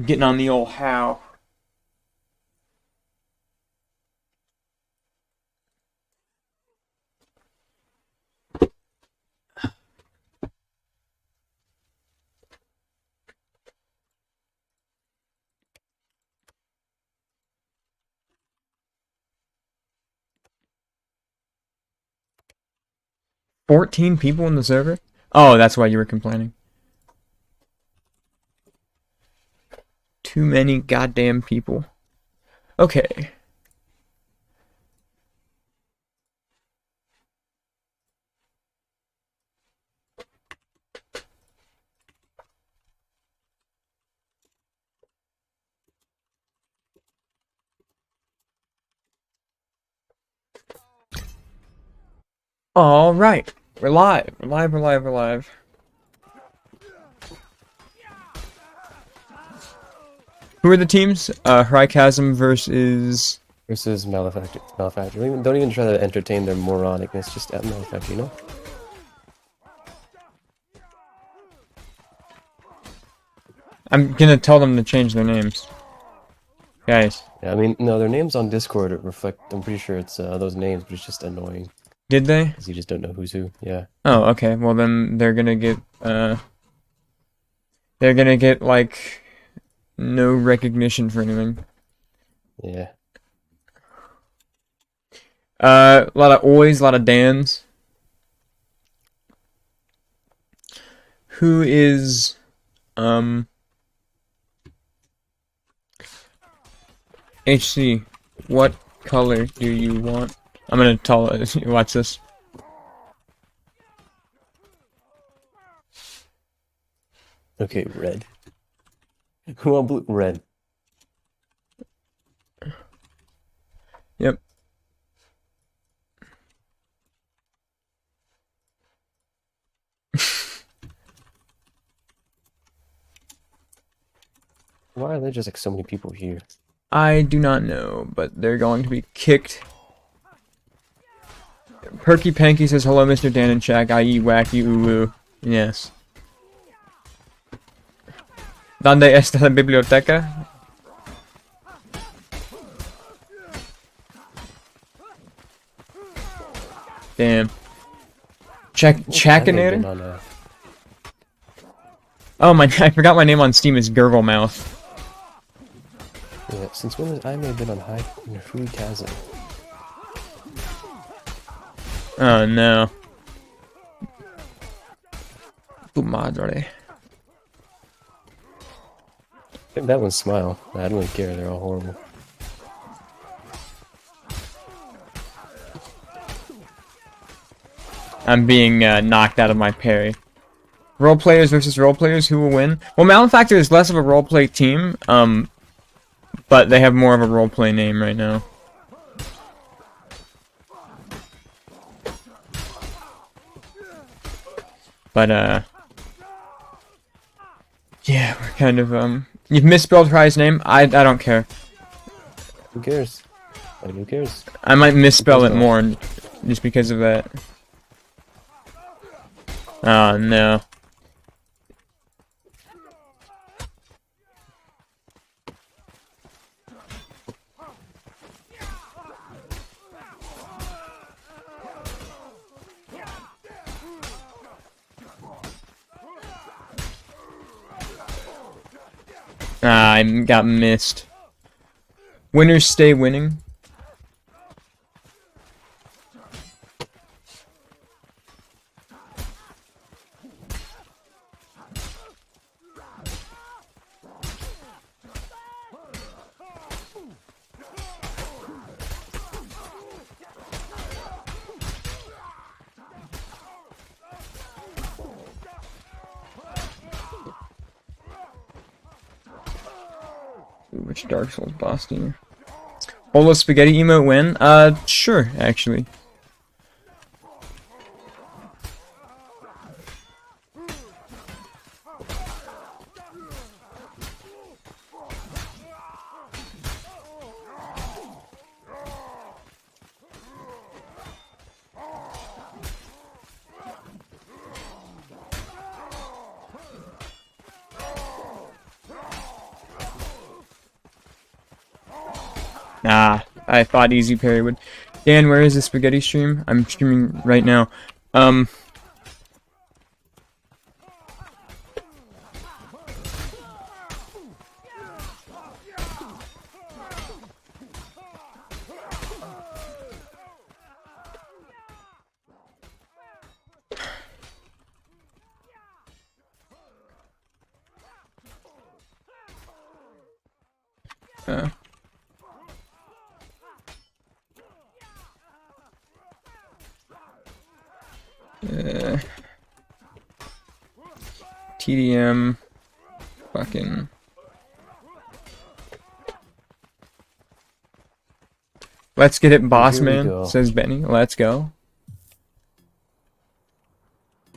Getting on the old how. $14 people in the server? Oh, that's why you were complaining. Too many goddamn people. Okay. All right. We're live. We're live. We're live. We're live. Who are the teams? Chasm versus... Versus Malefactor. Don't even try to entertain their moronicness. Just at Malefactor, you know? I'm gonna tell them to change their names. Guys. Yeah, I mean, no, their names on Discord reflect. I'm pretty sure it's those names, but it's just annoying Did they? because you just don't know who's who. Yeah. Oh, okay. Well, then they're gonna get, they're gonna get, like, no recognition for anything. Yeah. A lot of Oys, a lot of Dans. Who is, HC, what color do you want? I'm gonna tell, watch this. Okay, red. Who want blue? Red. Yep. Why are there just like so many people here? I do not know, but they're going to be kicked. Perky Panky says, hello, Mr. Dan and Shaq, i.e. wacky uwu. Yes. ¿Dónde está la biblioteca? Damn. Chackinator? Oh my, I forgot my name on Steam is Gurgle Mouth. Yeah, since when has I may have been on high Free Chasm? Oh no. Tu madre. That one smile. I don't really care, they're all horrible. I'm being knocked out of my parry. Role players versus role players, who will win? Well, Malefactor is less of a roleplay team, but they have more of a roleplay name right now. But, yeah, we're kind of, you've misspelled Fry's name? I don't care. Who cares? Like, who cares? I might misspell it more, just because of that. Oh, no. Ah, I got missed. Winners stay winning. Which Dark Souls boss do you? Holo Spaghetti emote win? Sure, actually. Nah, I thought easy parry would. Dan, where is the spaghetti stream? I'm streaming right now. Uh, TDM, fucking. Let's get it, boss Here we man, go. says Benny. Let's go.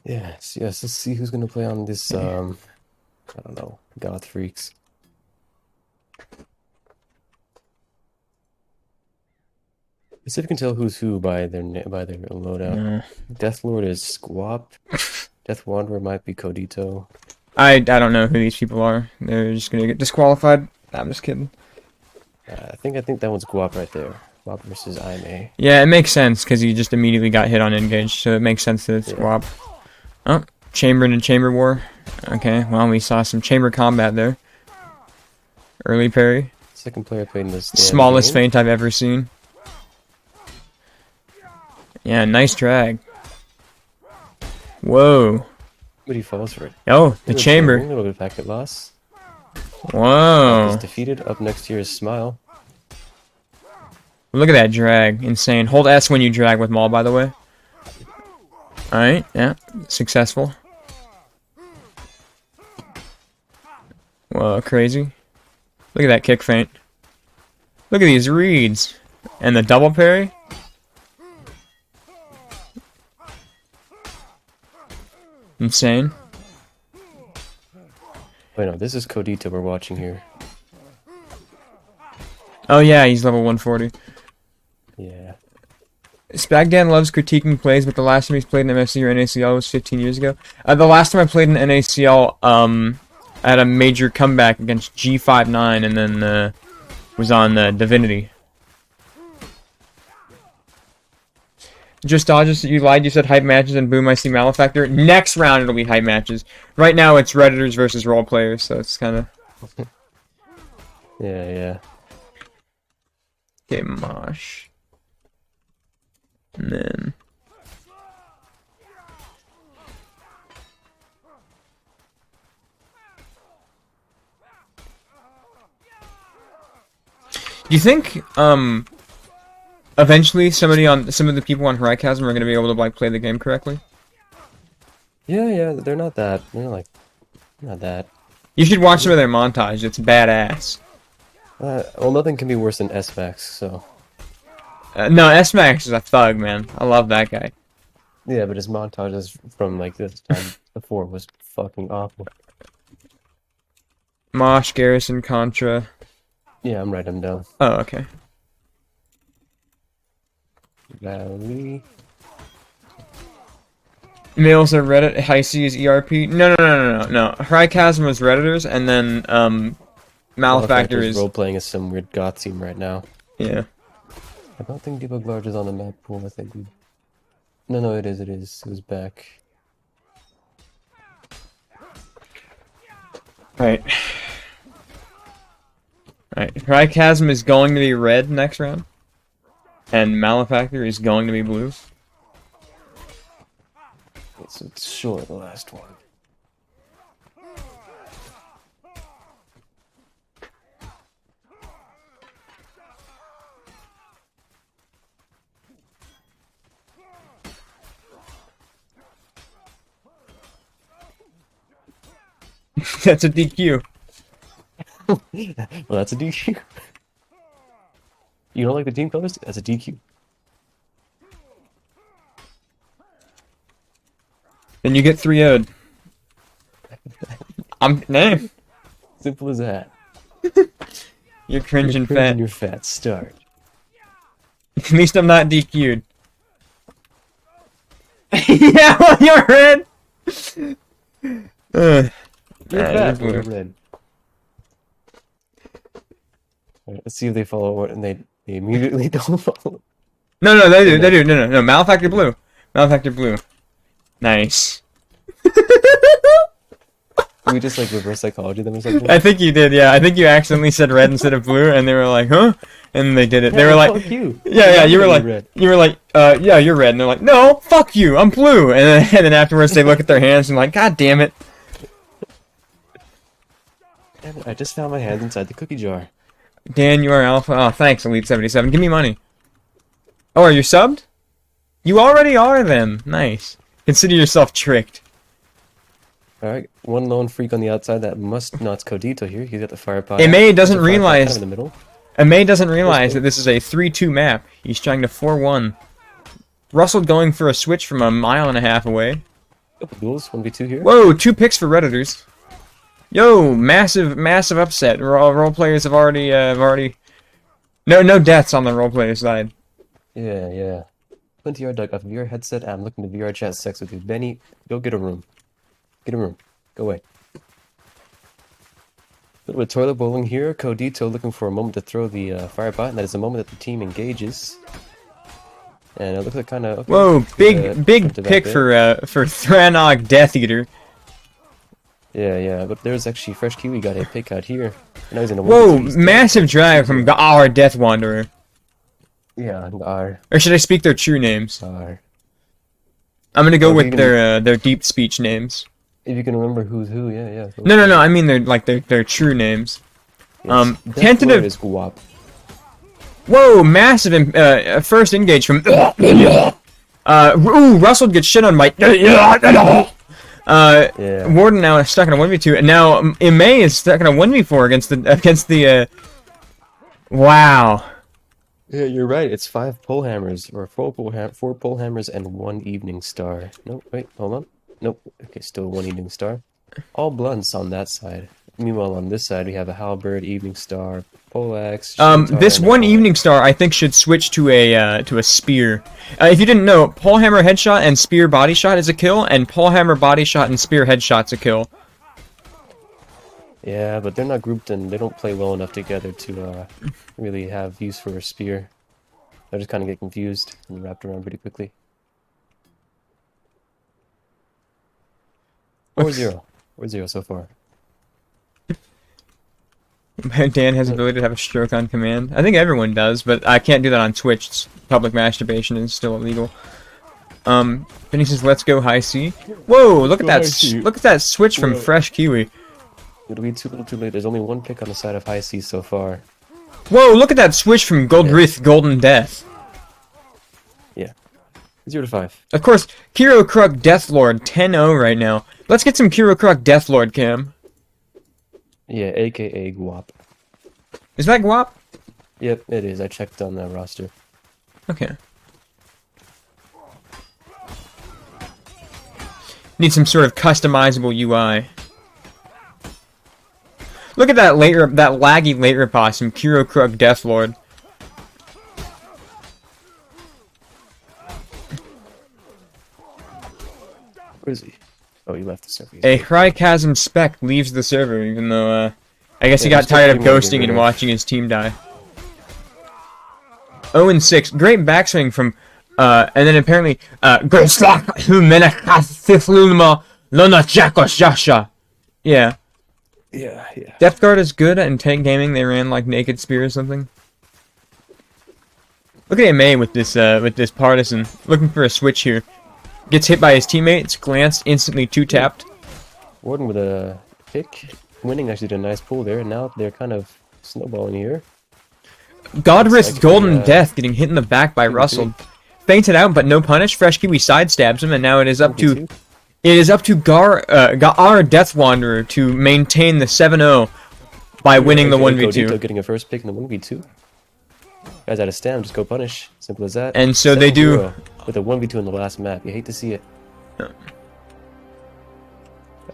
Yes, yes. Let's see who's gonna play on this. I don't know. Goth Freaks. Let's see if we can tell who's who by their loadout. Deathlord is Squap. Death Wanderer might be Codito. I don't know who these people are. They're just gonna get disqualified. I'm just kidding. I think that one's Guap right there. Guap versus IMA. Yeah, it makes sense because he just immediately got hit on engage, so it makes sense that it's Squab. Oh, chamber into chamber war. Okay, well we saw some chamber combat there. Early parry. Second player played in this. Smallest feint I've ever seen. Yeah, nice drag. Whoa. But he falls for it. Oh, the chamber. A little bit of packet loss. Whoa. He's defeated. Up next here is Smile. Look at that drag. Insane. Hold S when you drag with Maul, by the way. Alright, yeah. Successful. Whoa, crazy. Look at that kick feint. Look at these reads. And the double parry. Insane. Wait, no, this is Codito we're watching here. Oh yeah, he's level 140. Yeah. Spagdan loves critiquing plays, but the last time he's played in MSC or NACL was 15 years ago. The last time I played in NACL, I had a major comeback against G59 and then was on Divinity. Just dodges, you lied, you said hype matches, and boom, I see Malefactor. Next round it'll be hype matches. Right now it's Redditors versus role players, so it's kind of... Yeah. Okay, Mosh. And then... Do you think, eventually some of the people on Horizon are going to be able to, like, play the game correctly? Yeah, they're not that. They're like, not that. You should watch some of their montage, it's badass. Well, nothing can be worse than S-Max, so... No, S-Max is a thug, man. I love that guy. Yeah, but his montages from, like, this time before was fucking awful. Mosh, Garrison, Contra. Yeah, I'm writing them down. Oh, okay. Valley. Males are Reddit, Heisey is ERP. No. Hrychasm was Redditors, and then, Malefactor is... role-playing as some weird goth team right now. Yeah. I don't think Debug Large is on the map pool, I think. No, it is. It was back. Right. Hrychasm is going to be red next round. And Malefactor is going to be blue. So it's short, the last one. That's a DQ. Well, that's a DQ. You don't like the team colors? That's a DQ. Then you get 3-0'd. Name. Simple as that. You're cringing You're fat. You're fat. Start. At least I'm not DQ'd. Yeah, well, you're red. You're fat. You're red. Alright, let's see if they follow what and they They immediately don't follow. No, no, they do. They do. No, no, no. Malefactor blue. Malefactor blue. Nice. We just like reverse psychology them or something. I think you did, yeah. I think you accidentally said red instead of blue, and they were like, huh? And they did it. They were like, fuck you. yeah, you were like, yeah, you're red. And they're like, no, fuck you, I'm blue. And then afterwards they look at their hands and like, god damn it. Damn it, I just found my hands inside the cookie jar. Dan, you are alpha. Oh, thanks, Elite77. Give me money. Oh, are you subbed? You already are then. Nice. Consider yourself tricked. Alright, one lone freak on the outside that must not's Codito here. He's got the firepower. Ame doesn't realize. In the middle. Ame doesn't realize that this is a 3-2 map. He's trying to 4-1. Russell going for a switch from 1.5 miles away. Couple duels, 1v2 here. Whoa, 2 picks for Redditors. Yo, massive, massive upset. Role players have already. No deaths on the role player side. Yeah. 20-yard dug off VR headset. I'm looking to VR chat sex with you. Benny, go get a room. Get a room. Go away. A little bit of toilet bowling here. Codito looking for a moment to throw the fire bot, and that is the moment that the team engages. And it looks like kind of... Okay, whoa, big pick for Thranog Death Eater. Yeah, but there's actually Fresh Kiwi got a pick out here. Now he's in a whoa, massive drag from our Death Wanderer. Yeah, Gar. Or should I speak their true names? Gar. I'm gonna go with their deep speech names. If you can remember who's who, yeah. No, I mean their true names. Yes. Tentative is guap. Whoa, massive first engage from ooh, Russell gets shit on by Yeah. Warden now is stuck in a 1v2, and now May is stuck in a 1v4 against the wow. Yeah, you're right. It's 5 pole hammers, or 4 pole hammers and 1 evening star. Nope, wait, hold on. Nope. Okay, still 1 evening star. All blunts on that side. Meanwhile, on this side, we have a halberd, evening star, poleaxe. This 1 evening star, I think, should switch to a spear. If you didn't know, polehammer headshot and spear body shot is a kill, and polehammer body shot and spear headshot's a kill. Yeah, but they're not grouped and they don't play well enough together to really have use for a spear. They'll just kind of get confused and wrapped around pretty quickly. 4-0. 4-0 so far. Dan has the ability to have a stroke on command. I think everyone does, but I can't do that on Twitch. It's public masturbation is still illegal. Benny says, "Let's go high C." Whoa! Look at that! Look at that switch from Fresh Kiwi. It'll be too little, too late. There's only 1 pick on the side of high C so far. Whoa! Look at that switch from Goldrith Golden Death. Yeah, 0-5. Of course, Kiro Kruk Deathlord 10-0 right now. Let's get some Kiro Kruk Deathlord cam. Yeah, aka Guap. Is that Guap? Yep, it is. I checked on the roster. Okay. Need some sort of customizable UI. Look at that laggy late riposte from Kiro Kruk Deathlord. Where is he? Oh, he left the server. A Chasm Spec leaves the server, even though, I guess he got tired of ghosting and watching his team die. 0-6. Great backswing from, and then apparently, yeah. Yeah. Death Guard is good, and Tank Gaming, they ran like Naked Spear or something. Look at MA with this partisan, looking for a switch here. Gets hit by his teammates, glanced, instantly 2-tapped. Warden with a pick. Winning actually did a nice pull there, and now they're kind of snowballing here. Godrith Golden Death getting hit in the back by Russell. Fainted out, but no punish. Fresh Kiwi sidestabs him, and now it is up to Gar Death Wanderer to maintain the 7-0 by winning the 1v2. Getting a first pick in the 1v2. Guys out of stam, just go punish. Simple as that. And so they do. With a 1v2 in the last map. You hate to see it. Yeah.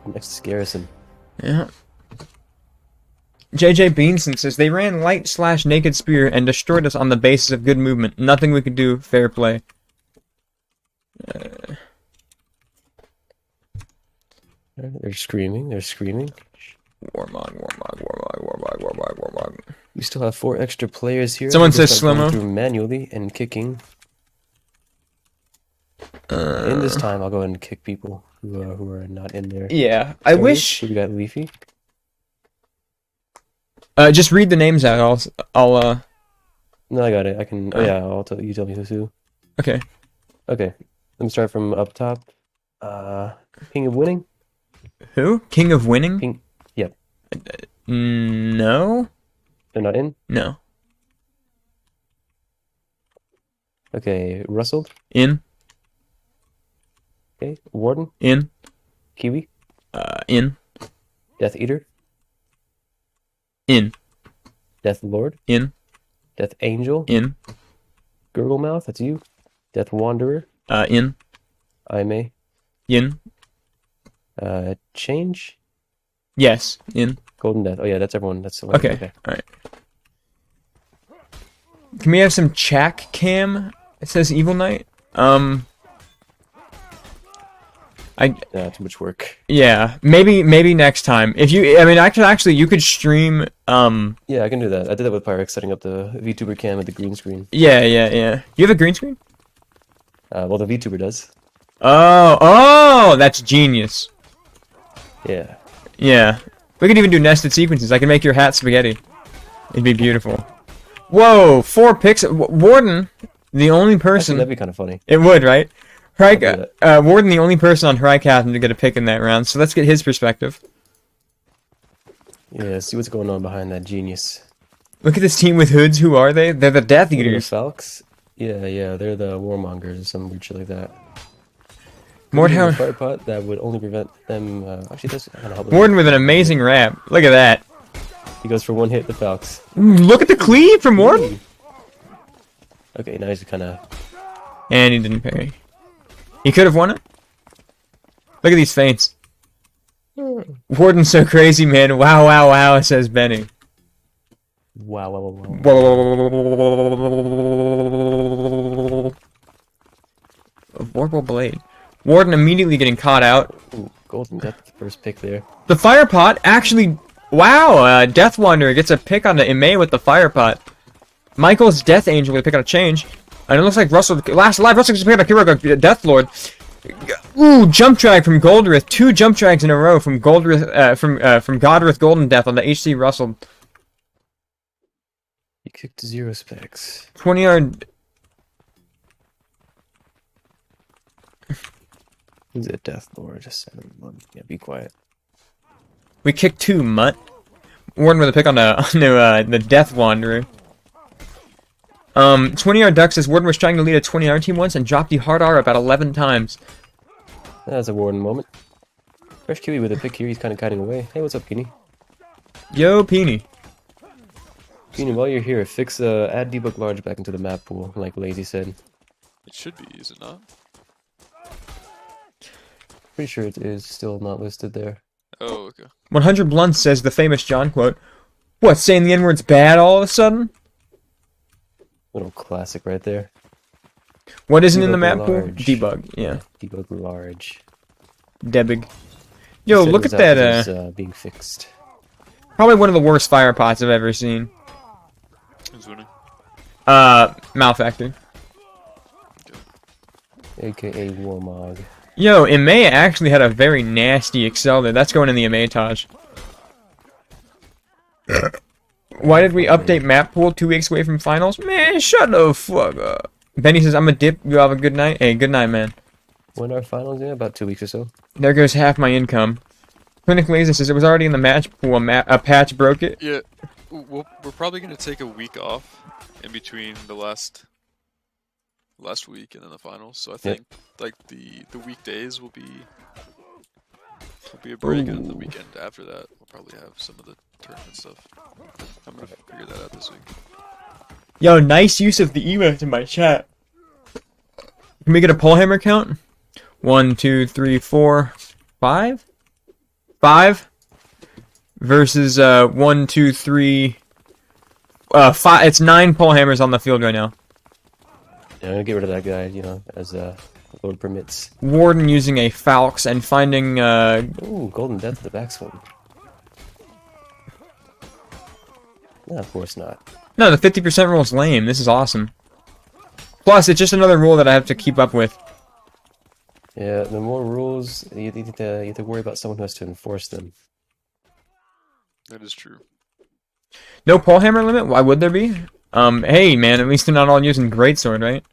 Next is Garrison. Yeah. JJ Beanson says, "They ran light/naked spear and destroyed us on the basis of good movement. Nothing we could do. Fair play." They're screaming. Warmog. We still have 4 extra players here. Someone We're gonna says start going slow-mo. through manually and kicking. In this time, I'll go ahead and kick people who are not in there. Yeah, I Sorry, wish. who we got Leafy. Just read the names out. I'll. No, I got it. I can. Oh yeah, I'll tell you. Tell me who's who. Okay. Okay, let me start from up top. King of Winning. Who? King of Winning? King. Yep. No. They're not in. No. Okay, Russell. In. Okay, Warden. In. Kiwi. In. Death Eater. In. Death Lord. In. Death Angel. In. Gurglemouth. That's you. Death Wanderer. In. Aime. In. Change. Yes. In. Golden Death. Oh yeah, that's everyone. That's the one. Okay. Alright. Can we have some Chack Cam? It says Evil Knight. Too much work. Yeah, maybe next time. If you, I mean, actually, you could stream. Yeah, I can do that. I did that with Pyrex, setting up the VTuber cam with the green screen. Yeah. You have a green screen? Well, the VTuber does. Oh, that's genius. Yeah. Yeah, we could even do nested sequences. I can make your hat spaghetti. It'd be beautiful. Whoa, 4 picks. Warden, the only person. Actually, that'd be kind of funny. It would, right? I'll Warden, the only person on Hrycatton to get a pick in that round. So let's get his perspective. Yeah, see what's going on behind that genius. Look at this team with hoods. Who are they? They're the Death They're the Eaters. Falks? Yeah, they're the Warmongers or some weird shit like that. Mordhauer. Fire pot that would only prevent them. Actually, that's kind of help. Warden with an amazing rap. Look at that. He goes for 1 hit. The Falks. Look at the cleave from Warden. Okay, now he's kind of. And he didn't parry. He could have won it. Look at these feints. Warden's so crazy, man. Wow, wow, wow, says Benny. Wow. A Vorpal Blade. Warden immediately getting caught out. Ooh, Golden Death, the first pick there. The Fire Pot actually... Wow, Death Wanderer gets a pick on the Ime with the Fire Pot. Michael's Death Angel with a pick on a change. And it looks like Russell... Last live, Russell gets a pick on a Kiriko, Death Lord. Ooh, jump drag from Goldrith. 2 jump drags in a row from Goldrith, from Godrith Golden Death on the HC Russell. He kicked 0 specs. 20-yard... Who's a Death Lord? Just 7. Yeah, be quiet. We kicked 2, mutt. Warden with a pick on the Death Wanderer. 20-yard duck says Warden was trying to lead a 20-yard team once and dropped the hard R about 11 times. That's a Warden moment. Fresh Kiwi with a pick here. He's kind of kiting away. Hey, what's up, Peony? Yo, Peony. Peony, while you're here, fix add debug large back into the map pool, like Lazy said. It should be, is it not? Pretty sure it is still not listed there. Oh, okay. 100 Blunts says the famous John quote. What, saying the N-word's bad all of a sudden? Little classic right there. What isn't in the Debug map pool? large. Debug, yeah. Debug large. Debug. Yo, Said look it at was that, being fixed. probably one of the worst fire pots I've ever seen. Who's winning? Malfactor. AKA Warmog. Yo, Ime actually had a very nasty excel there. That's going in the Imetage. Why did we update map pool 2 weeks away from finals? Man, shut the fuck up. Benny says, I'm a dip. You have a good night. Hey, good night, man. When are finals? Yeah, about 2 weeks or so. There goes half my income. Clinic Laser says, it was already in the match pool. A patch broke it. Yeah, we're probably going to take a week off in between the last week and then the finals. So I think like the weekdays will be a break, and then the weekend after that we'll probably have some of the tournament stuff. I'm gonna figure that out this week. Yo, nice use of the emote in my chat. Can we get a pole hammer count? 1, 2, 3, 4, 5? 5 versus 1, 2, 3, 5. It's 9 pole hammers on the field right now. Yeah, I'm gonna get rid of that guy, you know, as Lord permits. Warden using a Falx and finding Ooh, Golden Death with the backswing. No, of course not. No, the 50% rule is lame. This is awesome. Plus, it's just another rule that I have to keep up with. Yeah, the more rules, you have to worry about someone who has to enforce them. That is true. No pole hammer limit? Why would there be? Hey, man, at least they're not all using greatsword, right?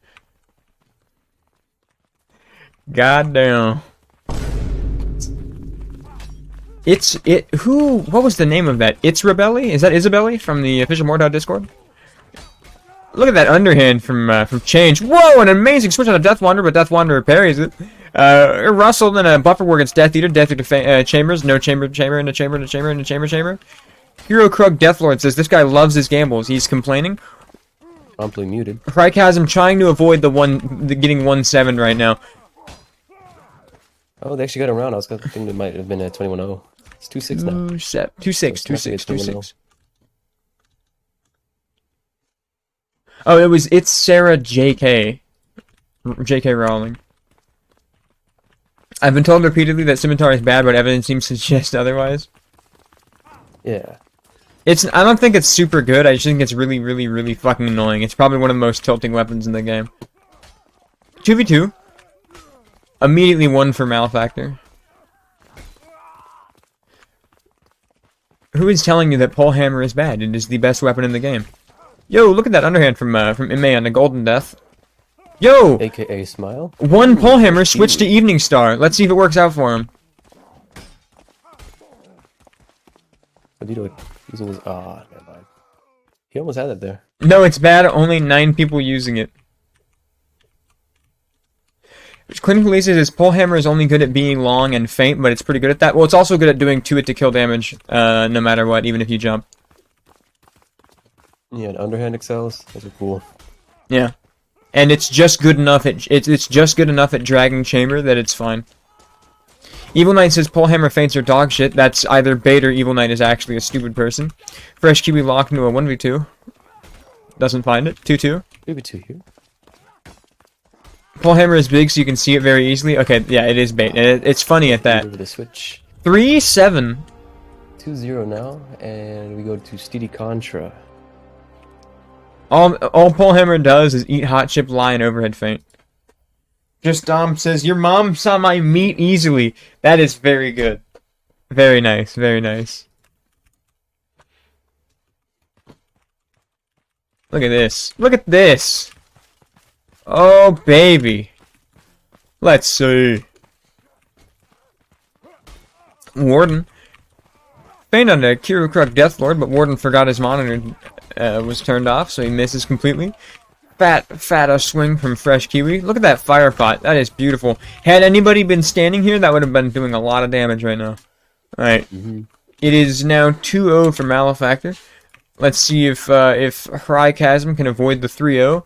Goddamn. What was the name of that? It's Rebelli? Is that Isabelli from the official Mordor Discord? Look at that underhand from Change. Whoa, an amazing switch on a Death Wanderer, but Death Wanderer parries it. Russell and a buffer war against Death Eater. Death Eater chambers. No chamber, into chamber. Hero Krug Deathlord says this guy loves his gambles. He's complaining. Promptly muted. Frykasm trying to avoid the getting 1-7 right now. Oh, they actually got around. I was thinking it might have been a 21-0. It's 2-6 now. 2-6. Oh, it's Sarah J.K. J.K. Rowling. I've been told repeatedly that Scimitar is bad, but evidence seems to suggest otherwise. Yeah. I don't think it's super good. I just think it's really, really, really fucking annoying. It's probably one of the most tilting weapons in the game. 2v2. Immediately 1 for Malefactor. Who is telling you that Pole Hammer is bad? It is the best weapon in the game. Yo, look at that underhand from MA on the Golden Death. Yo! AKA Smile. 1 Pole Hammer, switch to Evening Star. Let's see if it works out for him. Bandito using his... Ah, never mind. He almost had it there. No, it's bad. Only 9 people using it. Clinically says his Pole Hammer is only good at being long and faint, but it's pretty good at that. Well, it's also good at doing 2-hit to kill damage, no matter what, even if you jump. Yeah, and underhand excels. Those are cool. Yeah. And it's just good enough it's just good enough at dragging chamber that it's fine. Evil Knight says Pole Hammer feints are dog shit. That's either bait or Evil Knight is actually a stupid person. Fresh Kiwi locked into a 1v2. Doesn't find it. 2-2. 2v2 here. Pole Hammer is big so you can see it very easily. Okay, yeah, it is bait. It's funny at that. Over the switch. 3-7. 2-0 now, and we go to Steedy Contra. All Pole Hammer does is eat hot chip, lie, and overhead feint. Just Dom says, your mom saw my meat easily. That is very good. Very nice, very nice. Look at this. Look at this. Oh, baby. Let's see. Warden. Feint on the Kiru Krug Deathlord, but Warden forgot his monitor was turned off, so he misses completely. Fat swing from Fresh Kiwi. Look at that fire pot. That is beautiful. Had anybody been standing here, that would have been doing a lot of damage right now. Alright. It is now 2-0 for Malefactor. Let's see if Chasm can avoid the 3-0.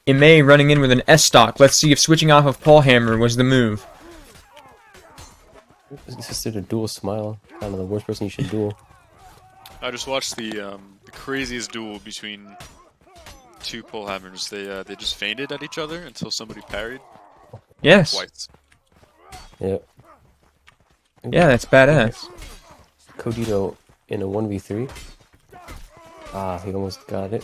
Imei running in with an S-stock. Let's see if switching off of Pole Hammer was the move. This is a dual Smile. Kind of the worst person you should duel. I just watched the craziest duel between 2 pole hammers. They just fainted at each other until somebody parried. Yes. Twice. Yeah. Yeah, that's badass. Codito in a 1v3. Ah, he almost got it.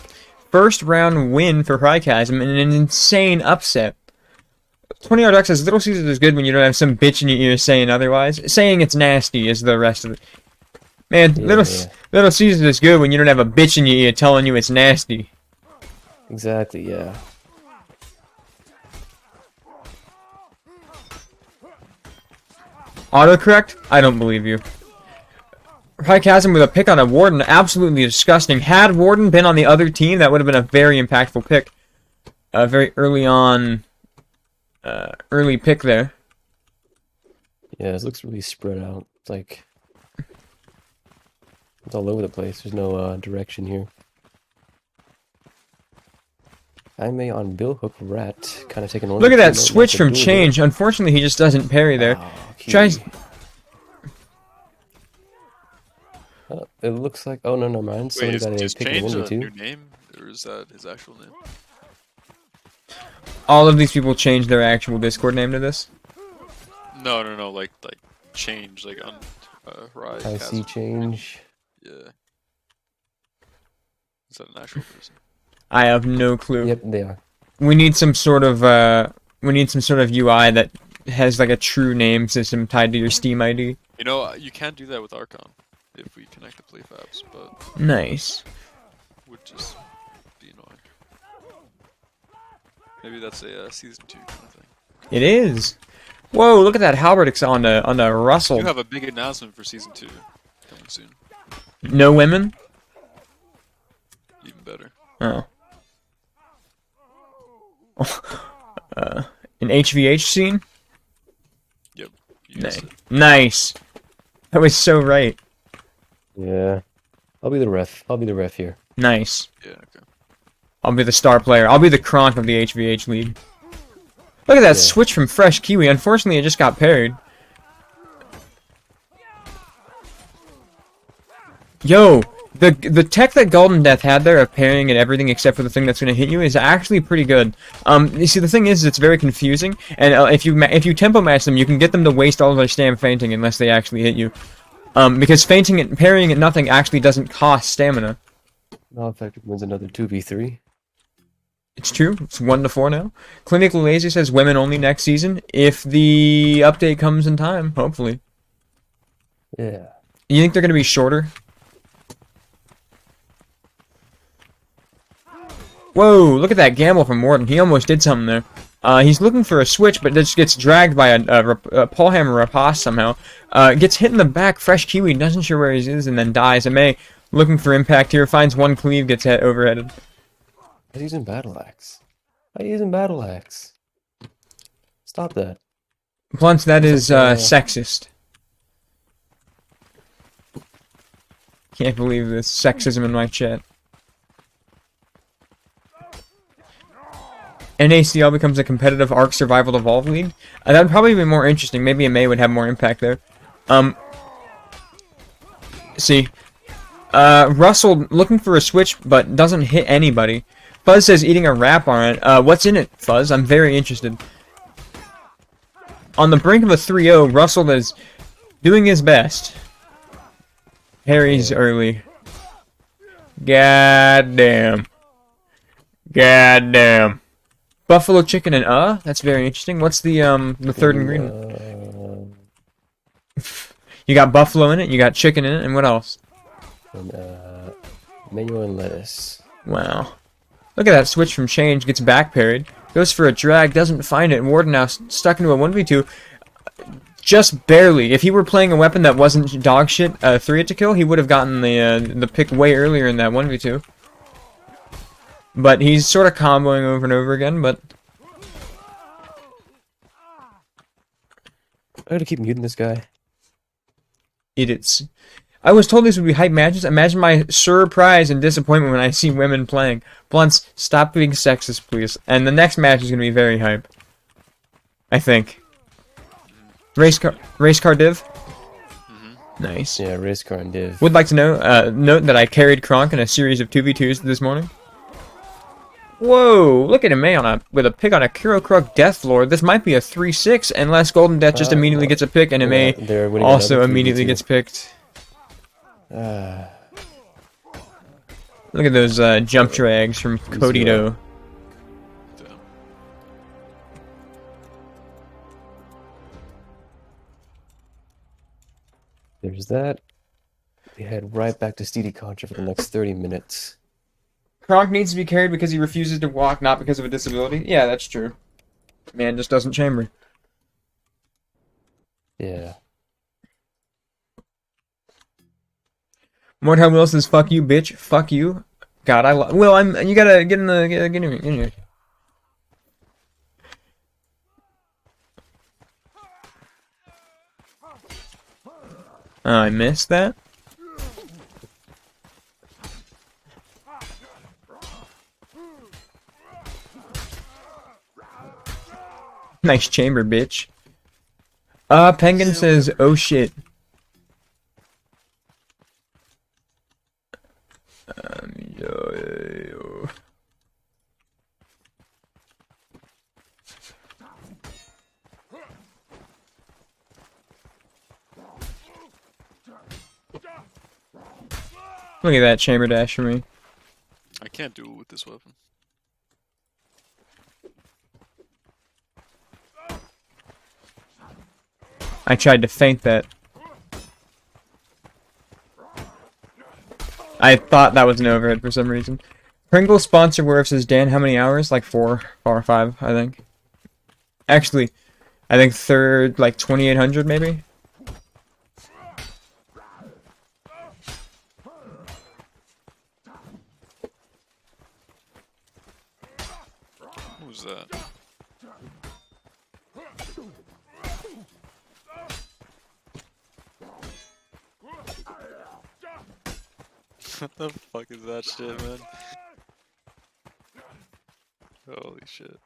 First round win for Chasm and an insane upset. 20 Duck says Little Caesars is good when you don't have some bitch in your ear saying otherwise. Saying it's nasty is the rest of it. Man, Yeah, Little Caesars is good when you don't have a bitch in your ear telling you it's nasty. Exactly, yeah. Autocorrect? I don't believe you. Chasm with a pick on a Warden, absolutely disgusting. Had Warden been on the other team, that would have been a very impactful pick. Very early on, early pick there. Yeah, it looks really spread out. It's like it's all over the place. There's no direction here. Jaime on Billhook Rat, kind of taking on. Look at that switch from Change. Unfortunately, he just doesn't parry there. Tries. It looks like. Oh no, no mind. Somebody got Is a pick Change a 1v2. new name, or is that his actual name? All of these people changed their actual Discord name to this. No, like Change, like on Rise. I see Change. Yeah. Is that an actual person? I have no clue. Yep, they are. We need some sort of UI that has like a true name system tied to your Steam ID. You know, you can't do that with Archon if we connect to PlayFabs, but Nice. would just be annoying. Maybe that's a season 2 kind of thing. It is. Whoa! Look at that halberd on the Russell. You have a big announcement for season 2 coming soon. No women. Even better. Oh. An HVH scene. Yep. You guessed Nice. it. Nice. That was so right. Yeah. I'll be the ref. I'll be the ref here. Nice. Yeah. Okay. I'll be the star player. I'll be the Kronk of the HVH league. Look at that Yeah. switch from Fresh Kiwi. Unfortunately, it just got parried. Yo, the tech that Golden Death had there of parrying and everything except for the thing that's going to hit you is actually pretty good. You see, the thing is, it's very confusing, and if you tempo match them, you can get them to waste all of their stamina fainting unless they actually hit you. Because fainting and parrying at nothing actually doesn't cost stamina. Non-effective wins another 2v3. It's true. It's 1-4 now. Clinical Lazy says women only next season if the update comes in time. Hopefully. Yeah. You think they're going to be shorter? Whoa, look at that gamble from Morton. He almost did something there. He's looking for a switch, but just gets dragged by a Paul Hammer riposte somehow. Gets hit in the back. Fresh Kiwi doesn't sure where he is and then dies. May looking for impact here. Finds one cleave, gets overheaded. He's using Battle Axe. Why are you using Battle Axe? Stop that. Plus, that is sexist. Can't believe this sexism in my chat. NACL becomes a competitive Ark Survival Evolve League. That'd probably be more interesting. Maybe a May would have more impact there. See. Russell looking for a switch, but doesn't hit anybody. Fuzz says eating a wrap on it. What's in it, Fuzz? I'm very interested. On the brink of a 3-0, Russell is doing his best. Harry's early. Goddamn. Goddamn. Buffalo chicken and that's very interesting. What's the third ingredient? You got buffalo in it, you got chicken in it, and what else? And, mayo and lettuce. Wow. Look at that switch from change, gets back parried, goes for a drag, doesn't find it, and Warden now stuck into a 1v2. Just barely. If he were playing a weapon that wasn't dog shit, 3 to kill, he would have gotten the pick way earlier in that 1v2. But he's sort of comboing over and over again, but... I gotta keep muting this guy. Idiots. I was told these would be hype matches. Imagine my surprise and disappointment when I see women playing. Blunts, stop being sexist, please. And the next match is going to be very hype. I think. Race car div? Mm-hmm. Nice. Yeah, race car and div. Would like to know, note that I carried Kronk in a series of 2v2s this morning. Whoa, look at him, May, with a pick on a Kuro Kruk Deathlord. This might be a 3-6 unless Golden Death just immediately gets a pick and Yeah, MA they're winning also another immediately 3v2. gets picked. Ah, Look at those jump drags from Codito. Damn. there's that. We head right back to Steedy Contra for the next 30 minutes. Kronk needs to be carried because he refuses to walk, not because of a disability. Yeah, that's true. Man just doesn't chamber. Yeah. Mordheim Will says, "Fuck you, bitch. Fuck you." God, Will, you gotta get in here. Oh, I missed that. Nice chamber, bitch. Penguin says, "Oh shit." Look at that chamber dash for me. can't duel with this weapon. I tried to feint that. I thought that was an overhead for some reason. Pringles sponsor Werf says, Dan, how many hours? Like 4 or 5, I think. Actually, I think third, like 2,800 maybe? Who's that? What the fuck is that shit, man? Holy shit.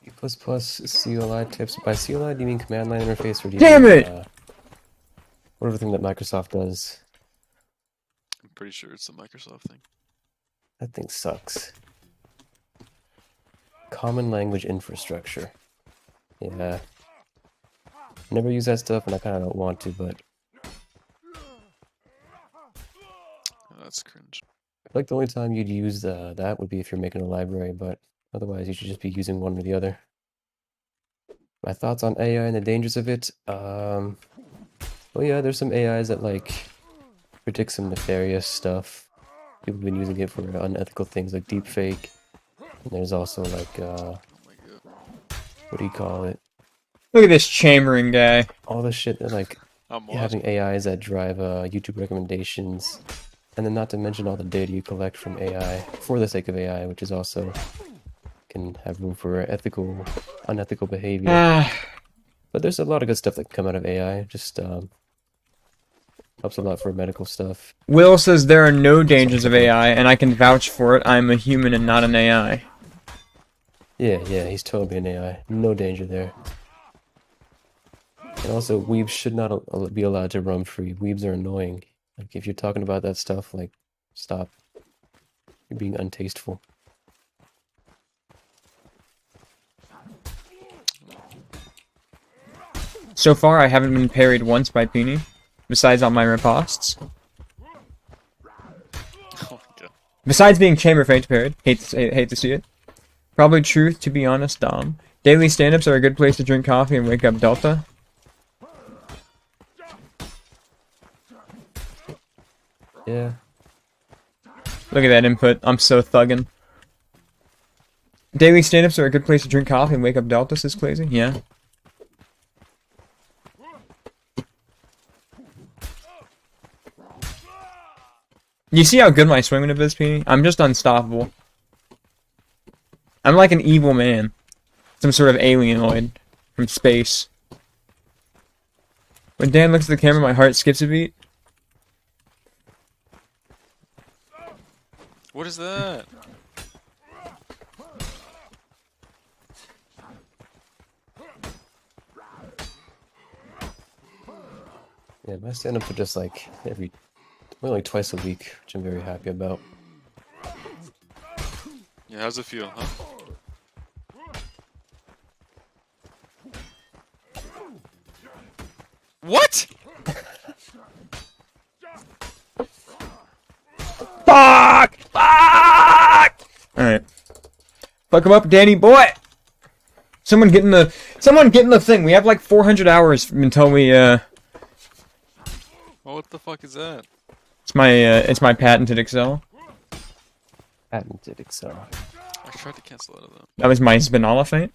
E++ CLI tips. By CLI, do you mean command line interface, or do you Damn mean, it! whatever thing that Microsoft does? I'm pretty sure it's the Microsoft thing. That thing sucks. Common language infrastructure. Yeah. Never use that stuff, and I kind of don't want to, but Oh, that's cringe. I feel like the only time you'd use that would be if you're making a library, but otherwise you should just be using one or the other. My thoughts on AI and the dangers of it? Well, yeah, there's some AIs that, like, predict some nefarious stuff. People have been using it for unethical things like deepfake. And there's also, like, Oh my god. what do you call it? Look at this chambering guy. All the shit that, like, I'm having lost. AIs that drive YouTube recommendations. And then not to mention all the data you collect from AI for the sake of AI, which is also can have room for unethical behavior. But there's a lot of good stuff that can come out of AI. Just helps a lot for medical stuff. Will says there are no dangers of AI, and I can vouch for it. I'm a human and not an AI. Yeah, he's totally an AI. No danger there. And also, weebs should not be allowed to roam free. Weebs are annoying. Like, if you're talking about that stuff, like, stop. You're being untasteful. So far, I haven't been parried once by Peony, besides on my riposts. Oh my god. Besides being chamber feint parried. Hate to see it. Probably truth, to be honest, Dom. Daily stand-ups are a good place to drink coffee and wake up Delta. Yeah. Look at that input. I'm so thuggin'. Daily stand-ups are a good place to drink coffee and wake up Delta, says Clazy. Yeah. You see how good my swing maneuver is, Peony? I'm just unstoppable. I'm like an evil man. Some sort of alienoid from space. When Dan looks at the camera, my heart skips a beat. What is that? Yeah, my stand-ups are just like only twice a week, which I'm very happy about. Yeah, how's it feel, huh? What? Fuck! Fuck! Alright. Fuck him up, Danny boy! Someone getting the thing. We have like 400 hours until we, Oh, what the fuck is that? it's my patented Excel. Patented Excel. I tried to cancel out of that. That was my Spinala feint.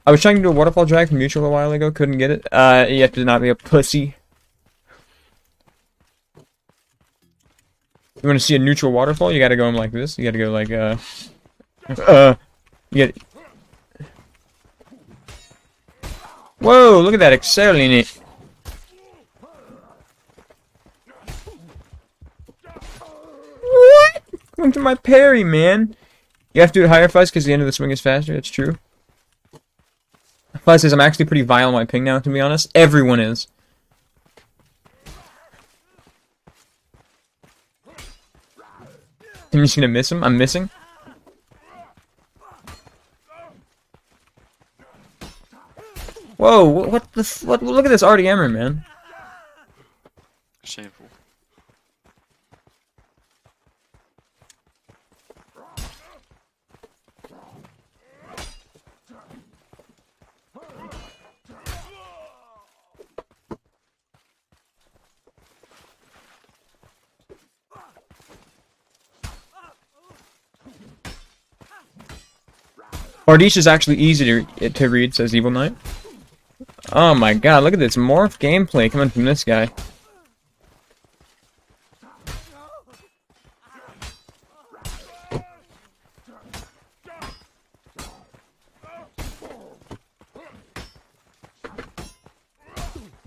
I was trying to do a waterfall drag from neutral a while ago, couldn't get it. You have to not be a pussy. You want to see a neutral waterfall? You gotta go in like this. You gotta go like, you gotta... Whoa, look at that Excel in it. What? Going to my parry, man. You have to do it higher, Fuzz, because the end of the swing is faster. That's true. Fuzz says I'm actually pretty vile on my ping now, to be honest. Everyone is. I'm just gonna miss him. I'm missing. Whoa, what the what? Look at this RDMer, man. Shameful. Bardiche is actually easy to read, says Evil Knight. Oh my god, look at this morph gameplay coming from this guy.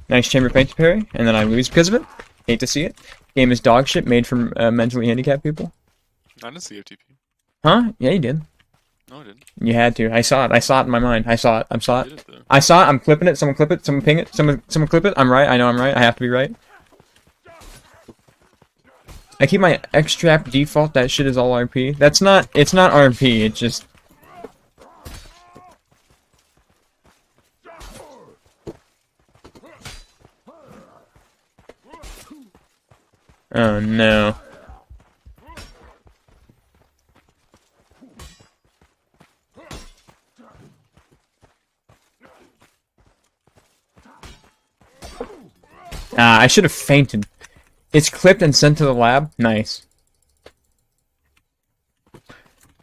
Nice chamber feint parry, and then I lose because of it. Hate to see it. Game is dog shit, made for mentally handicapped people. I didn't see FTP. Huh? Yeah, you did. No, I didn't. You had to. I saw it. I saw it in my mind. I saw it. I saw Did it. it though. I saw it. I'm clipping it. Someone clip it. Someone ping it. Someone clip it. I'm right. I know I'm right. I have to be right. I keep my X-Trap default. That shit is all RP. That's not. It's not RP. It's just. Oh no. I should have fainted. It's clipped and sent to the lab. Nice.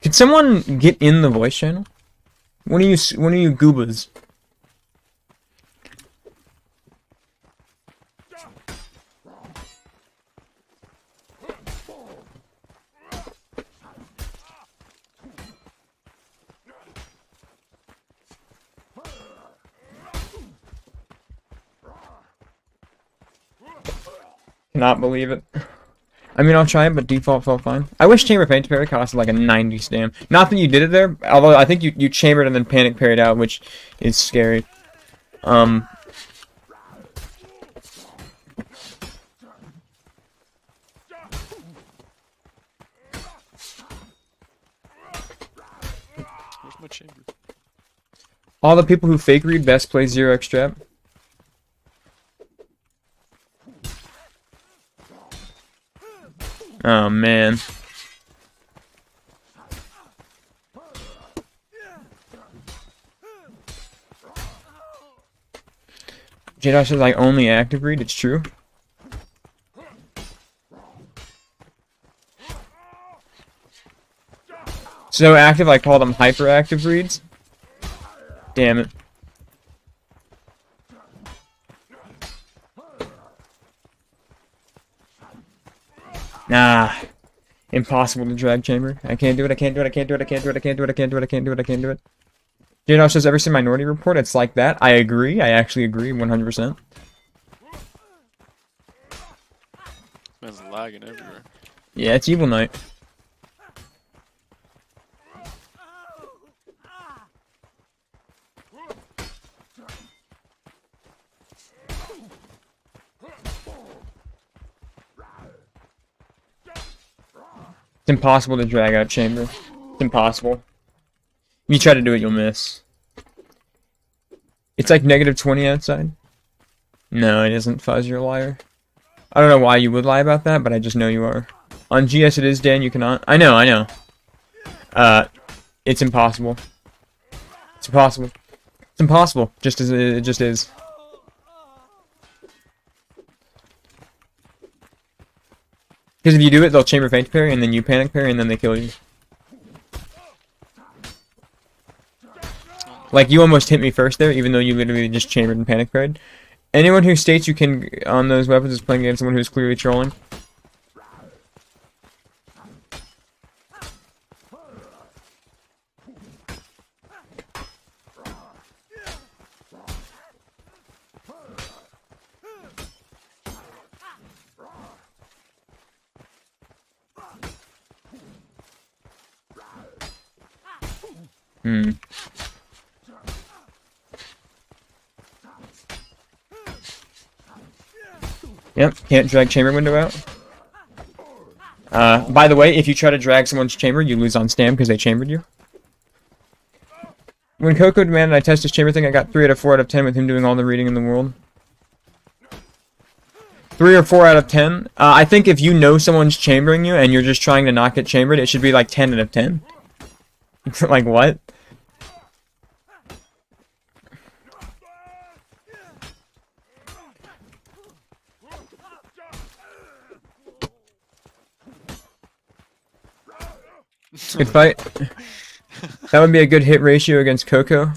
Could someone get in the voice channel? One of you goobas. Cannot believe it. I mean, I'll try it, but default felt fine. I wish chamber feint parry costed like a 90 stam. Not that you did it there, although I think you chambered and then panic parried out, which is scary. Where's my chamber? All the people who fake read best play 0x trap. Oh man. J-Dosh is like only active read, it's true. So active, I call them hyperactive reads. Damn it. Nah. Impossible to drag chamber. I can't do it, I can't do it, I can't do it, I can't do it, I can't do it, I can't do it, I can't do it, I can't do it. J-Dosh says ever seen Minority Report? It's like that. I agree. I actually agree 100%. Man's lagging everywhere. Yeah, it's Evil Knight. It's impossible to drag out chamber. It's impossible. If you try to do it, you'll miss. It's like -20 outside. No, it isn't, Fuzz, you're a liar. I don't know why you would lie about that, but I just know you are. On GS it is, Dan, you cannot. I know, I know. It's impossible. It's impossible. It's impossible, just as it just is. Because if you do it, they'll chamber feint parry, and then you panic parry, and then they kill you. Like, you almost hit me first there, even though you literally just chambered and panic parried. Anyone who states you can on those weapons is playing against someone who's clearly trolling. Yep, can't drag chamber window out. By the way, if you try to drag someone's chamber, you lose on stam because they chambered you. When Coco demanded I test his chamber thing, I got 3 out of 4 out of 10 with him doing all the reading in the world. 3 or 4 out of 10? I think if you know someone's chambering you and you're just trying to not get chambered, it should be like 10 out of 10. Like, what? Good fight. That would be a good hit ratio against Coco.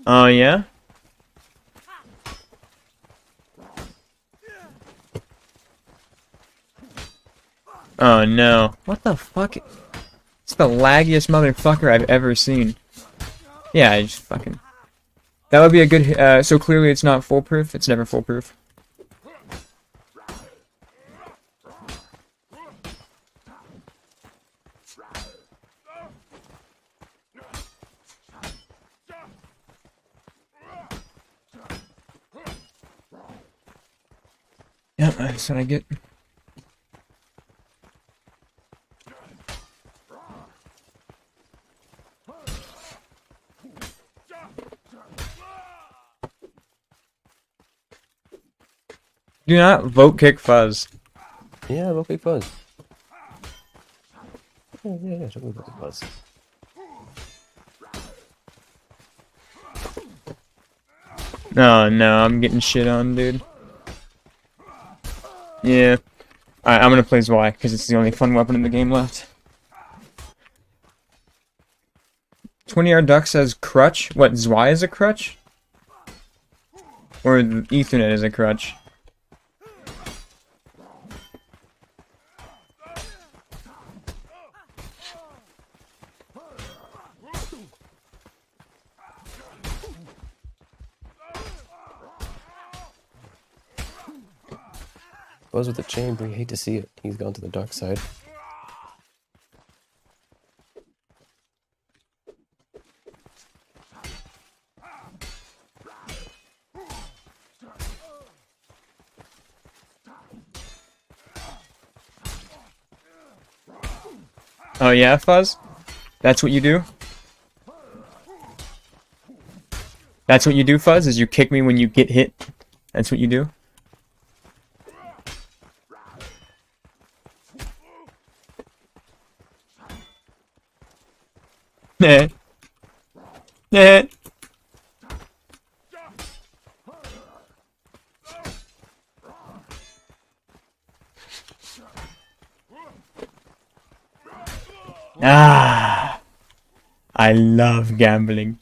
Oh, yeah? Oh, no. What the fuck? It's the laggiest motherfucker I've ever seen. Yeah, I just fucking... That would be a good... so clearly it's not foolproof. It's never foolproof. Yeah, that's what I get. Do not vote kick Fuzz. Yeah, vote kick Fuzz. Yeah, totally vote kick Fuzz. Oh no, I'm getting shit on, dude. Yeah. Alright, I'm gonna play Zwei, because it's the only fun weapon in the game left. 20R Duck says crutch? What, Zwei is a crutch? Or Ethernet is a crutch? Fuzz with the chamber, you hate to see it. He's gone to the dark side. Oh yeah, Fuzz? That's what you do? That's what you do, Fuzz? Is you kick me when you get hit? That's what you do? Nah. Nah. Ah. I love gambling.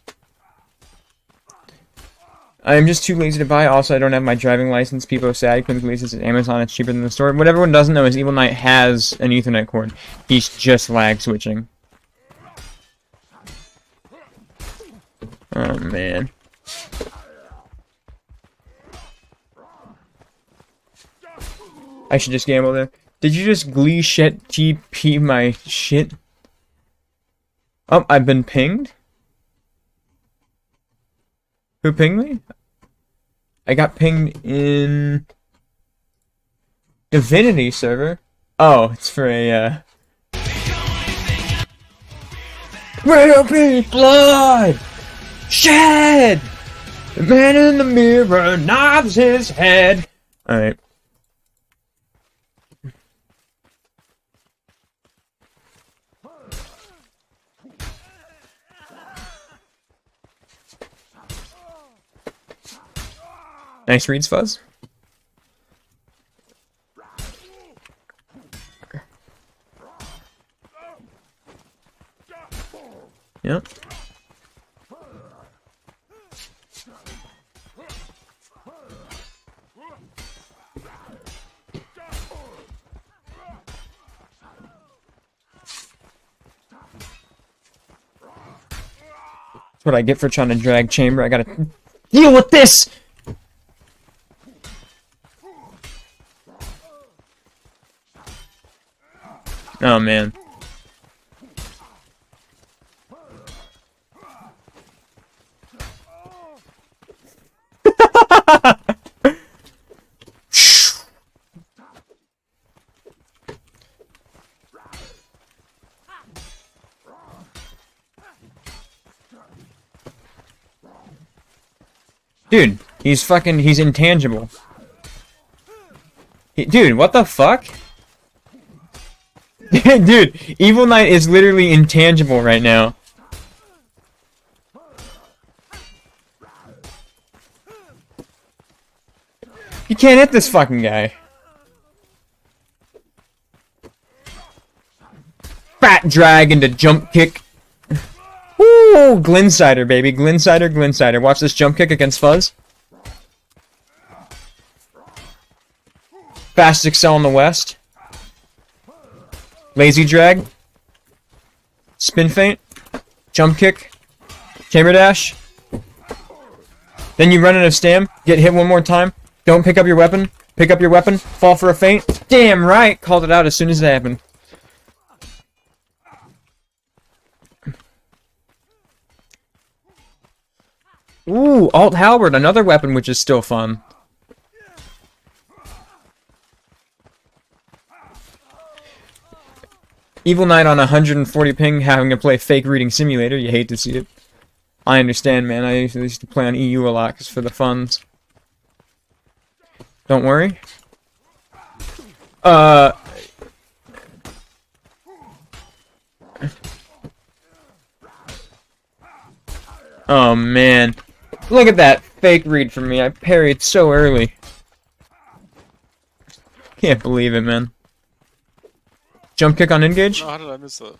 I'm just too lazy to buy. Also, I don't have my driving license. People are sad. Couldn't release this at Amazon. It's cheaper than the store. What everyone doesn't know is Evil Knight has an Ethernet cord. He's just lag switching. Oh, man. I should just gamble there. Did you just glee shit TP my shit? Oh, I've been pinged? Who pinged me? I got pinged in... Divinity server? Oh, it's for a, Will be blood! Shed! The man in the mirror nods his head! Alright. Nice reads, Fuzz. Yep. That's what I get for trying to drag chamber. I gotta deal with this! Oh, man. Dude, he's intangible. Dude, what the fuck? Dude, Evil Knight is literally intangible right now. You can't hit this fucking guy. Fat drag into jump kick. Woo! Glinsider, baby. Glinsider, Glinsider. Watch this jump kick against Fuzz. Fast Excel in the West. Lazy drag. Spin feint. Jump kick. Chamber dash. Then you run out of stam. Get hit one more time. Don't pick up your weapon. Pick up your weapon. Fall for a feint. Damn right! Called it out as soon as it happened. Ooh, Alt Halberd, another weapon which is still fun. Evil Knight on 140 ping having to play Fake Reading Simulator. You hate to see it. I understand, man. I used to play on EU a lot because for the funds. Don't worry. Oh, man. Look at that fake read from me. I parried so early. Can't believe it, man. Jump kick on engage. No, how did I miss that?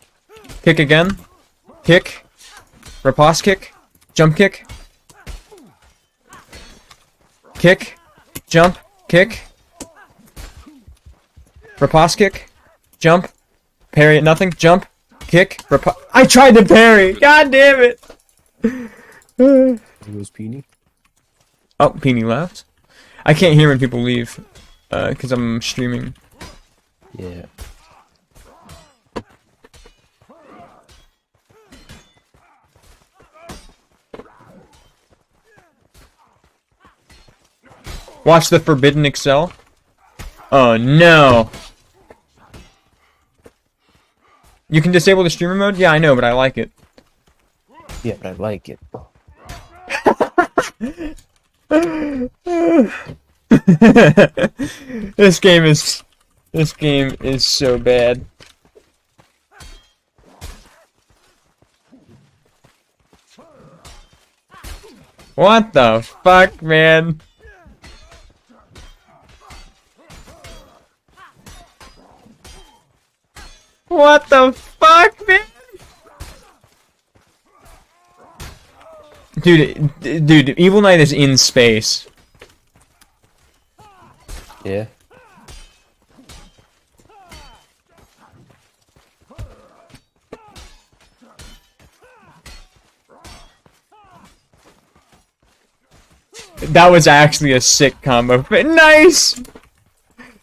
Kick again. Kick. Riposte kick. Jump kick. Kick. Jump. Kick. Riposte kick. Jump. Parry at nothing. Jump. Kick. I tried to parry! God damn it! There goes Peony. Oh, Peony left. I can't hear when people leave. Because I'm streaming. Yeah. Watch the Forbidden Excel. Oh no! You can disable the streamer mode? Yeah, I know, but I like it. Yeah, but I like it. This game is so bad. What the fuck, man? What the fuck, man? Dude, Evil Knight is in space. Yeah. That was actually a sick combo. Nice!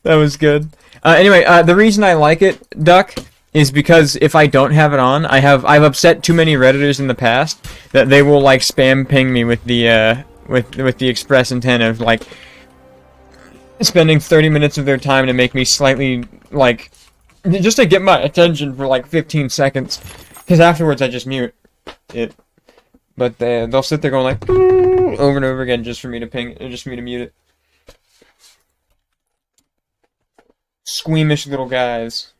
That was good. Anyway, the reason I like it, Duck, is because if I don't have it on, I've upset too many Redditors in the past that they will like spam ping me with the with the express intent of like spending 30 minutes of their time to make me slightly like just to get my attention for like 15 seconds, because afterwards I just mute it. But they'll sit there going like over and over again just for me to ping, just for me to mute it. Squeamish little guys.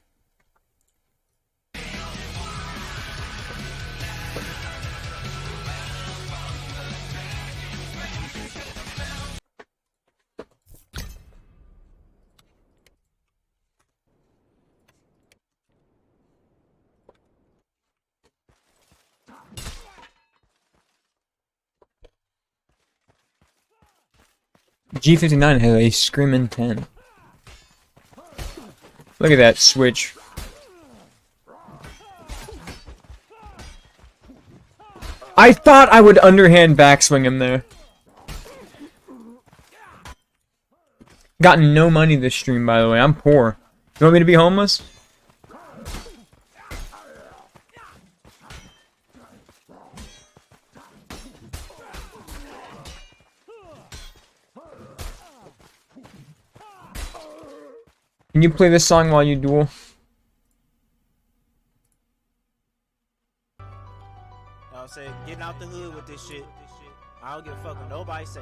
G59 has a screamin' 10. Look at that switch. I thought I would underhand backswing him there. Gotten no money this stream, by the way. I'm poor. You want me to be homeless? Can you play this song while you duel? I'm saying, getting out the hood with this shit. I don't give a fuck what nobody say.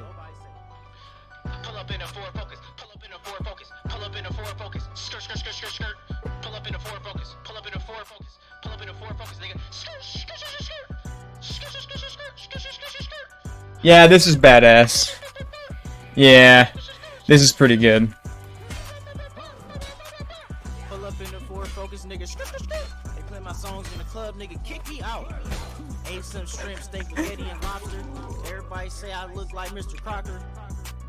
Pull up in a Ford Focus. Pull up in a Ford Focus. Pull up in a Ford Focus. Skirt, skirt, skirt, skirt, skirt. Pull up in a Ford Focus. Pull up in a Ford Focus. Pull up in a Ford Focus. Nigga. Skirt, skirt, skirt, skirt. Skirt, skirt, skirt, skirt, skirt, skirt, skirt, skirt. Yeah, this is badass. Yeah. This is pretty good. Pull up in the Ford Focus, nigga. They play my songs in the club, nigga. Kick me out. Ate some shrimp, steak, spaghetti, and lobster. Everybody say I look like Mr. Crocker,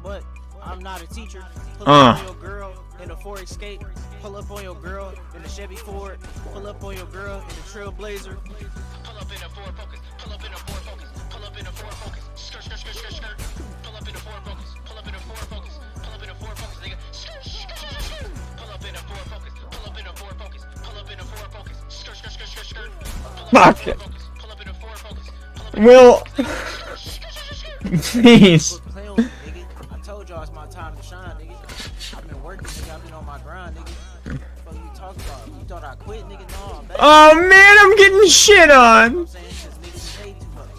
but I'm not a teacher. Pull up on your girl in a Ford Escape. Pull up on your girl in a Chevy Ford. Pull up on your girl in a Trailblazer. Pull up in a Ford Focus. Pull up in a Ford Focus. Pull up in a Ford Focus. Skirt, skirt, skirt, skirt, skirt. Pull up in a Ford Focus. Pull up in a Ford Focus. Pull up in a Ford Focus, nigga. Skirt, skirt, skirt, skirt. Pull up in a Ford Focus. Pull up in a Ford Focus. Pull up in a Ford Focus. Skirt, skirt, skirt, skirt, skirt. Fuck it. Pull up in a Ford Focus. Pull up in a Will, Skirt, skirt, skirt, skirt. please. Quit playing with me, nigga. I told y'all it's my time to shine, nigga. I've been working, nigga. I've been on my grind, nigga. What you talking about? You thought I quit, nigga? No, I'm back. Oh man, I'm getting shit on. I'm saying since niggas paid too much.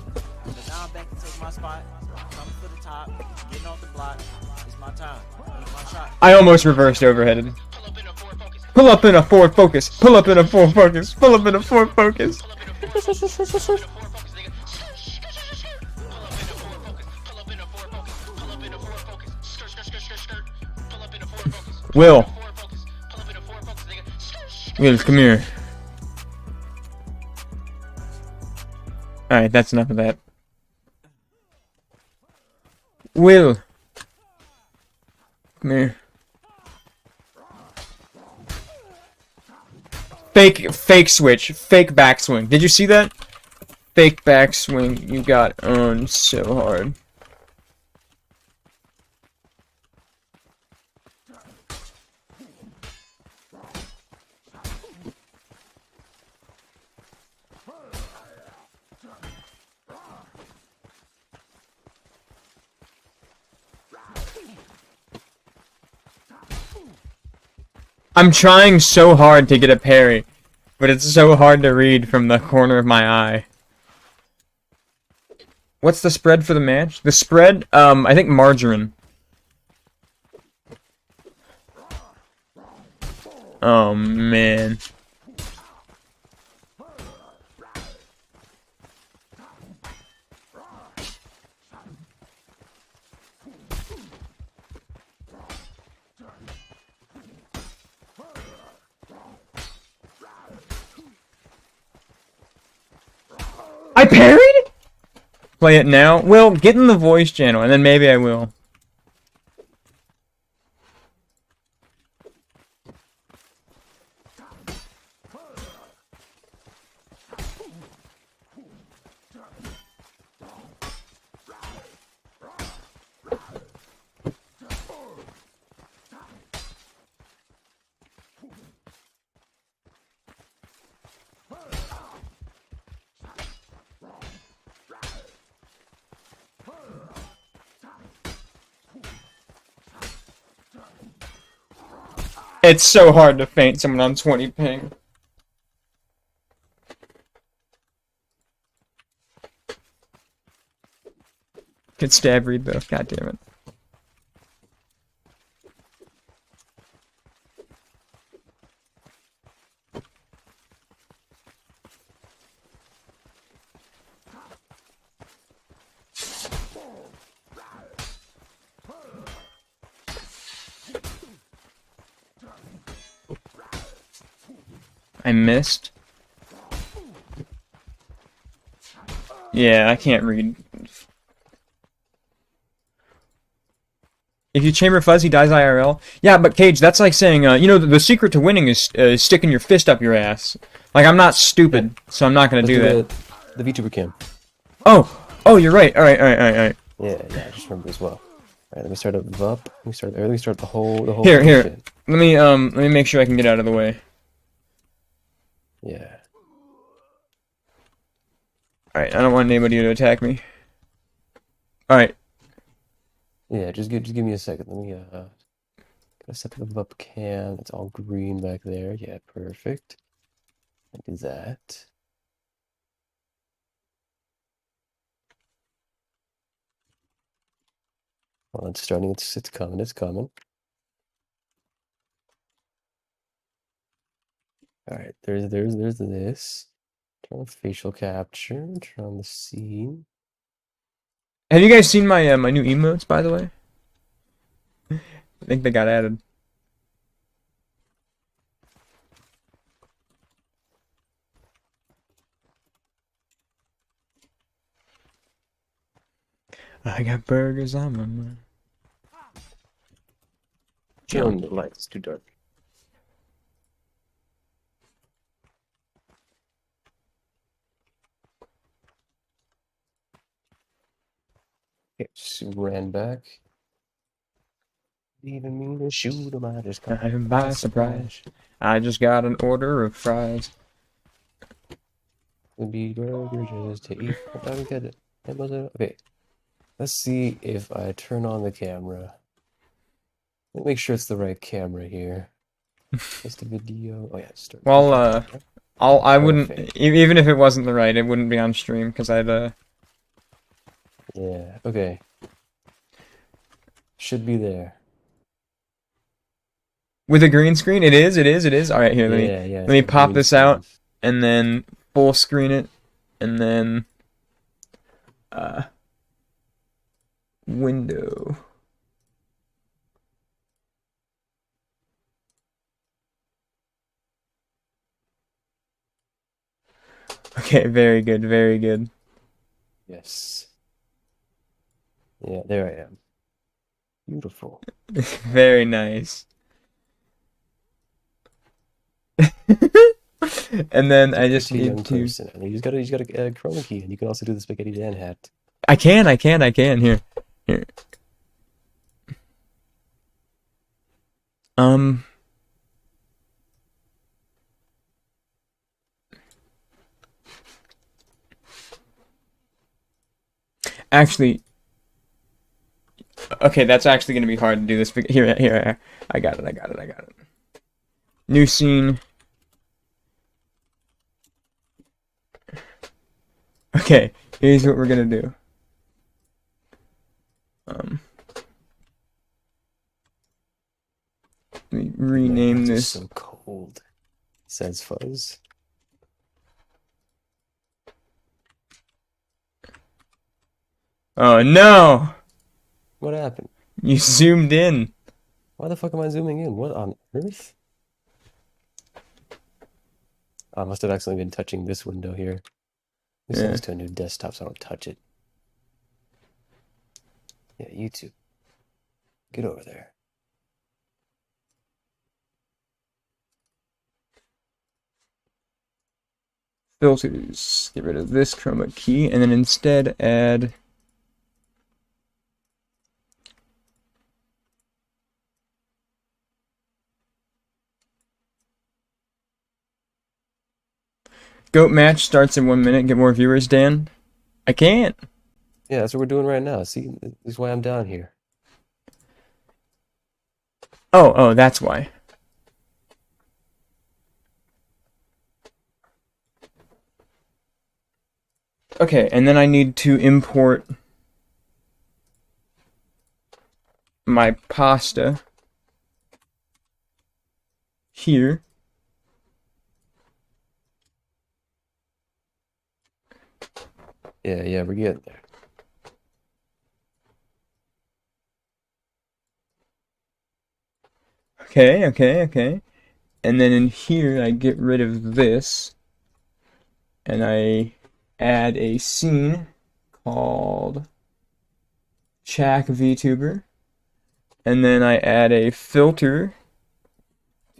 But now I'm back to take my spot. Coming for the top. Getting off the block. It's my time. It's my shot. I almost reversed overheaded. Pull up in a Ford Focus. Pull up in a Ford Focus. Pull up in a Ford Focus. Pull up in a Ford Focus. Pull up in a Ford Focus. Pull up in a Ford Focus, nigga. Skirt, skirt, skirt, skirt. Pull up in a Ford Focus. Pull up in a Ford Focus. Pull up in a Ford Focus. Skirt, skirt, skirt, skirt, skirt. Pull up in a Ford Focus. Will, Ford Focus. Pull up in a Ford Focus, nigga. Skirt, skirt. Will, come here. Alright, that's enough of that. Will. Come here. Fake switch. Fake backswing. Did you see that? Fake backswing. You got owned so hard. I'm trying so hard to get a parry, but it's so hard to read from the corner of my eye. What's the spread for the match? The spread, I think margarine. Oh, man. I parried? Play it now? Will, get in the voice channel, and then maybe I will. It's so hard to feint someone on 20 ping. Good stab read though, god damn it. I missed. Yeah, I can't read. If you chamber fuzz, he dies IRL. Yeah, but Cage, that's like saying, you know, the secret to winning is sticking your fist up your ass. Like, I'm not stupid, so I'm not gonna do that. The VTuber cam. Oh, you're right. Alright. Yeah, I just remember as well. Alright, let me start up VUP. Let me start the whole Here. shit. Let me make sure I can get out of the way. Yeah. Alright, I don't want anybody to attack me. Alright. Yeah, just give me a second. Let me gotta set the VUP cam. It's all green back there. Yeah, perfect. I do that. Well, it's starting. It's coming. It's coming. All right. There's this. Turn on facial capture. Turn on the scene. Have you guys seen my my new emotes, by the way? I think they got added. I got burgers on my mind. Turn the lights too dark. Okay, just ran back. Even mean to shoot him, I just got I'm by surprise. I just got an order of fries. Would be burger just to eat. I don't get it. Okay. Let's see if I turn on the camera. Let me make sure it's the right camera here. Just the video. Oh yeah, start. Well, I wouldn't, Perfect. even if it wasn't the right, it wouldn't be on stream, because I'd, Yeah, okay. Should be there. with a green screen? It is. Alright, here, let Yeah. me it's the pop green this screen. out, and then full screen it, and then, window. Okay, very good, very good. Yes. Yeah, there I am. Beautiful. Very nice. And then I just Pretty young need to... person. And you just got a chroma key, and you can also do the Spaghetti Dan hat. I can. Here. Um... Actually... Okay, that's actually gonna be hard to do this. Here. I got it. New scene. Okay, here's what we're gonna do. Let me rename Man, this. so cold. Says Fuzz. Oh no! What happened? You zoomed in. Why the fuck am I zooming in? What on earth? I must have accidentally been touching this window here. This Yeah. is to a new desktop, so I don't touch it. Yeah, YouTube. Get over there. Filters. Get rid of this chroma key, and then instead add... Goat match starts in 1 minute. Get more viewers, Dan. I can't. Yeah, that's what we're doing right now. See, this is why I'm down here. Oh, that's why. Okay, and then I need to import my pasta here. Yeah, we're getting there. Okay. And then in here, I get rid of this, and I add a scene called Shaq VTuber, and then I add a filter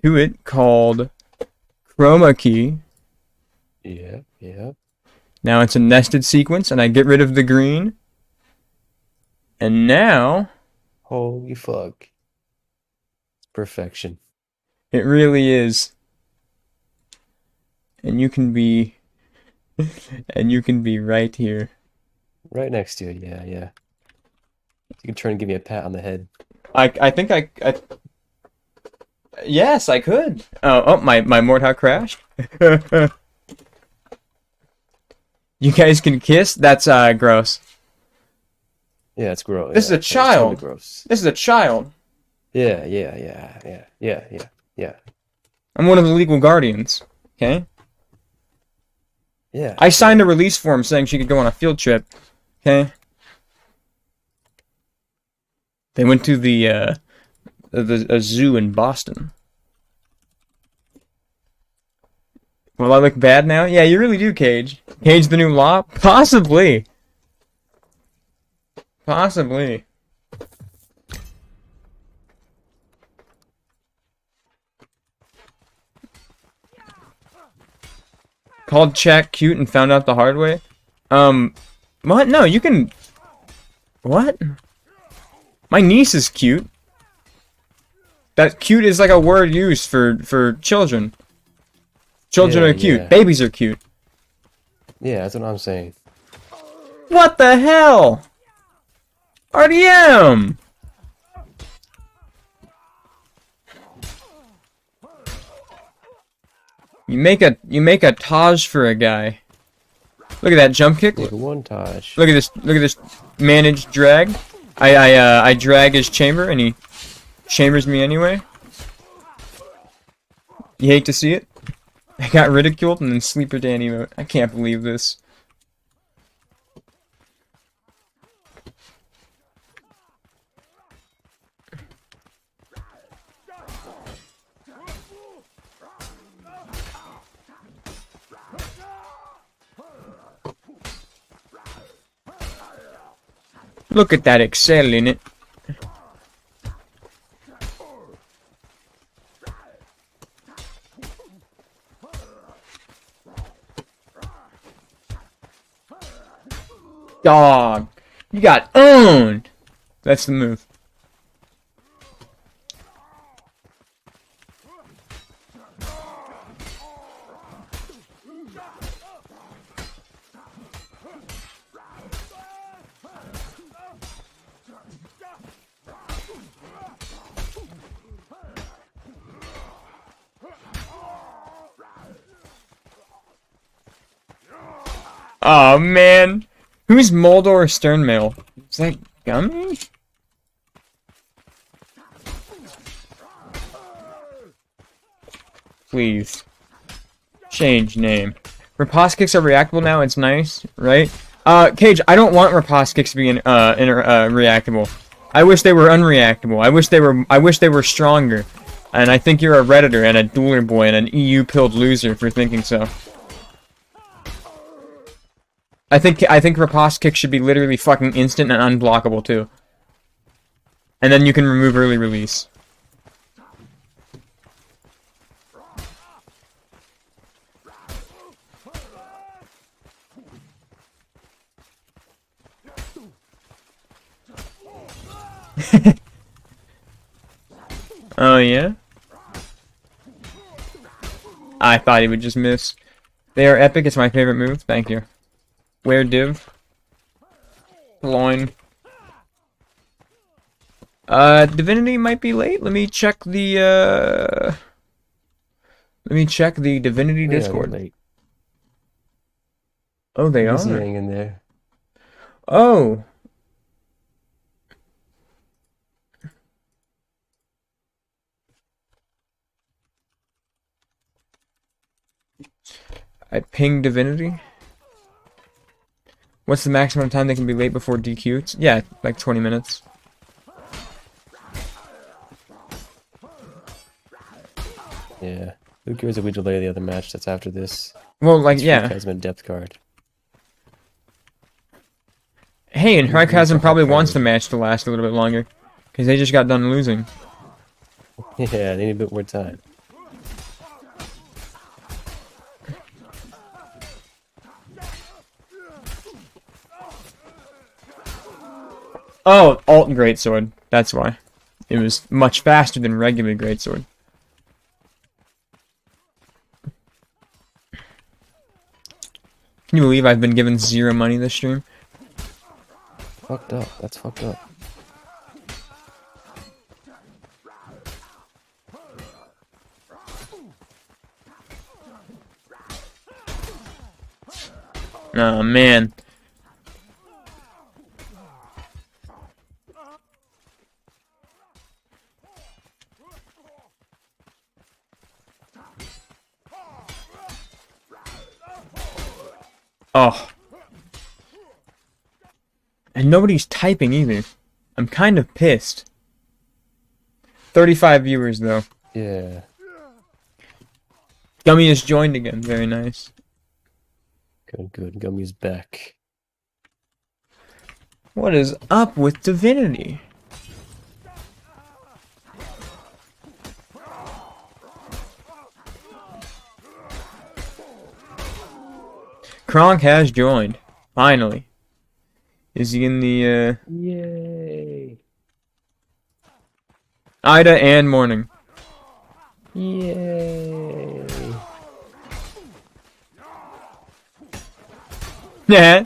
to it called Chroma Key. Yeah. Now it's a nested sequence, and I get rid of the green, and now Holy fuck. It's perfection. it really is. And you can be right here. Right next to it, yeah. You can turn and give me a pat on the head. I think I yes, I could. Oh, my Mordhau crashed. You guys can kiss? That's gross. Yeah, it's gross. This is a It's totally child. gross. This is a child. Yeah. I'm one of the legal guardians. Okay? Yeah. I signed a release form saying she could go on a field trip. Okay? They went to the a zoo in Boston. Will I look bad now? Yeah, you really do, Cage. Cage the new law? Possibly. Possibly. Called Shaq cute and found out the hard way? What? No, you can... What? My niece is cute. That cute is like a word used for children. Children are cute. Yeah. Babies are cute. Yeah, that's what I'm saying. What the hell? RDM! You make a Taj for a guy. Look at that jump kick. Take one Taj. Look at this managed drag. I drag his chamber and he chambers me anyway. You hate to see it? I got ridiculed and then Sleeper Danny mode. I can't believe this. Look at that Excel in it. Dog, you got owned. That's the move. Oh man, who's Moldor Sternmail? Is that Gummy? Please change name. Riposte kicks are reactable now. It's nice, right? Cage, I don't want riposte kicks to be reactable. I wish they were unreactable. I wish they were stronger. And I think you're a redditor and a dueler boy and an EU pilled loser for thinking so. I think riposte kick should be literally fucking instant and unblockable too. And then you can remove early release. Oh yeah? I thought he would just miss. They are epic, it's my favorite move, thank you. Where div? Loin. Divinity might be late. Let me check the Divinity Yeah, Discord. they're late. Oh, they Easy are. hang in there. Oh. I pinged Divinity. What's the maximum time they can be late before DQs? Yeah, like 20 minutes. Yeah. Who cares if we delay the other match that's after this? Well, like, It's yeah. Chasm depth card. Hey, and Chasm probably wants the Chasm. match to last a little bit longer. Because they just got done losing. Yeah, they need a bit more time. Oh, alt greatsword. That's why. It was much faster than regular greatsword. Can you believe I've been given 0 money this stream? Fucked up. That's fucked up. Oh man. Oh. And nobody's typing either. I'm kind of pissed. 35 viewers though. Yeah. Gummy has joined again. Very nice. Good, good. Gummy's back. What is up with Divinity? Kronk has joined. Finally. Is he in the, Yay. Ida and Morning? Yay. Yeah.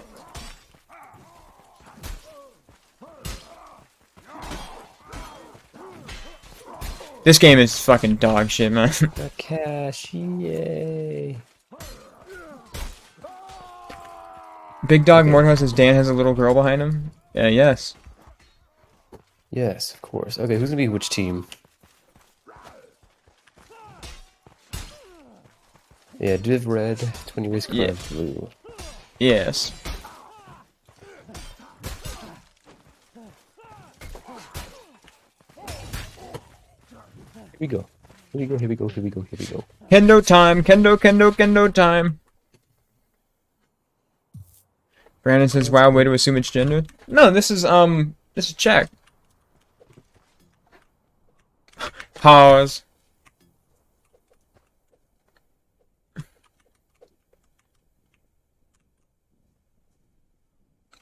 This game is fucking dog shit, man. The cash. Yay. Big Dog Mordecai says Dan has a little girl behind him. Yeah, yes. Yes, of course. Okay, who's gonna be which team? Yeah, Div red, 20 race car Yeah. blue. Yes. Here we go. Here we go, here we go, here we go, here we go. Kendo time. Kendo time. Brandon says, wow, way to assume it's gender. No, this is Czech. Pause.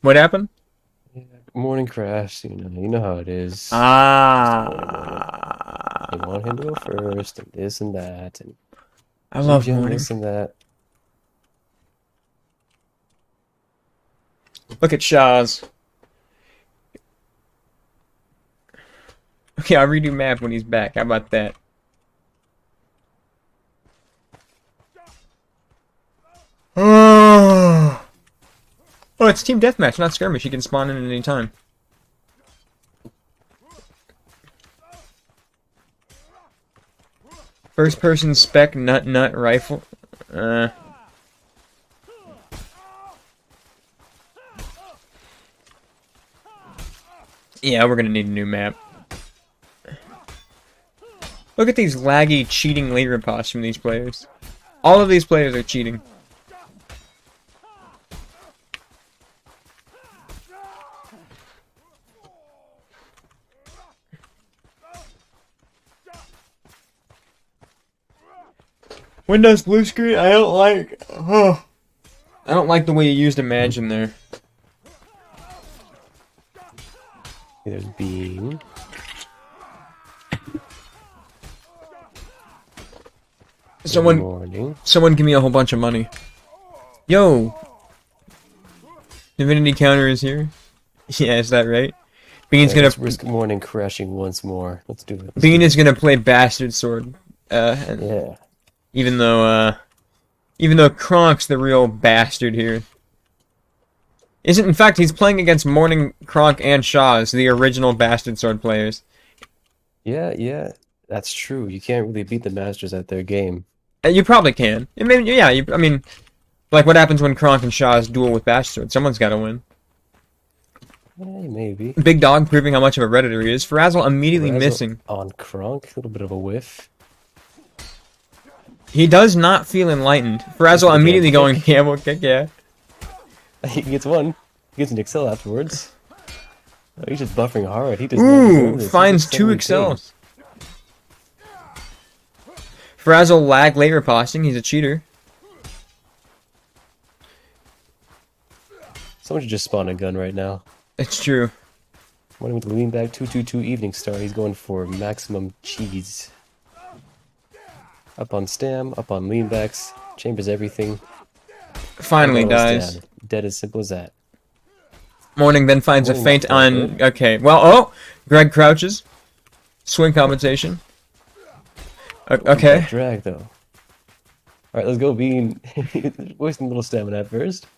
What happened? Morning crash, you know how it is. Ah. They want him to go first, and this and that, and I love Jim morning. this and that. Look at Shaw's. Okay, I'll redo map when he's back. How about that? Oh, it's team deathmatch, not skirmish. You can spawn in at any time. First person spec nut rifle. Yeah, we're gonna need a new map. Look at these laggy, cheating late riposts from these players. All of these players are cheating. Windows blue screen, I don't like. I don't like the way you used Imagine there. There's Beam. Morning. Someone give me a whole bunch of money. Yo! Divinity counter is here? Yeah, is that right? Bean's Yeah, gonna let's risk morning crashing once more. Let's do it. Bean is gonna play Bastard Sword. And Yeah. even though Kronk's the real bastard here. In fact, he's playing against Morning, Kronk, and Shaw's, the original Bastard Sword players. Yeah. That's true. You can't really beat the masters at their game. You probably can. I mean, yeah, I mean, like what happens when Kronk and Shaw's duel with Bastard Sword? Someone's gotta win. Maybe. Big Dog proving how much of a Redditor he is. Frazzle immediately Razzle missing. on Kronk, a little bit of a whiff. He does not feel enlightened. Frazzle Damn immediately kick. going, yeah, we'll kick, yeah. He gets one. He gets an Excel afterwards. Oh, he's just buffering hard. He does not deserve Ooh, this. He finds just 2 suddenly excels. Frazzle lag later posting, he's a cheater. Someone should just spawn a gun right now. It's true. One with the lean back 222 Evening Star. He's going for maximum cheese. Up on stam, up on lean backs, chambers everything. Finally Almost dies. dead as simple as that. Morning then finds a Morning feint not on... good. Okay, well, oh! Greg crouches. Swing compensation. Okay. That drag though. Alright, let's go Bean. Wasting a little stamina at first.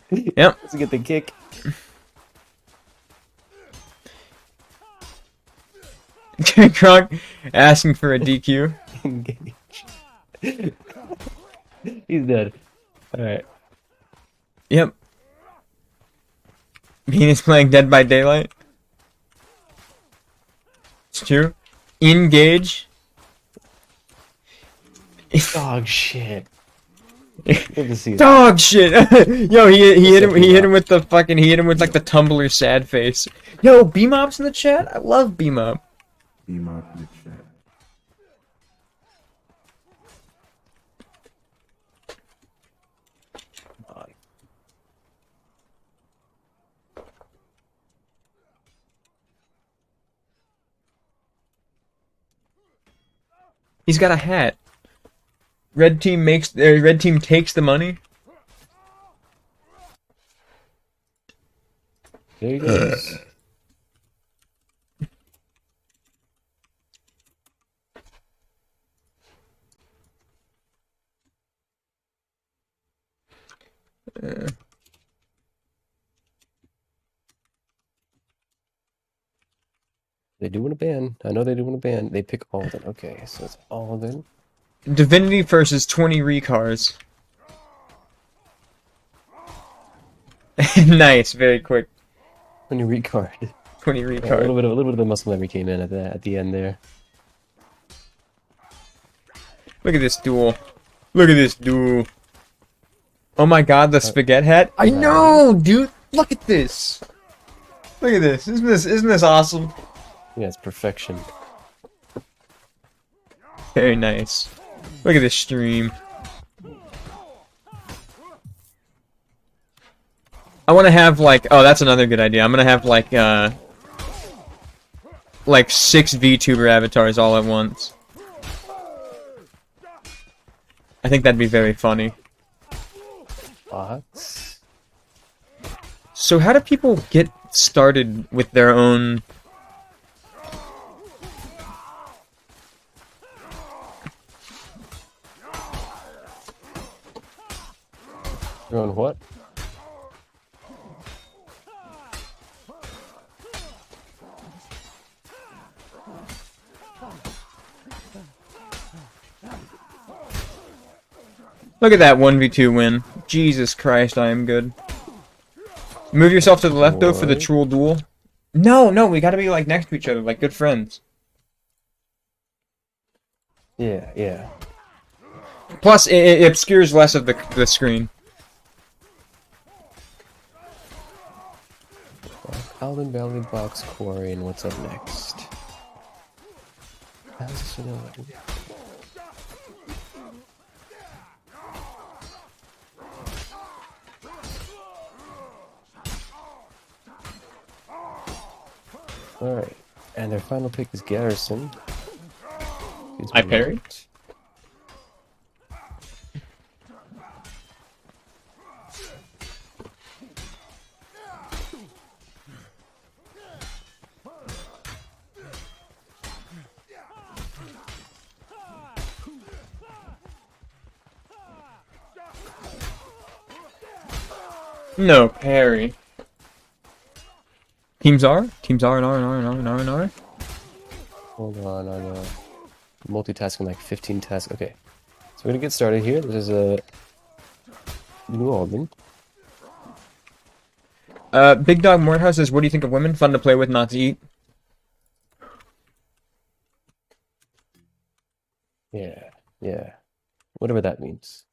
Yep. Let's get the kick. Kronk asking for a DQ. Engage. He's dead. Alright. Yep. Bean is playing Dead by Daylight. It's true. Engage. Dog shit. Good to see that. Dog shit. Yo, he hit him with the fucking like the tumbler sad face. Yo, B-Mob's in the chat. I love B-Mob. B-Mob in the chat. He's got a hat. Red team takes the money. There he goes. They do want a ban. I know they do want a ban. They pick Alden. Okay, so it's Alden. Divinity versus 20 recars. Nice, very quick. When you recard. 20 A recars. little bit of the muscle memory came in at the end there. Look at this duel. Look at this duel. Oh my god, the spaghetti hat. I know, dude. Look at this. Look at this. Isn't this awesome? Yeah, it's perfection. Very nice. Look at this stream. I want to have like, oh, that's another good idea. I'm gonna have like 6 VTuber avatars all at once. I think that'd be very funny. What? So how do people get started with their own? Your own what? Look at that 1v2 win. Jesus Christ, I am good. Move yourself to the left though for the troll duel. No, we gotta be like next to each other, like good friends. Yeah, yeah. Plus, it obscures less of the screen. Alden, Valley Box, Quarry, and what's up next? How's this one going? Alright, and their final pick is Garrison. I parried? No, parry. Teams R? Teams R and R and R and R and R and R? Hold on, I'm multitasking like 15 tasks. Okay, so we're gonna get started here. This is a New Alden. Big Dog Morehouse says, what do you think of women? Fun to play with, not to eat. Yeah, yeah. Whatever that means.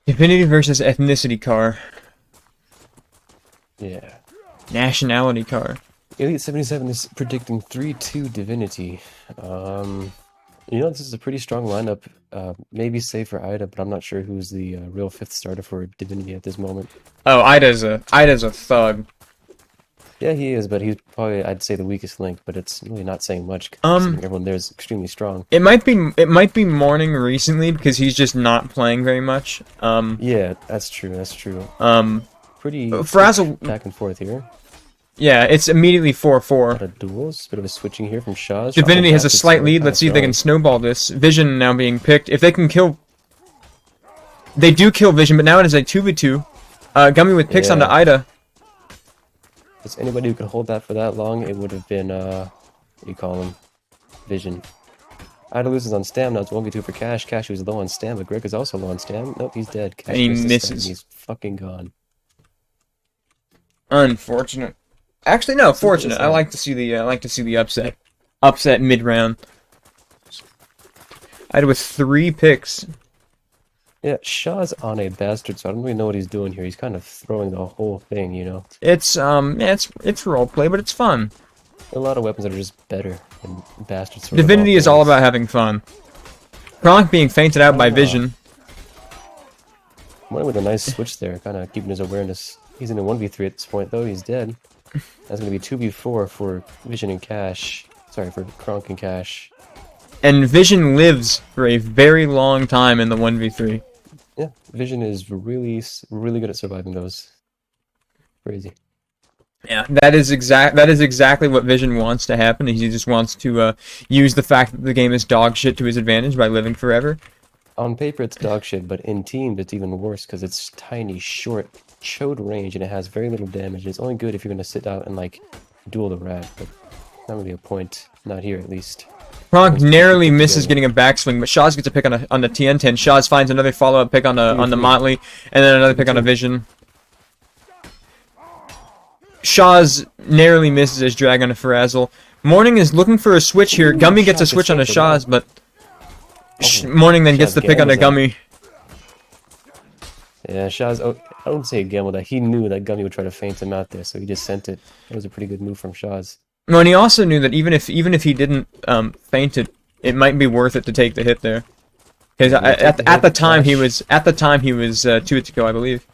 Divinity versus ethnicity car. Yeah. Nationality car. Elite 77 is predicting 3-2 Divinity. You know, this is a pretty strong lineup. Maybe save for Ida, but I'm not sure who's the real 5th starter for Divinity at this moment. Oh, Ida's a thug. Yeah, he is, but he's probably, I'd say, the weakest link, but it's really not saying much, considering everyone there is extremely strong. It might be Morning recently because he's just not playing very much. Yeah, that's true, that's true. Pretty Frazzle back and forth here. Yeah, it's immediately 4-4. Lot of duels, bit of a switching here from Shaw's. Divinity has a slight lead. Let's see if they can snowball this. Vision now being picked. If they can kill... They do kill Vision, but now it is a 2v2. Gummy with picks onto Ida. Is anybody who could hold that for that long, it would have been, what do you call him? Vision. Idolus is on stam now. It's 1v2 for Cash. Cash was low on stam, but Greg is also low on stam. Nope, he's dead. Cash And he missed the stam. misses. He's fucking gone. Unfortunate. Actually, no, fortunate. I like to see the upset. Upset mid round. I had with 3 picks. Yeah, Shaw's on a bastard, so I don't really know what he's doing here. He's kind of throwing the whole thing, you know. It's roleplay, but it's fun. There are a lot of weapons that are just better than bastards. Divinity is all about having fun. Kronk being fainted out by Vision. Morning with a nice switch there, kind of keeping his awareness. He's in a 1v3 at this point, though. He's dead. That's going to be 2v4 for Vision and Cash. Sorry, for Kronk and Cash. And Vision lives for a very long time in the 1v3. Yeah, Vision is really, really good at surviving those. Crazy. Yeah, that is exactly what Vision wants to happen. He just wants to use the fact that the game is dog shit to his advantage by living forever. On paper, it's dog shit, but in team, it's even worse because it's tiny, short, chode range, and it has very little damage. It's only good if you're going to sit out and, like, duel the rat, but not really a point. Not here, at least. Kronk narrowly misses getting a backswing, but Shaz gets a pick on the TN10. Shaz finds another follow-up pick on the Motley, and then another pick on a Vision. Shaz narrowly misses his drag on a Frazzle. Morning is looking for a switch here. Gummy gets a switch on a Shaz, but Morning then gets the pick on a Gummy. Yeah, Shaz, I don't say gamble that. He knew that Gummy would try to feint him out there, so he just sent it. That was a pretty good move from Shaz. Well, and he also knew that even if he didn't feint it, it might be worth it to take the hit there. Because at the time he was 2 hits to go, I believe.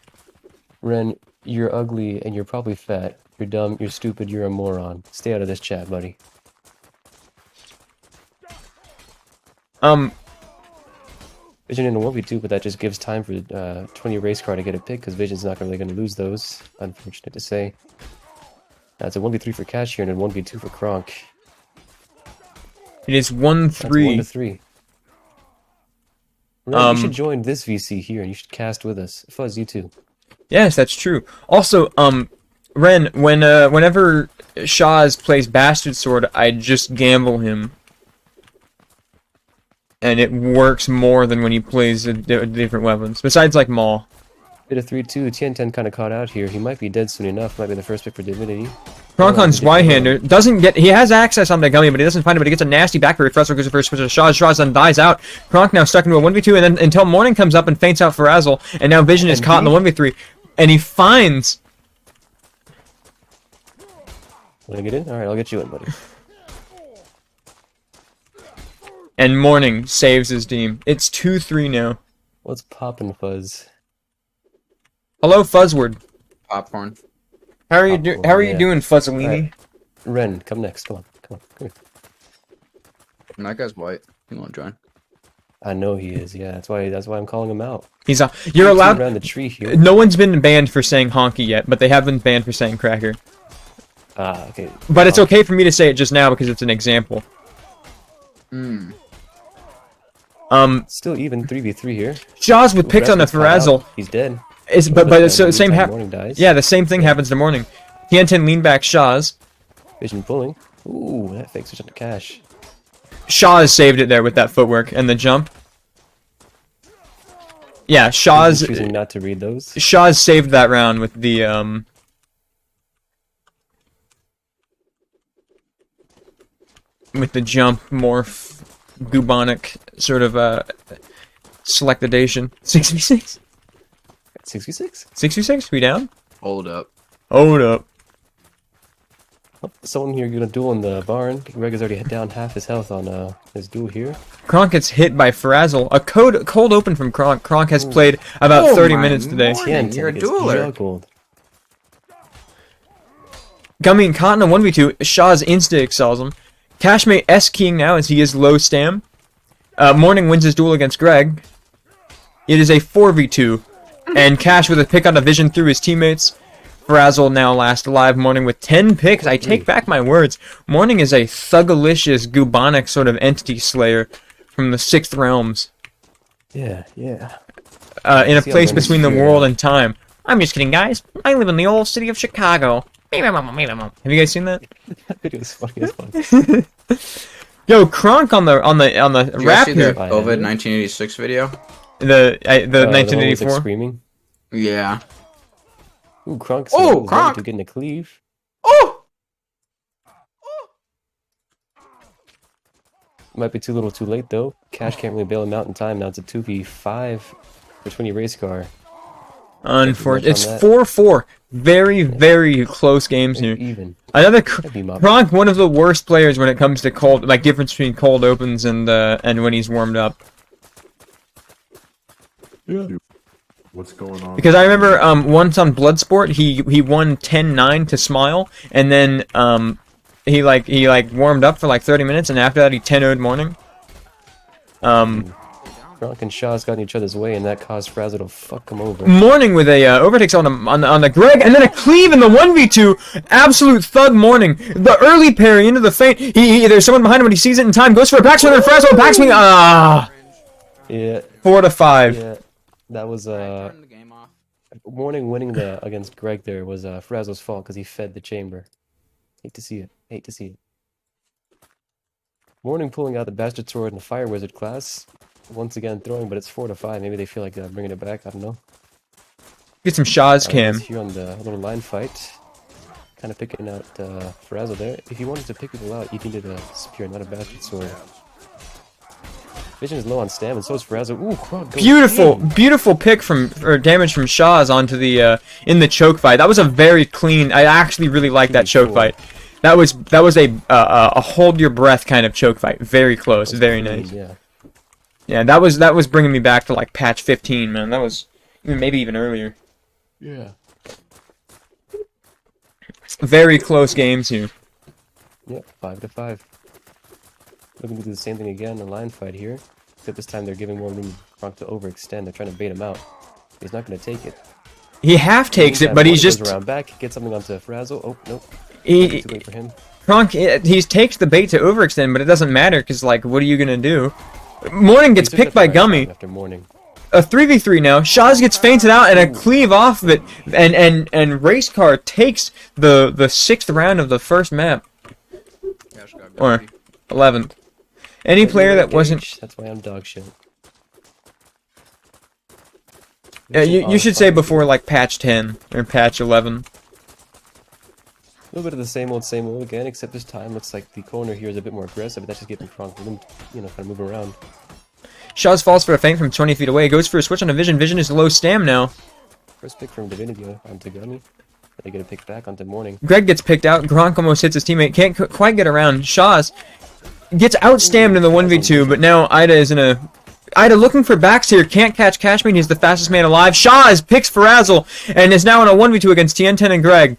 Ren, you're ugly and you're probably fat. You're dumb. You're stupid. You're a moron. Stay out of this chat, buddy. Vision in a 1v2, but that just gives time for 20 race car to get a pick because Vision's not really going to lose those. Unfortunate to say. That's a 1v3 for Cash here and a 1v2 for Kronk. It is 1-3. That's 1-3. Ren, you should join this VC here and you should cast with us. Fuzz, you too. Yes, that's true. Also, Ren, whenever Shaz plays Bastard Sword, I just gamble him. And it works more than when he plays different weapons. Besides, like, Maul. Bit of 3-2. Tien kind of caught out here. He might be dead soon enough. Might be the first pick for Divinity. Kronkon's Y-hander doesn't get... He has access on the Gummy, but he doesn't find it, but he gets a nasty back parry. Frazzle goes first, switches to Shaz. Shaz then dies out. Kronk now stuck into a 1v2, and then until Morning comes up and feints out Frazzle, and now Vision is caught in the 1v3, and he finds... Wanna get in? Alright, I'll get you in, buddy. And Morning saves his team. It's 2-3 now. What's poppin', Fuzz? Hello, Fuzzward. Popcorn. How are you doing, Fuzzolini? Right. Ren, come next. Come on. Come here. And that guy's white. You want to join? I know he is. Yeah, that's why I'm calling him out. You're allowed around the tree here. No one's been banned for saying honky yet, but they have been banned for saying cracker. Ah, okay. But it's okay for me to say it just now because it's an example. Still even 3v3 here. Shaz with picks on the Frazzle. He's dead. So same the same thing happens to Morning. Tianten lean back Shaz. Vision pulling. Ooh, that fake switch on to Cash. Shaz saved it there with that footwork and the jump. Yeah, Shaz choosing not to read those. Shaz saved that round with the jump morph Gubonic sort of selectidation. 6v6? 6v6? 6v6? We down? Hold up. Hold up. Oh, someone here gonna duel in the barn. Greg is already down half his health on his duel here. Kronk gets hit by Frazzle. A cold open from Kronk. Kronk has played about 30 minutes today. You're a dueler. Juggled. Gummy and Cotton on 1v2. Shaz insta-excels him. Cashmate S-keying now as he is low stam. Morning wins his duel against Greg. It is a 4v2. And Cash with a pick on a Vision through his teammates. Frazzle now last alive. Morning with 10 picks. I take back my words. Morning is a thugalicious, Gubonic sort of entity slayer from the 6th realms. Yeah. In a place between the world and time. I'm just kidding, guys. I live in the old city of Chicago. Have you guys seen that? It was funny as fun. Yo, Kronk on the Did you guys rap see the here. COVID 1986 video? The The one with, like, 1984. screaming. Yeah. Ooh, Kronk. Oh, Kronk! To getting a cleave. Oh! Might be too little, too late though. Cash can't really bail him out in time. Now it's a 2v5 for 20 race car. Unfortunately, it's on that. 4-4. Very, very close games here. Even. Another That'd be my- Kronk, one of the worst players when it comes to cold, like difference between cold opens and when he's warmed up. What's going on? Because I remember once on Bloodsport, he won 10-9 to Smile, and then he warmed up for like 30 minutes, and after that he 10-0'd Morning. Kronk and Shaw's got in each other's way, and that caused Frazzle to fuck him over. Morning with a overtakes on the Greg, and then a cleave in the 1v2. Absolute thug Morning. The early parry into the feint. There's someone behind him, but he sees it in time. Goes for a backswing and Frazzle backswing. Yeah. 4-5. Yeah. That was Turn the game off. Morning winning against Greg there was Frazzle's fault because he fed the chamber. Hate to see it. Hate to see it. Morning pulling out the Bastard Sword in the Fire Wizard class. Once again throwing, but it's 4-5. Maybe they feel like bringing it back. I don't know. Get some Shaw's cam. Here on the little line fight. Kind of picking out Frazzle there. If you wanted to pick people out, you needed a spear, not a Bastard Sword. Vision is low on stam, and so is Frazzle. Ooh, Kronk goes in. Beautiful pick or damage from Shaw's onto the in the choke fight. That was a very clean. I actually really like that choke fight. That was a hold your breath kind of choke fight. Very close, very Clean, nice. Yeah. Yeah, that was bringing me back to like patch 15, man. That was maybe even earlier. Yeah. Very close games here. Yep, 5-5. Looking to do the same thing again in the line fight here. Except this time they're giving more room for Kronk to overextend. They're trying to bait him out. He's not going to take it. He half takes it, but he's Goes just around back, gets something onto Frazzle. Oh, nope. he Too late for him. Kronk. He takes the bait to overextend, but it doesn't matter because like, what are you gonna do? Morning gets He took picked it by for Gummy. after Morning. A 3v3 now. Shaw's gets feinted out and a cleave off of it, and Race Car takes the 6th round of the first map, Cash got or greedy. 11th. Any player that wasn't. That's why I'm dog shit. Yeah, you should say before like patch 10 or patch 11. A little bit of the same old again, except this time looks like the corner here is a bit more aggressive, but that's just giving Kronk room, kind of move around. Shaw's falls for a feint from 20 feet away. Goes for a switch on a Vision. Vision is low stam now. First pick from Divinity onto Gummy. They get a pick back onto Morning. Greg gets picked out. Gronk almost hits his teammate. Can't quite get around. Shaw's gets outstammed in the 1v2, but now Ida is in a... Ida looking for backs here. Can't catch Cashman. He's the fastest man alive. Shaw's picks Frazzle and is now in a 1v2 against TN10 and Greg.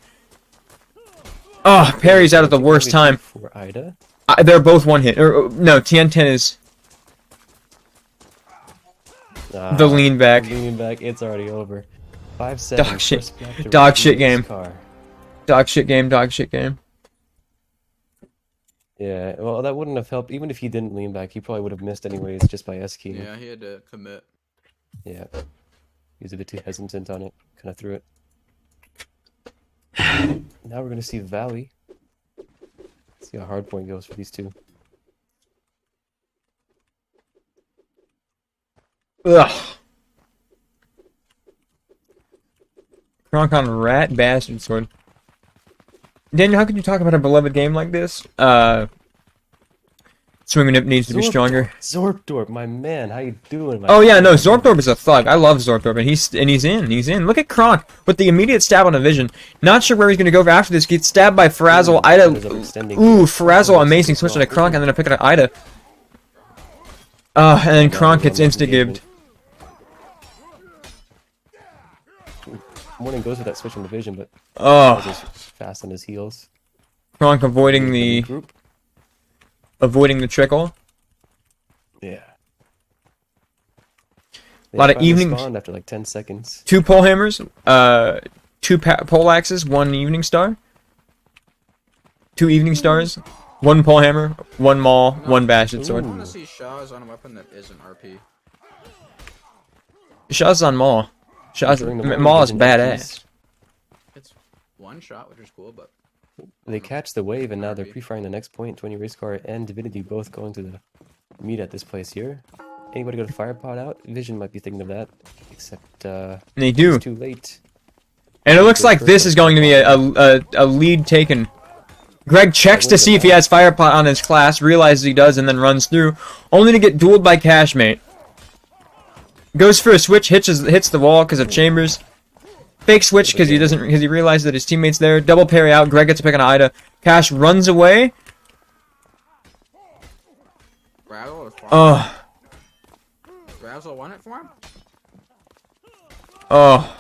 Oh, parry's out at the worst time. For Ida. They're both one hit. No, TN10 is the lean back. Leaning back, it's already over. 5-7. Dog shit. First back to Dog shit Race game. Car. Dog shit game, dog shit game. Yeah, well, that wouldn't have helped. Even if he didn't lean back, he probably would have missed anyways just by S-keying. Yeah, he had to commit. Yeah. He was a bit too hesitant on it. Kind of threw it. Now we're going to see Valley. See how hardpoint goes for these two. Ugh. Kronk on rat bastard sword. Daniel, how could you talk about a beloved game like this? Swinging Nip needs to be stronger. Zorpdorp, my man, how you doing? Oh yeah, no, Zorpdorp is a thug. I love Zorpdorp, and he's in. Look at Kronk with the immediate stab on a Vision. Not sure where he's gonna go after this. Gets stabbed by Frazzle. Ida. Ooh, Frazzle, amazing switch on a Kronk, and then a pick on Ida. And then Kronk gets insta-gibbed. Morning goes with that switch on the Vision, but Oh, is fast on his heels. Kronk avoiding the Group. trickle. Yeah. A lot of finally evening- spawned after like 10 seconds. 2 pole hammers, 2 pole axes, 1 evening star. 2 evening stars, 1 pole hammer, 1 maul, 1 bastard sword. I want to see Shaw's on a weapon that isn't RP. Shaw's on maul. Shaw's During the maul is Vision badass. entries. It's one shot, which is cool, but They catch the wave, and now they're pre-firing the next point. 20 race car and Divinity both going to the meet at this place here. Anybody got a fire pod out? Vision might be thinking of that, except They do. it's too late. And it looks like this is going to be a lead taken. Greg checks to see if he has fire pot on his class, realizes he does, and then runs through, only to get dueled by Cashmate. Goes for a switch, hits the wall because of chambers. Fake switch because he realizes that his teammate's there. Double parry out. Greg gets a pick on Ida. Cash runs away. Razzle is fine. Oh. Razzle won it for him? Oh.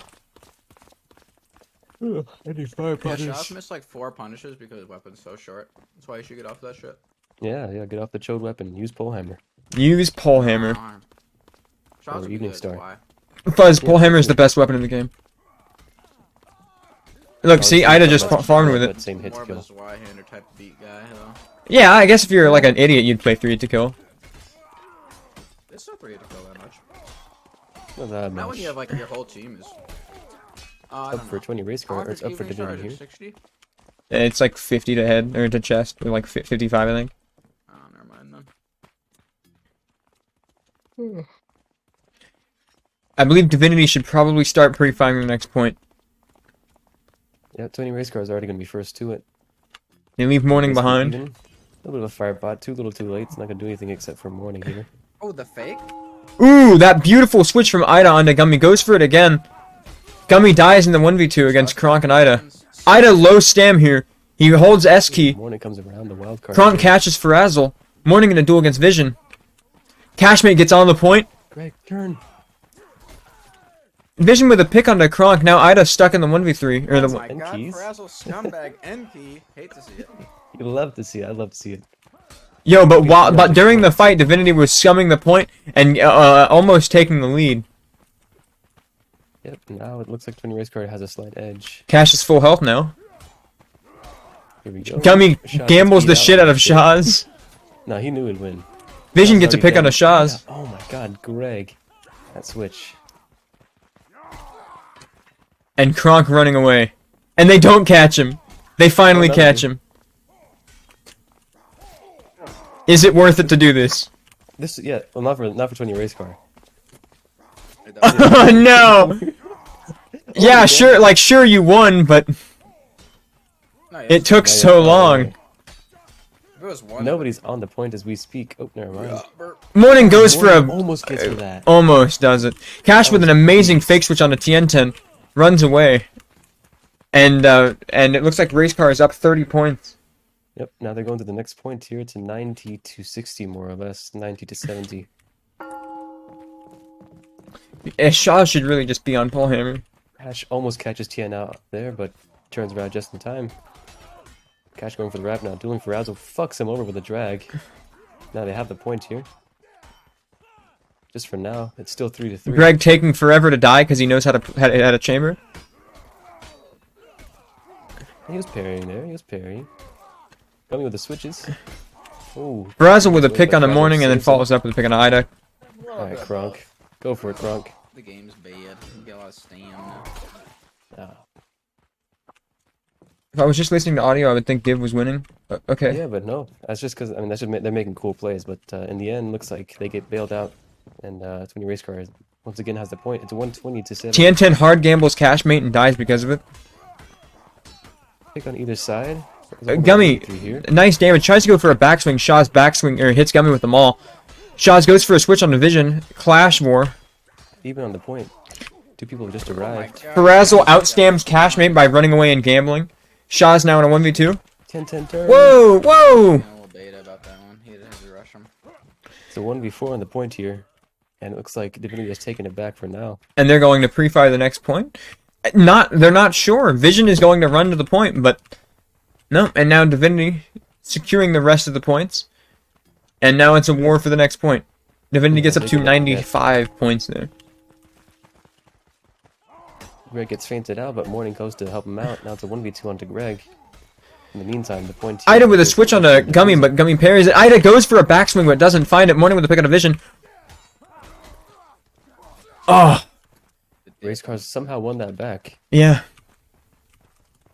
Any fire Yeah, Shaw's missed like 4 punishes because his weapon's so short. That's why you should get off that shit. Yeah, get off the chode weapon. Use pole hammer. Use pole hammer. Shaw's Or Evening good, Star. why? Fuzz, pole hammer is the best weapon in the game. Look, see, Ida just farmed with it. Same hit More to of a kill. Y-hander type beat guy, though. Yeah, I guess if you're like an idiot, you'd play 3 to kill. It's not 3 to kill that much. Not that Not when much. you have like your whole team is. I Up don't for know. 20 race car, or it's up for Evening Star Divinity is here. 60? It's like 50 to head, or to chest, or like 55, I think. Oh, never mind then. I believe Divinity should probably start pre-firing the next point. Yeah, 20 race car is already going to be first to it. They leave Morning Basically behind. even. A little bit of a fire pot, too little too late. It's not going to do anything except for Morning here. Oh, the fake? Ooh, that beautiful switch from Ida onto Gummy. Goes for it again. Gummy dies in the 1v2 against Kronk and Ida. Ida low stam here. He holds S key. Morning comes around the wild card. Kronk catches Frazzle. Morning in a duel against Vision. Cashmate gets on the point. Greg, turn. Vision with a pick onto Kronk. Now Ida stuck in the 1v3. Or Oh the my N god, keys? Frazzle scumbag NP. Hate to see it. You love to see it. I love to see it. Yo, but during the fight, Divinity was scumming the point and almost taking the lead. Yep, now it looks like 20 race car has a slight edge. Cash is full health now. Here we go. Gummy Shaz gambles beat the out shit out of with it. Shaz. No, he knew he'd win. Vision Shaz gets a already pick on done. a Shaz. Oh my god, Greg. That switch. And Kronk running away. And they don't catch him. They finally Oh, no. catch him. Is it worth it to do this? This, yeah, well, not for 20 race car. Oh no! Yeah, sure, sure you won, but it took so long. If it was one, Nobody's on the point as we speak. Oh, never mind. Morning goes for Morning a... almost gets for that. Almost does it. Cash with an amazing fake switch on the TN10. Runs away. And it looks like Race Car is up 30 points. Yep, now they're going to the next point here to 90 to 60 more or less. 90 to 70. Shaw should really just be on Paul Hammer. Cash almost catches Tien out there, but turns around just in time. Cash going for the wrap now, dueling for Razzle, fucks him over with a drag. Now they have the point here. Just for now, it's still 3 to 3. Greg taking forever to die because he knows how to chamber. He was parrying there, he was parrying. Coming with the switches. Oh. Brazzle with a pick on the Frazzle morning and then saves him. follows up with a pick on Ida. Alright, Kronk. Go for it, Kronk. The game's bad. You get a lot of stamina. Ah. If I was just listening to audio, I would think Div was winning. Okay. Yeah, but no. That's just because, I mean, they're making cool plays, but in the end, looks like they get bailed out. And 20 race car once again has the point. It's 120 to 7. TN10 hard gambles Cashmate and dies because of it. Pick on either side. Gummy, Here. nice damage. Tries to go for a backswing. Shaw's backswing, or hits Gummy with the maul. Shaw's goes for a switch on the Vision. Clash War. Even on the point. Two people have just arrived. Frazzle outstams Cashmate by running away and gambling. Shaw's now in a 1v2. 10-10 turn. Whoa, whoa! A little beta about that one. He didn't have to rush him. It's a 1v4 on the point here. And it looks like Divinity has taken it back for now. And they're going to pre-fire the next point? They're not sure. Vision is going to run to the point, but... No, and now Divinity securing the rest of the points. And now it's a war for the next point. Divinity gets up to 95 points there. Greg gets fainted out, but Morning goes to help him out. Now it's a 1v2 onto Greg. In the meantime, the point... Ida with a switch on the Gummy, but Gummy parries it. Ida goes for a backswing, but doesn't find it. Morning with a pick on a Vision. Oh, Race cars somehow won that back. yeah.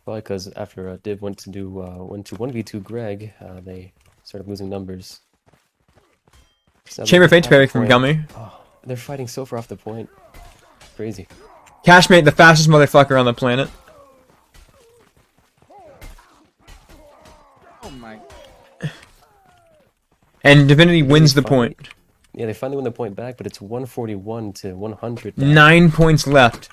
Probably because after Div went to 1v2 Greg, they started losing numbers. So Chamber they're Fate's half the parry from point. Gummy. Oh, they're fighting so far off the point. Crazy. Cashmate, the fastest motherfucker on the planet. Oh my. And Divinity wins the point. Yeah, they finally win the point back, but it's 141 to 100 now. 9 points left.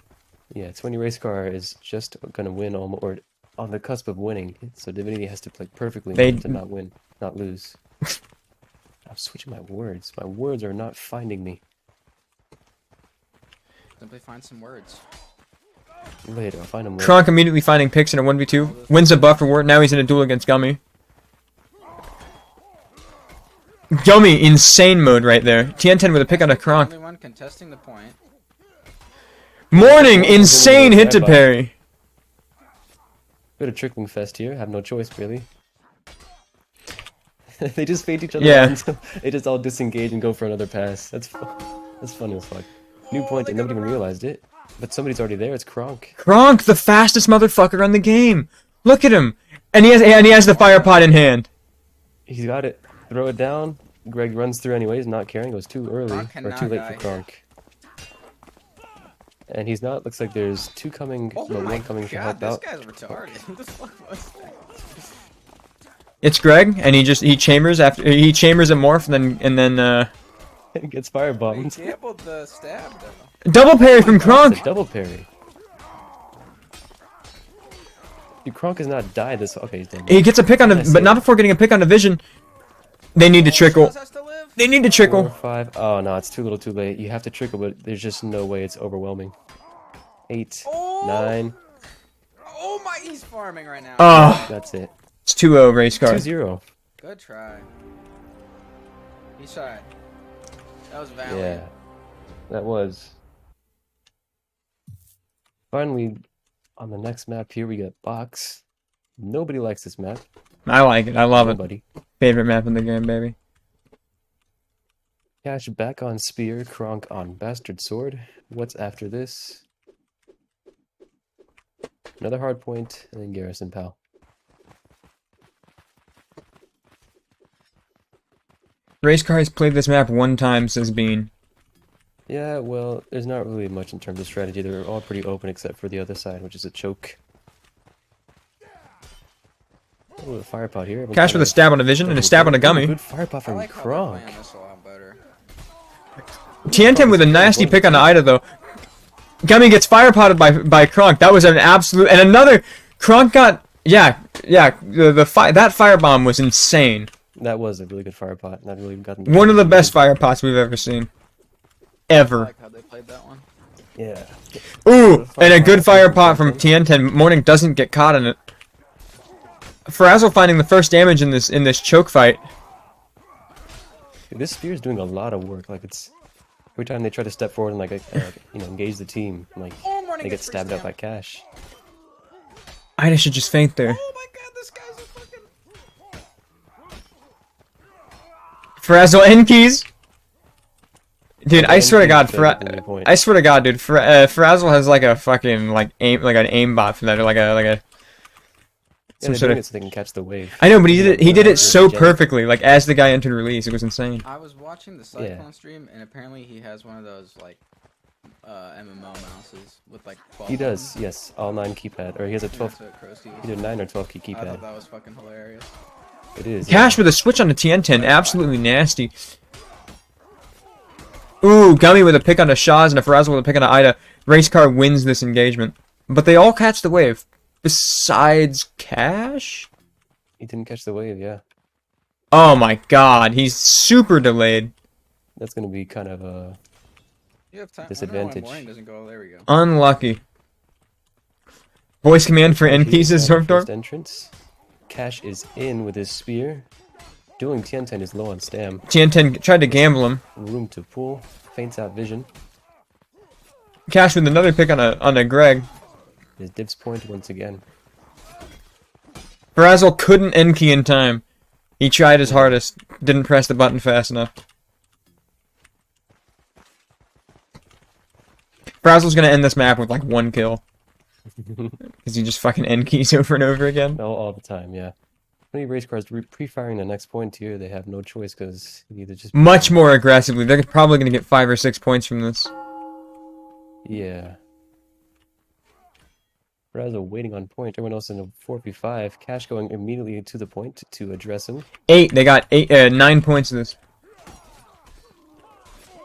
Yeah, 20 Race Car is just gonna win almost, or on the cusp of winning. So Divinity has to play perfectly to not win, not lose. I'm switching my words. My words are not finding me. Simply find some words. Later, I'll find them later. Kronk immediately finding picks in a 1v2. Wins a buffer war. Now he's in a duel against Gummy. Gummy, insane mode right there. TN10 with a pick on a Kronk. Only one contesting the point. Morning, insane hit to parry. Bit of trickling fest here. Have no choice, really. They just fade each other Yeah. out until they just all disengage and go for another pass. That's funny as fuck. New point, and nobody even realized it. But somebody's already there. It's Kronk. Kronk, the fastest motherfucker on the game. Look at him. And he has the fire pot in hand. He's got it. Throw it down. Greg runs through anyways, not caring. It was too early Kronk or cannot too late die for Kronk. And he's not. Looks like there's two coming. Oh No, my one coming to god, help this out. guy's retarded. Who the fuck was that? It's Greg, and he chambers after he chambers a morph, and then He gets He firebombed. gambled the stab though. double parry from It's Kronk. a double parry. Dude, Kronk has not died this. Okay, he's dead. He gets a pick on the, but not before getting a pick on the vision. They need to trickle. Has to live? They need to 4, trickle. 5. Oh no, it's too little, too late. You have to trickle, but there's just no way. It's overwhelming. 8, Oh! 9. Oh my, he's farming right now. Oh, That's it. it's 2-0 race car. 2-0. Good try. He tried. That was valiant. Yeah, that was. Finally, on the next map here, we got Box. Nobody likes this map. I like it. I love it. Nobody. Favorite map in the game, baby. Cash back on Spear, Kronk on Bastard Sword. What's after this? Another hard point, and then Garrison Pal. Race car has played this map one time, says Bean. Yeah, well, there's not really much in terms of strategy. They're all pretty open except for the other side, which is a choke. Oh, a fire pot here. Cash with a stab on a vision and a stab on a Gummy. Good fire pot I from like how they're Kronk. playing this a lot better. TN10 with a nasty pick on the Ida though. Gummy gets fire potted by Kronk. That was an absolute, and another Kronk got that firebomb was insane. That was a really good fire pot. That really got them. One of the best fire pots we've ever seen. I Ever. like how they played that one. Yeah. Ooh, and a good fire pot from TN10. Morning doesn't get caught in it. Frazzle finding the first damage in this choke fight. Dude, this spear is doing a lot of work. Like it's every time they try to step forward and engage the team, like Oh, Morning they get gets stabbed free out by Cash. Ida should just faint there. Oh my god, this guy's a fucking. Frazzle end keys. Dude, I end swear to keys God, failed at any point. I swear to God, dude, Frazzle has like a fucking an aimbot for that, or like a Yeah, some they're sort doing of. it so they can catch the wave. I know, but he did it so Gen- perfectly. Like as the guy entered release, it was insane. I was watching the Cyclone stream, and apparently he has one of those like MMO mouses with like 12. He does, yes, all 9 keypad, or he has a 12. That's what Krusty was. Either 9 or 12 key I thought keypad. that was fucking hilarious. It is. Cash with a switch on the TN10, absolutely nasty. Ooh, Gummy with a pick on a Shaz and a Frazzle with a pick on a Ida. Race car wins this engagement, but they all catch the wave. Besides Cash. He didn't catch the wave. Yeah, Oh my God, he's super delayed. that's gonna be kind of a. You have time. Disadvantage. Morning doesn't go. There we go. Unlucky. Voice command for end keys is First Zorfdorf. entrance. Cash is in with his spear. Dueling Tienten is low on stam. TN10 tried to gamble him. Room to pull. Faints out vision. Cash with another pick on a Greg. His divs point once again. Frazzle couldn't end key in time. He tried his hardest, didn't press the button fast enough. Frazzle's gonna end this map with like 1 kill. Because you just fucking end keys over and over again. All the time, yeah. Many race cars pre-firing the next point here, they have no choice because either just Much more aggressively. They're probably going to get 5 or 6 points from this. Yeah. Frazzle waiting on point. Everyone else in a 4v5. Cash going immediately to the point to address him. 8. They got 9 points of this.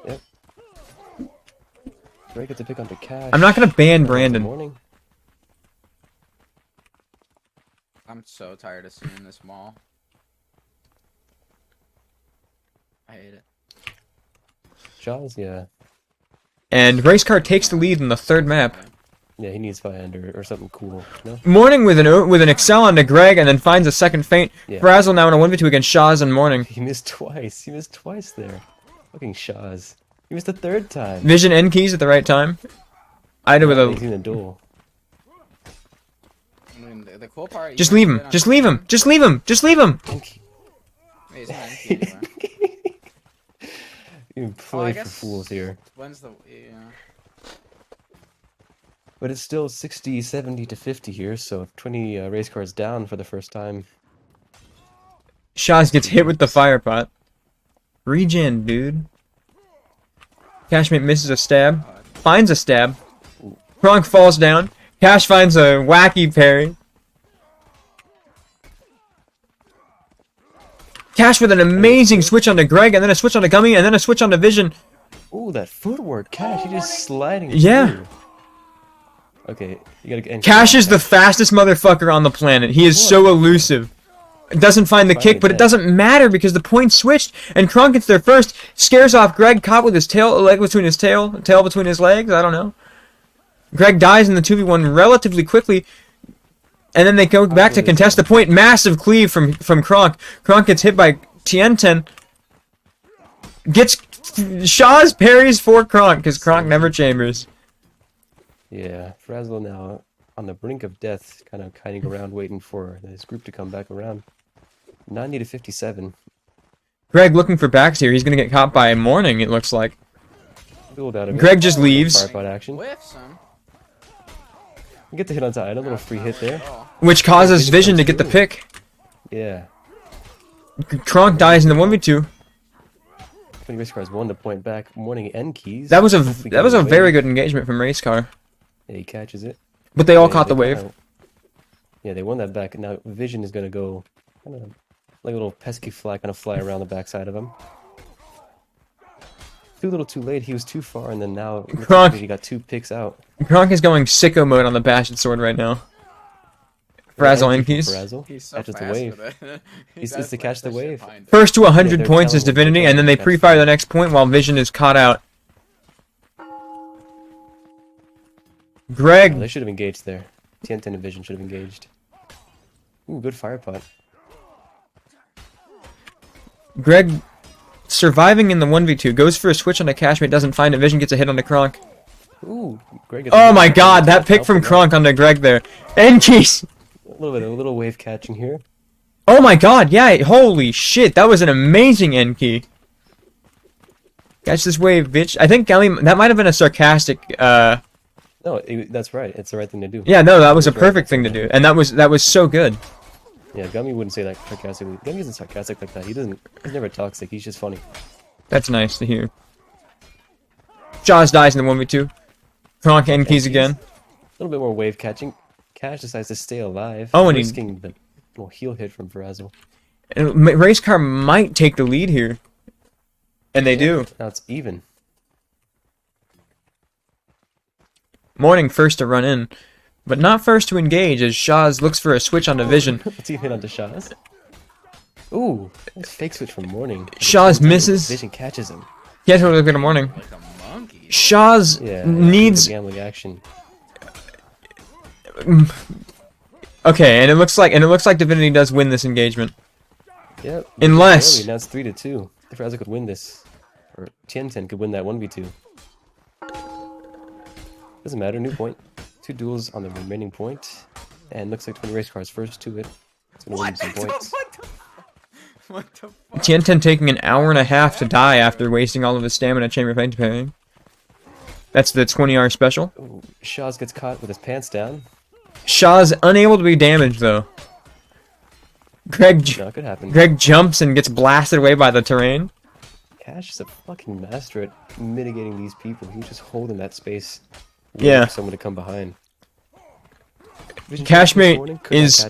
Yep. Greg gets to pick onto Cash. I'm not going to ban Brandon. Morning. I'm so tired of seeing this mall. I hate it. Jaws, yeah. And Race Car takes the lead in the 3rd map. Yeah, he needs 5 or something cool. No? Morning with an Excel onto Greg and then finds a second feint. Yeah. Frazzle now in a 1v2 against Shaw's and Morning. He missed twice. He missed twice there. Fucking Shaw's. He missed the 3rd time. Vision end keys at the right time. Ida with He's a... in a duel. I mean, the cool part. Just leave him. Just leave him. Just leave him. Just leave him. He's not in key anymore. You Oh, play I for guess- fools here. When's the yeah? But it's still 60, 70 to 50 here, so 20 race cars down for the first time. Shaw's gets hit with the fire pot. Regen, dude. Cashmate misses a stab. Finds a stab. Kronk falls down. Cash finds a wacky parry. Cash with an amazing switch onto Greg, and then a switch onto Gummy, and then a switch onto Vision. Ooh, that footwork, Cash, he just sliding Yeah. through. Okay, you gotta end Cash is the fastest motherfucker on the planet. He is so elusive. Doesn't find the kick, but it doesn't matter because the points switched, and Kronk gets there first, scares off Greg, caught with his leg between his tail between his legs, I don't know. Greg dies in the 2v1 relatively quickly, and then they go back to contest the point. Massive cleave from Kronk. Kronk gets hit by Tienten. Gets Shaw's parries for Kronk, because Kronk never chambers. Yeah, Frazzle now on the brink of death, kind of kiting around waiting for his group to come back around. 90 to 57. Greg looking for backs here. He's going to get caught by Morning, it looks like. Dueled out of it. Greg just leaves, Firepot action. Whiff some. You get the hit on side, a little free hit there. which causes Vision to get the pick. Yeah. Kronk dies in the 1v2. 20 race cars won the point back. Morning end keys. That was a Hopefully that was get a the very wave. good engagement from Race Car. Yeah, he catches it. But they all Yeah, caught the they wave. kinda- Yeah, they won that back. Now Vision is gonna go kind of like a little pesky fly, kind of fly around the backside of him. Too little, too late. He was too far, and then now Kronk. he got 2 picks out. Kronk is going sicko mode on the Bashed Sword right now. Frazzle in keys. Frazzle He's so catches the fast wave. with it. He He's does to like catch the that shit wave. behind it. First to 100 they're points is telling him Divinity, they're and then they trying to pre-fire catch the next point while Vision is caught out. They Greg, should have engaged there. Tienten and Vision should have engaged. Ooh, good fire pot. Greg surviving in the 1v2, goes for a switch on a Cashmate, doesn't find it, Vision gets a hit on the Kronk. Ooh, Greg. gets a Oh good my shot. god, that pick Help from him out. Kronk onto Greg there. And keys! A little wave catching here. Oh my god, yeah, holy shit, that was an amazing end key. Catch this wave, bitch. I think Gally, that might have been a sarcastic, No, that's right. It's the right thing to do. yeah, no, that was a That's right. perfect thing to do, and that was so good. Yeah, Gummy wouldn't say that sarcastically. Gummy isn't sarcastic like that. He's never toxic. He's just funny. That's nice to hear. Jaws dies in the 1v2. Kronk end keys again. A little bit more wave catching. Cash decides to stay alive. Oh, and he- risking the little heel hit from Frazzle. And Race Car might take the lead here. And they do. Now it's even. Morning first to run in, but not first to engage as Shaw's looks for a switch onto Vision. Let's see hit onto Shaw's. Ooh, nice fake switch from Morning. Shaw's misses. Vision catches him. Yeah, totally good Morning. Like a monkey. Shaw's Yeah. needs... gambling action. Okay, and it looks like Divinity does win this engagement. Yep. Unless- Barely, now it's 3-2. If Frazzle could win this, or Tienten could win that 1v2. Doesn't matter. New point. 2 duels on the remaining point, and looks like 20 race cars first to it. It's gonna win some points. What the fuck? Tienten taking an hour and a half to die after wasting all of his stamina chamber feint parrying. That's the 20R special. Ooh, Shaz gets caught with his pants down. Shaw's unable to be damaged though. No, it could happen. Greg jumps and gets blasted away by the terrain. Cash is a fucking master at mitigating these people. He was just holding that space. Yeah. For someone to come behind. Cashmate is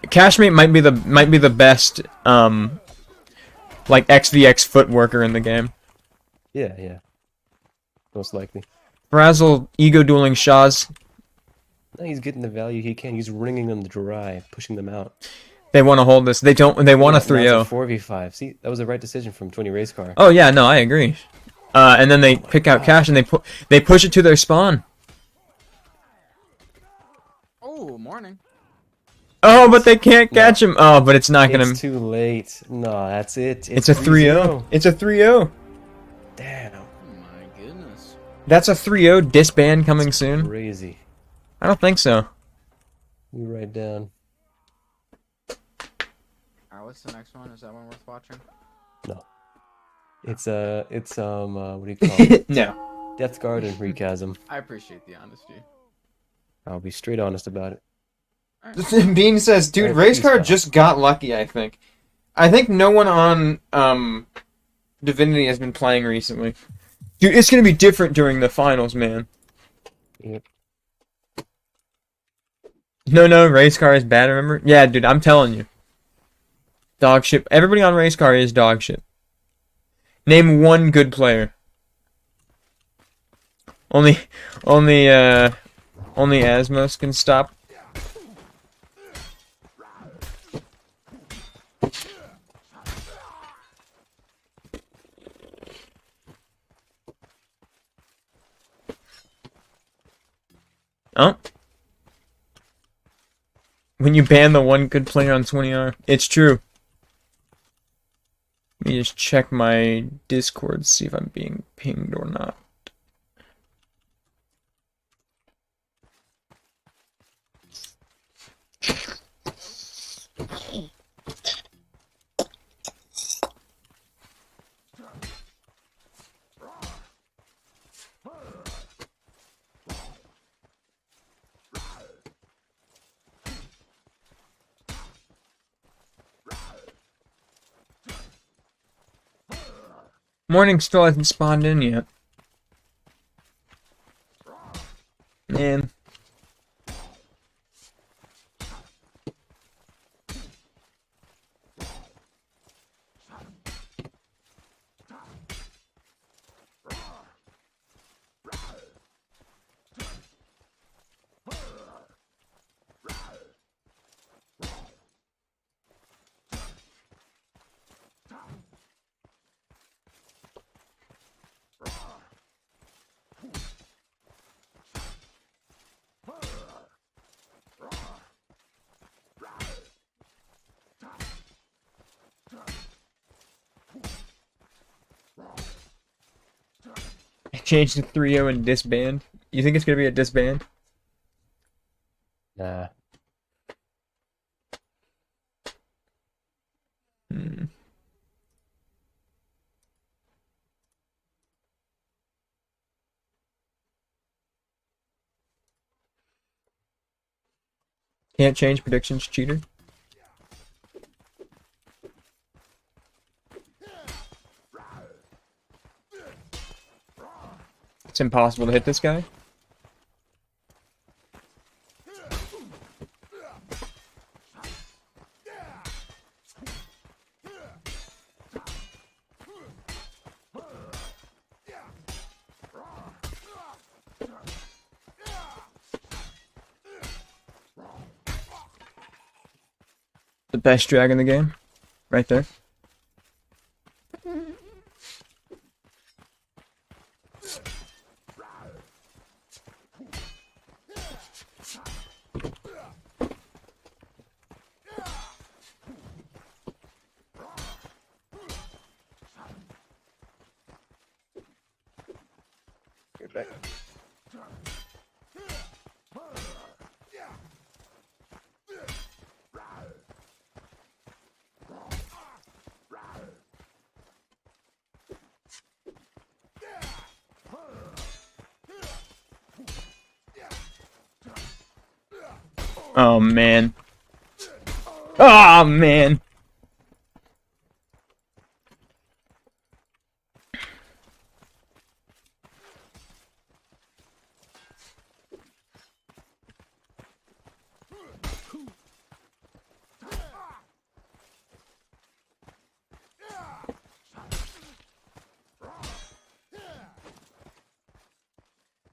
Cashmate might be the best like XVX footworker in the game. Yeah, yeah. Most likely. Frazzle ego dueling Shaw's. No, he's getting the value he can. He's wringing them dry, pushing them out. They want to hold this. They don't. They want a 3-0. 4v5. See, that was the right decision from 20 Race Car. Oh yeah, no, I agree. And then they pick out Cash and they push it to their spawn. Oh, morning. Oh, but they can't catch him. Oh, but it's not gonna. It's too late. No, that's it. It's a 3-0. It's a 3-0. Damn. My goodness. That's a 3-0 disband coming soon. Crazy. I don't think so. You write down. Alright, what's the next one? Is that one worth watching? No. It's what do you call it? No. Death Guard and Recasm. I appreciate the honesty. I'll be straight honest about it. Bean says, dude, Race Car just got lucky, I think. I think no one on Divinity has been playing recently. Dude, it's gonna be different during the finals, man. Yep. No, Race Car is bad, remember? Yeah, dude, I'm telling you. Dog shit. Everybody on Race Car is dog shit. Name one good player. Only Asmos can stop. Oh. When you ban the one good player on 20R. It's true. Let me just check my Discord, see if I'm being pinged or not. Morning still hasn't spawned in yet. Man. Change to 3-0 and disband. You think it's gonna be a disband? Nah. Can't change predictions, cheater. It's impossible to hit this guy. The best drag in the game. Right there. Get back. Oh, man. Oh, man.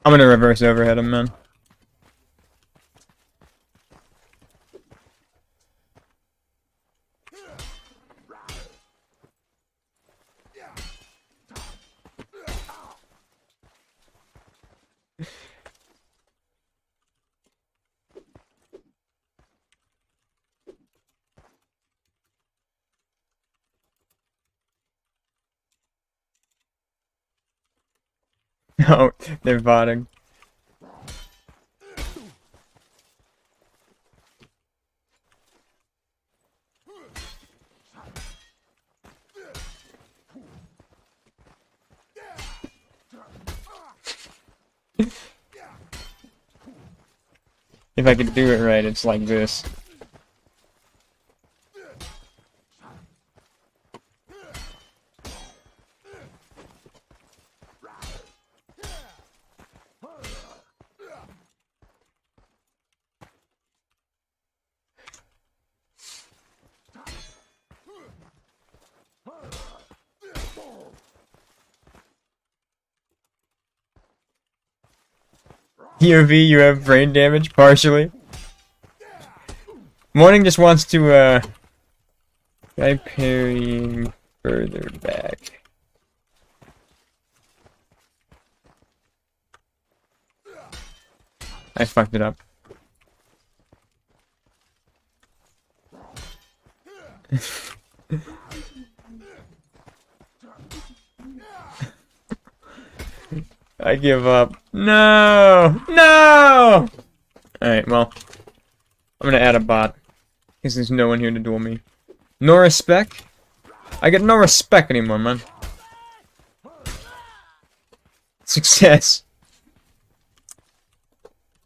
I'm gonna reverse overhead him, man. Oh, they're botting. If I could do it right, it's like this. POV, you have brain damage, partially. Morning just wants to, try parrying further back. I fucked it up. I give up. No! No! Alright, well. I'm gonna add a bot. Because there's no one here to duel me. No respect? I get no respect anymore, man. Success.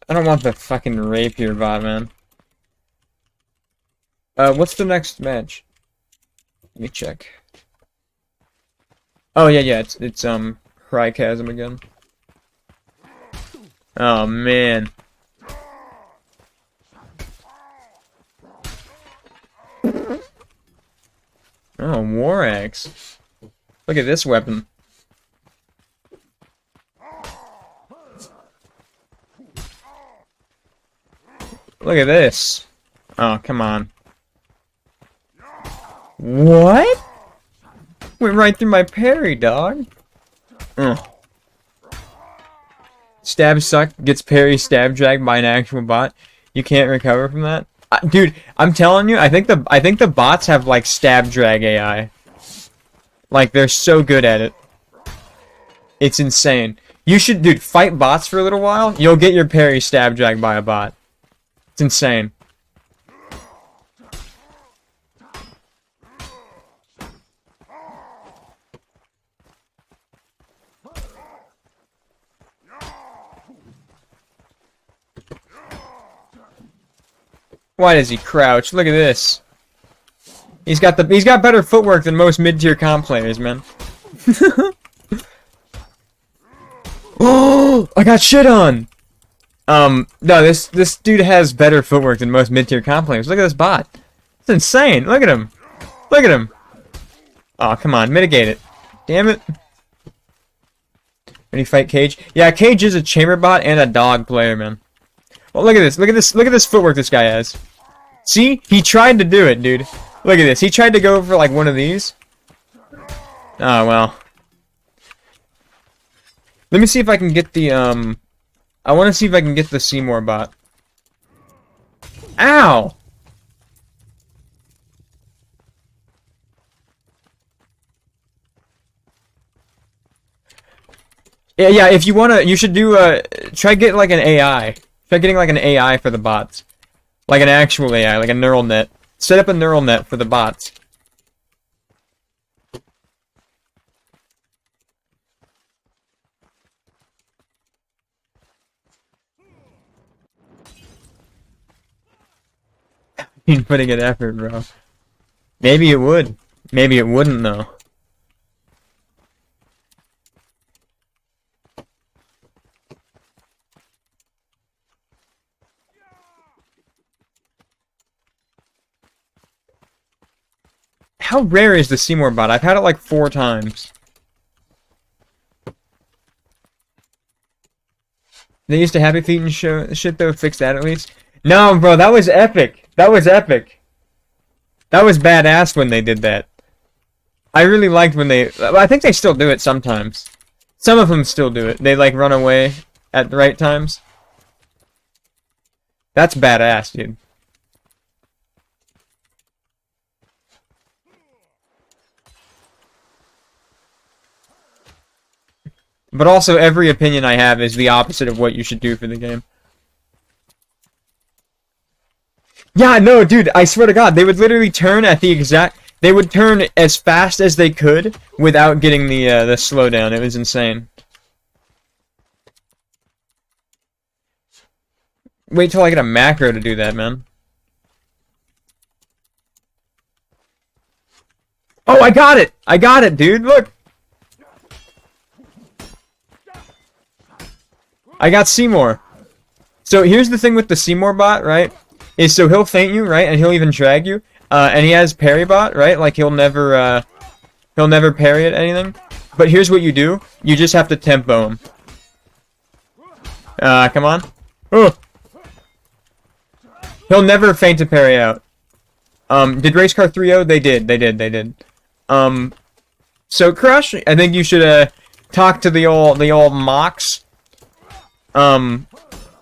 I don't want the fucking rapier bot, man. What's the next match? Let me check. Oh, yeah, it's Chasm again. Oh, man. Oh, War Axe. Look at this weapon. Look at this. Oh, come on. What? Went right through my parry, dog. Ugh. Stab suck, gets parry stab dragged by an actual bot. You can't recover from that? Dude, I'm telling you, I think the bots have like stab drag AI. Like they're so good at it. It's insane. You should, dude, fight bots for a little while. You'll get your parry stab dragged by a bot. It's insane. Why does he crouch? Look at this. He's got better footwork than most mid-tier comp players, man. Oh, I got shit on. No, this dude has better footwork than most mid-tier comp players. Look at this bot. It's insane. Look at him. Look at him. Oh, come on, mitigate it. Damn it. When you fight Cage, yeah, Cage is a chamber bot and a dog player, man. Well, look at this. Look at this. Look at this footwork this guy has. See? He tried to do it, dude. Look at this. He tried to go for, like, one of these. Oh, well. Let me see if I can get the, I want to see if I can get the Seymour bot. Ow! Yeah, if you wanna, you should do, try getting, like, an AI. Try getting, like, an AI for the bots. Like an actual AI, like a neural net. Set up a neural net for the bots. He's putting in effort, bro. Maybe it would. Maybe it wouldn't, though. How rare is the Seymour bot? I've had it like 4 times. They used to Happy Feet and shit though, fix that at least. No, bro, that was epic. That was epic. That was badass when they did that. I really liked when they... I think they still do it sometimes. Some of them still do it. They, like, run away at the right times. That's badass, dude. But also, every opinion I have is the opposite of what you should do for the game. Yeah, no, dude, I swear to God, they would literally turn at the exact... They would turn as fast as they could without getting the slowdown. It was insane. Wait till I get a macro to do that, man. Oh, I got it! I got it, dude, look! I got Seymour. So here's the thing with the Seymour bot, right? Is so he'll feint you, right? And he'll even drag you. And he has parry bot, right? Like he'll never parry at anything. But here's what you do. You just have to tempo him. Come on. Oh! He'll never feint to parry out. Did Racecar 3-0? They did. So Crush, I think you should, talk to the old Mox.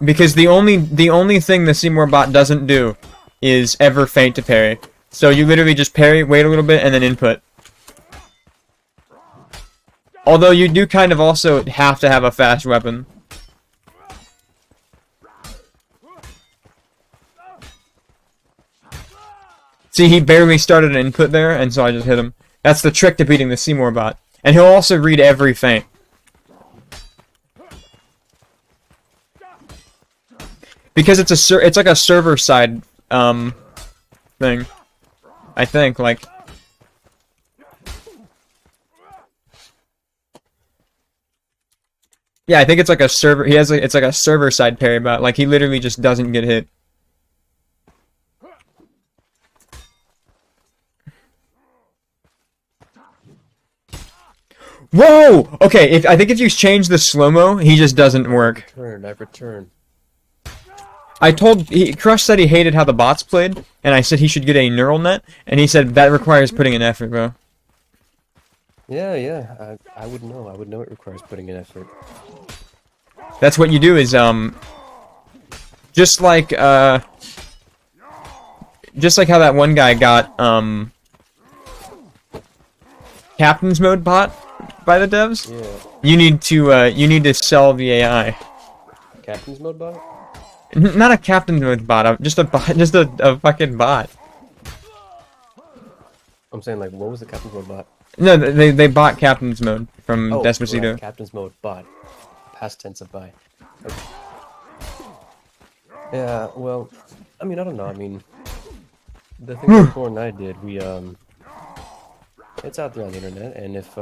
Because the only thing the Seymour bot doesn't do is ever feint to parry. So you literally just parry, wait a little bit, and then input. Although you do kind of also have to have a fast weapon. See, he barely started an input there, and so I just hit him. That's the trick to beating the Seymour bot. And he'll also read every feint. Because it's like a server side thing. I think like yeah, I think it's like a server. It's like a server side parry bot. Like he literally just doesn't get hit. Whoa! Okay, I think if you change the slow-mo, he just doesn't work. I've returned. Crush said he hated how the bots played, and I said he should get a neural net, and he said that requires putting in effort, bro. Yeah, I would know. I would know it requires putting in effort. That's what you do is, just like how that one guy got, Captain's Mode bot by the devs. Yeah. You need to sell the AI. Captain's Mode bot? Not a Captain's Mode bot, just a fucking bot. I'm saying, like, what was the Captain's Mode bot? No, they bought Captain's Mode from Despacito. Right. Captain's Mode bot. Past tense of buy. Okay. Yeah, well, I mean, I don't know. I mean, the thing that Thor and I did, we, it's out there on the internet, and if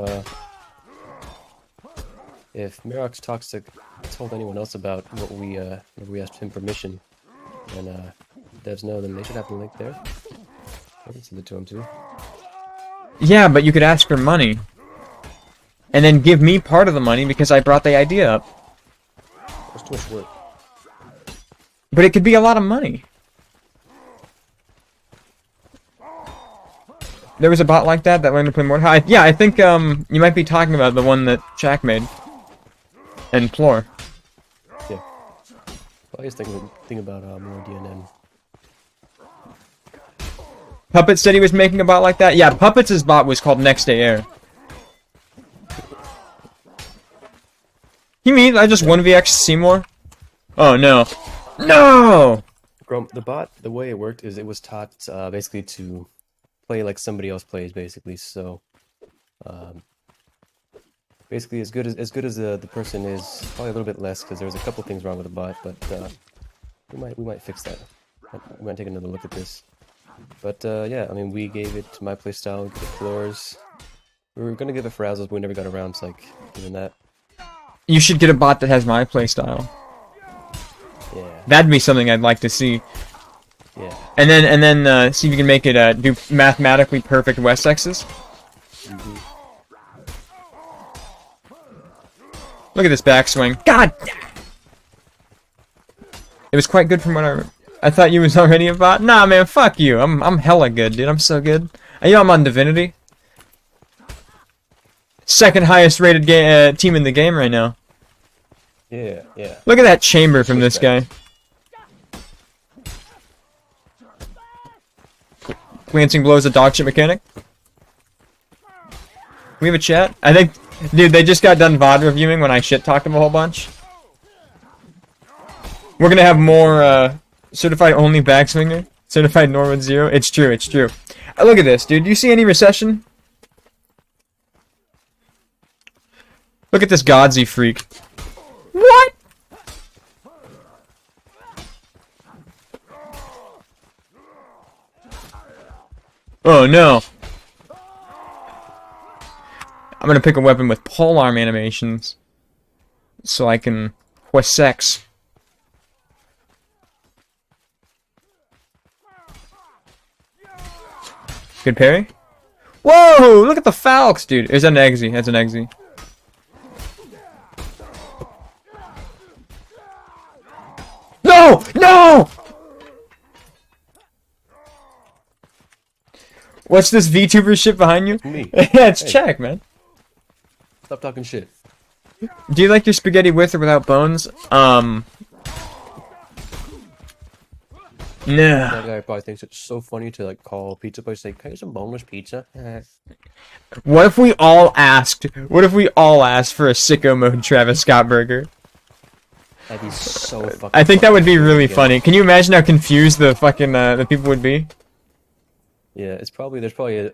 Mirox Toxic told anyone else about what we asked him permission, and devs know, then they should have the link there. I can send it to him too. Yeah, but you could ask for money. And then give me part of the money because I brought the idea up. That's too much work. But it could be a lot of money. There was a bot like that learned to play more. Yeah, I think you might be talking about the one that Shaq made. And Plore. Yeah. Well, I was thinking about more DNN. Puppet said he was making a bot like that? Yeah, Puppets' bot was called Next Day Air. You mean I just 1vx Seymour? Oh no. No! Grum, the bot, the way it worked is it was taught basically to play like somebody else plays, basically. So, basically, as good as the person is, probably a little bit less because there's a couple things wrong with the bot, but we might fix that. We might take another look at this. But yeah, I mean, we gave it my playstyle, give it floors. We were gonna give it frazzles, but we never got around to like doing that. You should get a bot that has my playstyle. Yeah, That'd be something I'd like to see. yeah. And then see if you can make it do mathematically perfect Wessexes. Look at this backswing. God! It was quite good from what I remember. I thought you was already a bot? Nah, man, fuck you. I'm hella good, dude. I'm so good. You know I'm on Divinity. Second highest rated team in the game right now. Yeah, yeah. Look at that chamber from this guy. Glancing blows a dog shit mechanic. We have a chat? I think, dude, they just got done VOD reviewing when I shit talked them a whole bunch. We're gonna have more certified only backswinger, certified Norwood 0. It's true, it's true. Look at this, dude. Do you see any recession? Look at this Godsey freak. What? Oh no. I'm gonna pick a weapon with polearm animations so I can Wessex. Good parry. Whoa! Look at the Falx, dude. Is that an Eggsy? That's an Eggsy. No! No! What's this VTuber shit behind you? Me. Yeah, it's Hey. Check, man. Stop talking shit. Do you like your spaghetti with or without bones? No. That guy probably thinks it's so funny to like call pizza place say, "Can I get some boneless pizza?" What if we all asked? What if we all asked for a sicko mode Travis Scott burger? That'd be so fucking. I think that would be funny. really Yeah. funny. Can you imagine how confused the fucking the people would be? Yeah, there's probably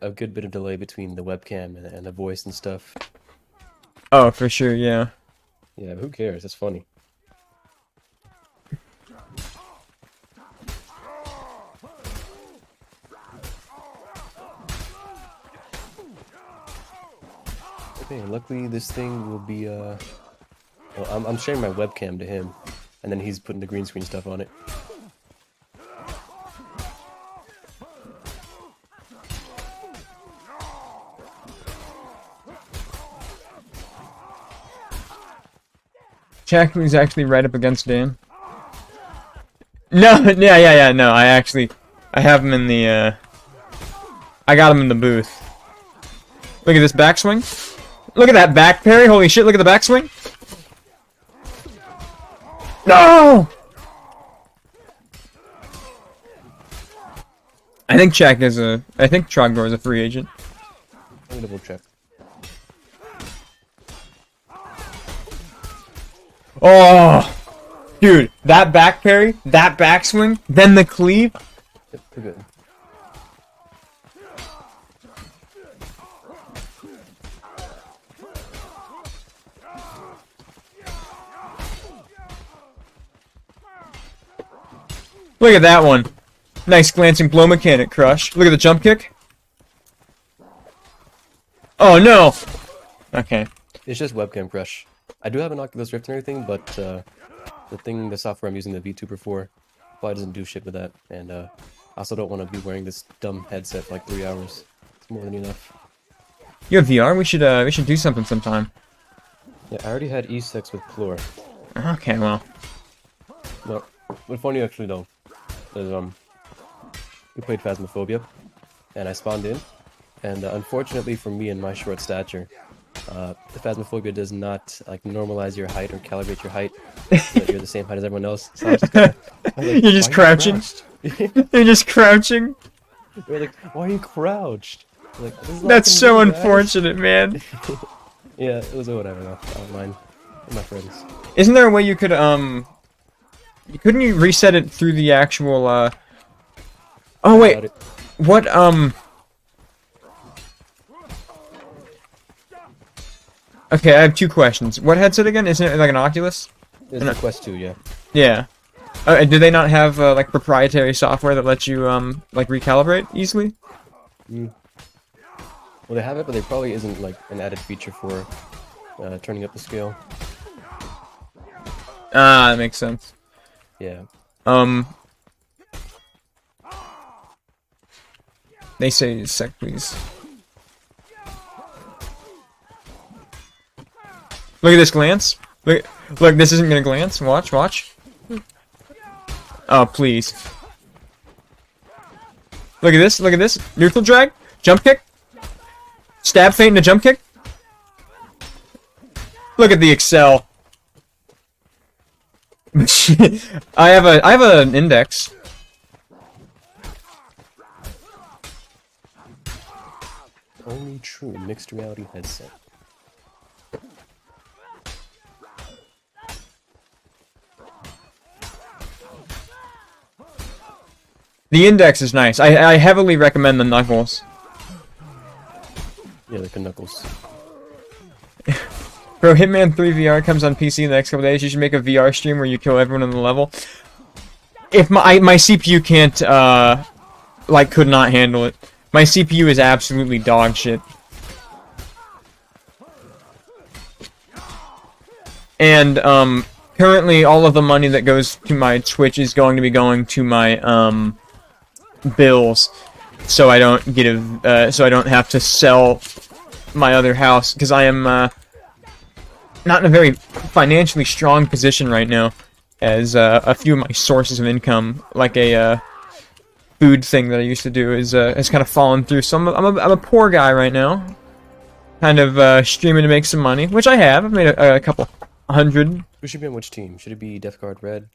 a good bit of delay between the webcam and the voice and stuff. Oh, for sure, yeah. Yeah, but who cares? That's funny. Okay, luckily this thing will be well, I'm sharing my webcam to him, and then he's putting the green screen stuff on it. Chackley's actually right up against Dan. No, yeah, no, I have him in the, I got him in the booth. Look at this backswing. Look at that back parry, holy shit, look at the backswing. No! I think Trogdor is a free agent. Let me double check. Oh! Dude, that back parry, that backswing, then the cleave. Yep, we're good. Look at that one. Nice glancing blow mechanic crush. Look at the jump kick. Oh no! Okay. It's just webcam crush. I do have an Oculus Rift and everything, but the software I'm using the VTuber for probably doesn't do shit with that, and I also don't want to be wearing this dumb headset for like 3 hours. It's more than enough. You have VR? We should do something sometime. Yeah, I already had E6 with Plur. Okay, well. No, what's funny actually though is we played Phasmophobia, and I spawned in, and unfortunately for me and my short stature, the Phasmophobia does not like normalize your height or calibrate your height so that you're the same height as everyone else. So I was just kinda, I was like, You're just "Why are you crouching? crouched?" You're just crouching? They're like, "Why are you crouched?" Like, "This is not That's so convenient, guys." unfortunate, man. Yeah, it was whatever though. I don't mind. They're my friends. Isn't there a way you could, couldn't you reset it through the actual, Oh, wait. Got it. What, Okay, I have two questions. What headset again? Isn't it like an Oculus? It's the Quest 2, yeah. Yeah. Do they not have like proprietary software that lets you like recalibrate easily? Well, they have it, but there probably isn't like an added feature for turning up the scale. Ah, that makes sense. Yeah. They say sec, please. Look at this glance. Look, this isn't gonna glance. Watch, watch. Oh, please. Look at this, look at this. Neutral drag, jump kick, stab feint and a jump kick. Look at the Excel. I have an index. Only true mixed reality headset. The index is nice. I heavily recommend the Knuckles. Yeah, like the Knuckles. Bro, Hitman 3 VR comes on PC in the next couple days. You should make a VR stream where you kill everyone on the level. If my CPU can't, like, could not handle it. My CPU is absolutely dog shit. And, currently all of the money that goes to my Twitch is going to be going to my, bills. So I don't get so I don't have to sell my other house. Because I am, not in a very financially strong position right now, as a few of my sources of income, like a food thing that I used to do, is has kind of fallen through. So I'm a poor guy right now, kind of streaming to make some money, which I have. I've made a couple hundred. Who should be on which team? Should it be Death Guard Red?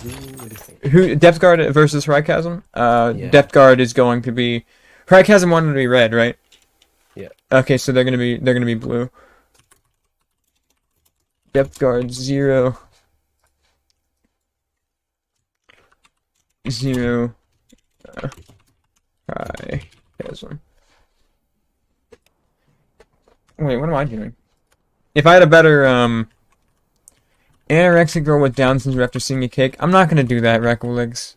Blue? What do you think? Who Depth Guard versus Horizon? Yeah. Depth Guard is going to be Horizon wanted to be red, right? Yeah. Okay, so they're gonna be blue. Depth Guard 0. 0. Horizon. Wait, what am I doing? If I had a better anorexic girl with Down syndrome after seeing a cake, I'm not gonna do that, Recklegs.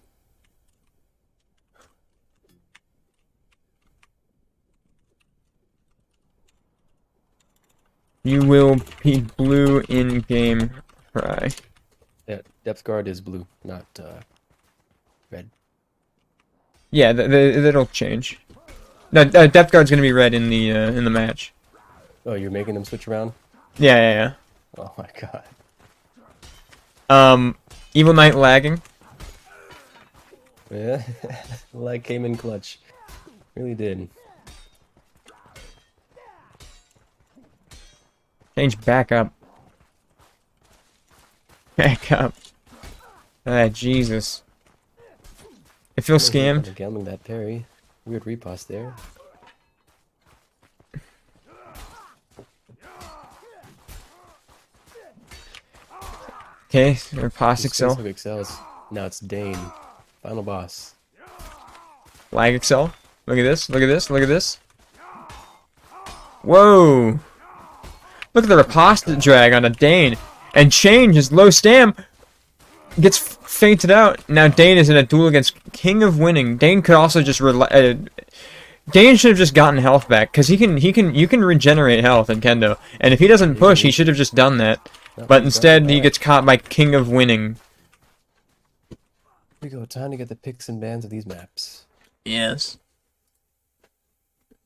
You will be blue in game, right? Yeah, Depth Guard is blue, not red. Yeah, that'll change. No, Depth Guard's gonna be red in the match. Oh, you're making them switch around? Yeah. Oh my god. Evil Knight lagging. Yeah, like came in clutch. Really did. Change back up. Back up. Ah, Jesus. I feel scammed. Gambling that parry. Weird repost there. Okay, repost Excel. Excel. Excels. Now it's Dane. Final boss. Lag Excel. Look at this, look at this, look at this. Whoa! Look at the riposte drag on a Dane. And Change is low stam. Gets fainted out. Now Dane is in a duel against King of Winning. Dane could also just Dane should have just gotten health back, because you can regenerate health in Kendo. And if he doesn't push, he should have just done that. But instead, he gets caught by King of Winning. Here we go. Time to get the picks and bans of these maps. Yes.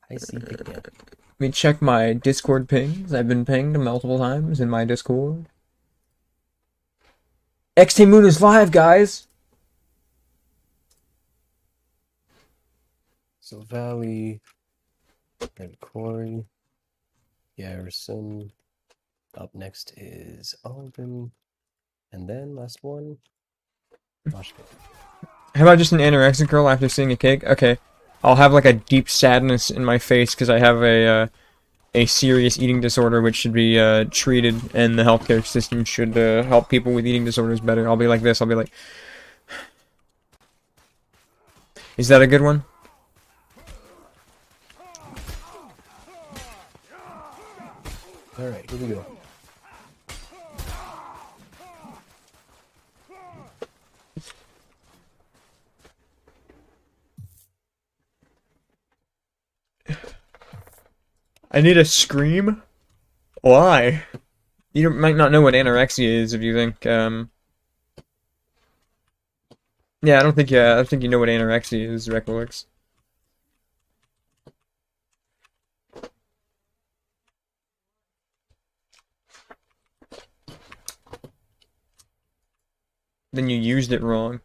I see. Let me check my Discord pings. I've been pinged multiple times in my Discord. XT Moon is live, guys! So Valley, and Corey, Garrison. Up next is Alden, and then last one, Moshka. How about just an anorexic girl after seeing a cake? Okay. I'll have like a deep sadness in my face because I have a serious eating disorder which should be treated, and the healthcare system should help people with eating disorders better. I'll be like this. I'll be like... Is that a good one? Alright, here we go. I need a scream? Why? You might not know what anorexia is if you think, Yeah, I don't think you know what anorexia is, Recklix. Then you used it wrong.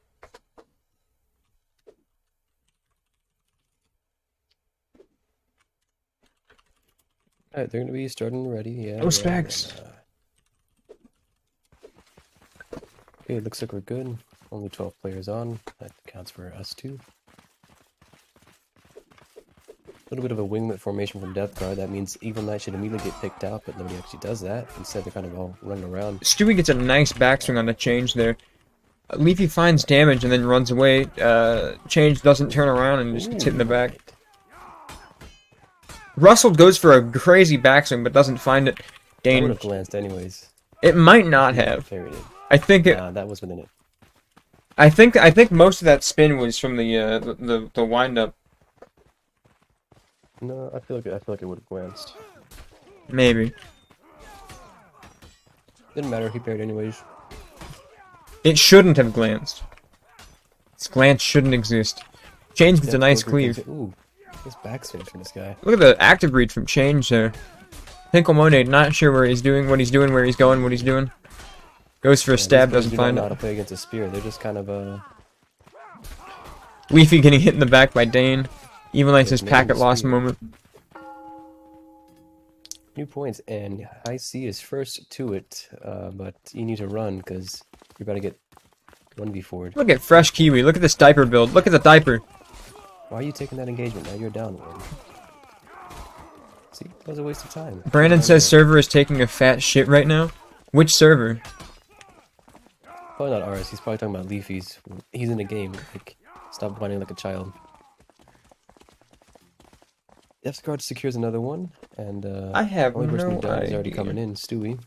Alright, they're gonna be starting already, yeah. No specs. Okay, looks like we're good. Only 12 players on. That counts for us too. A little bit of a winglet formation from Death Guard. That means Evil Knight should immediately get picked out, but nobody actually does that. Instead, they're kind of all running around. Stewie gets a nice backswing on the change there. Leafy finds damage and then runs away. Change doesn't turn around and just gets hit in the back. Russell goes for a crazy backswing but doesn't find it. That Dane. would have glanced anyways. It might not have. Parried it. I think it. Nah, that was within it. I think most of that spin was from the wind up. No, I feel like it would have glanced. Maybe. Didn't matter. He parried anyways. It shouldn't have glanced. This glance shouldn't exist. Change gets a nice cleave. Ooh, this backswing from this guy. Look at the active read from Change there. Pinkle Monade, not sure where he's doing, what he's doing, where he's going, what he's doing. Goes for a stab, doesn't find Not it. to play against a spear. They're just kind of Leafy getting hit in the back by Dane. Even like his packet loss moment. new points, and I see is first to it, but you need to run because you're about to get 1v4'd. Look at Fresh Kiwi. Look at this diaper build. Look at the diaper. Why are you taking that engagement? Now you're down one. See, that was a waste of time. Brandon says server is taking a fat shit right now. Which server? Probably not ours. He's probably talking about Leafy's. He's in the game. Like, stop whining like a child. Death Guard secures another one, and I have only person no who died is already idea. coming in. Stewie,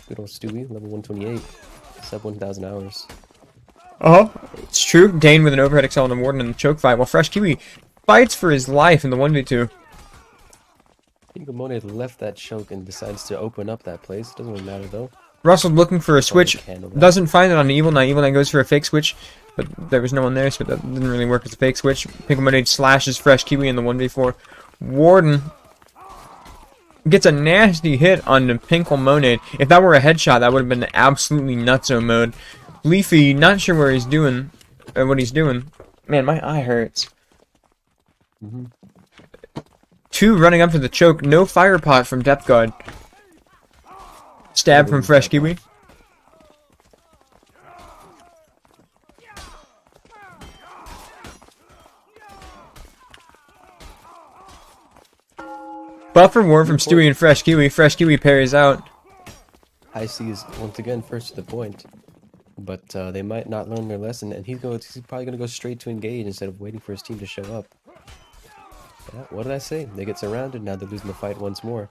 good old Stewie, level 128, sub 1,000 hours. It's true. Dane with an overhead excel and a Warden in the choke fight, while Fresh Kiwi fights for his life in the 1v2. Monad left that choke and decides to open up that place. Doesn't really matter though. Russell looking for a switch. Handle that. Doesn't find it on Evil Knight. Evil Knight goes for a fake switch, but there was no one there, so that didn't really work as a fake switch. Pinkle Monade slashes Fresh Kiwi in the 1v4. Warden gets a nasty hit on the Pinkle Monade. If that were a headshot, that would have been absolutely nutso mode. Leafy, not sure where he's doing, what he's doing. Man, my eye hurts. Two running up to the choke. No fire pot from Depth Guard. Stab from Fresh Kiwi. Buffer War from Stewie and Fresh Kiwi. Fresh Kiwi parries out. High C is once again first to the point, but they might not learn their lesson, and he's probably going to go straight to engage instead of waiting for his team to show up. Yeah, what did I say? They get surrounded, now they're losing the fight once more.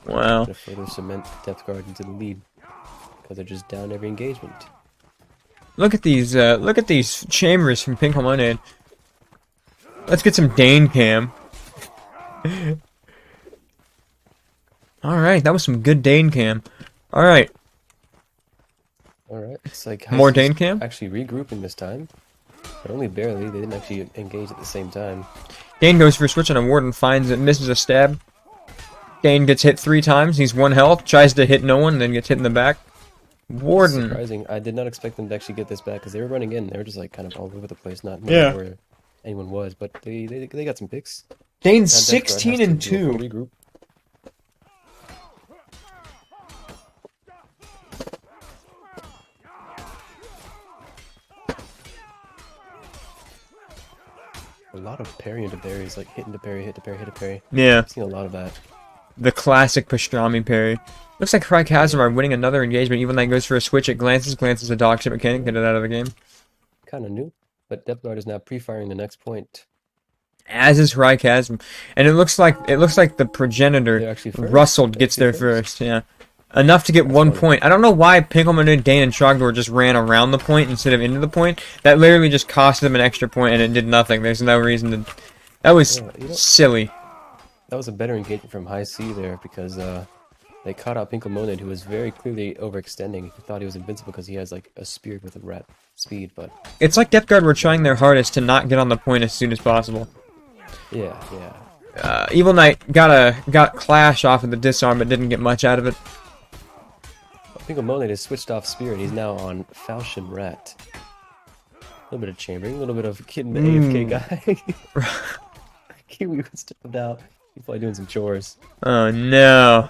Wow. To further cement Death Guard into the lead, because they're just down every engagement. Look at these chambers from Pink Lemonade. Let's get some Dane cam. Alright, that was some good Dane cam. Alright. Alright, it's like More Heiss is Dane cam? actually regrouping this time, but only barely. They didn't actually engage at the same time. Dane goes for a switch on a Warden, finds it, misses a stab. Dane gets hit 3 times, he's 1 health, tries to hit no one, then gets hit in the back. Warden. Surprising. I did not expect them to actually get this back, because they were running in. They were just like kind of all over the place, not knowing where anyone was, but they got some picks. Dane's Now Death Guard 16 has and to do a 2. full regroup. A lot of parry into parries, like hit into parry, hit to parry, hit to parry. Yeah, I've seen a lot of that. the classic pastrami parry. Looks like Crychasm are winning another engagement. Even Knight goes for a switch, it glances a dog shit mechanic, get it out of the game. Kind of new, but Death Guard is now pre-firing the next point. As is Crychasm. And it looks like the They're progenitor actually first. Russell They're gets actually there first, yeah. Enough to get 1 funny. point. I don't know why Pinkleman, Dane, and Trogdor just ran around the point instead of into the point. That literally just cost them an extra point and it did nothing. There's no reason to... That was Yeah, you know- silly. That was a better engagement from High C there because they caught out Pinkelmonid, who was very clearly overextending. He thought he was invincible because he has like a spear with a rat speed, but It's like Death Guard were trying their hardest to not get on the point as soon as possible. yeah. Evil Knight got Clash off of the disarm, but didn't get much out of it. Pinkelmonid has switched off spear and he's now on Falchion Rat. A little bit of chambering, a little bit of kid AFK guy. Kiwi was stepped out. He's probably doing some chores. Oh no.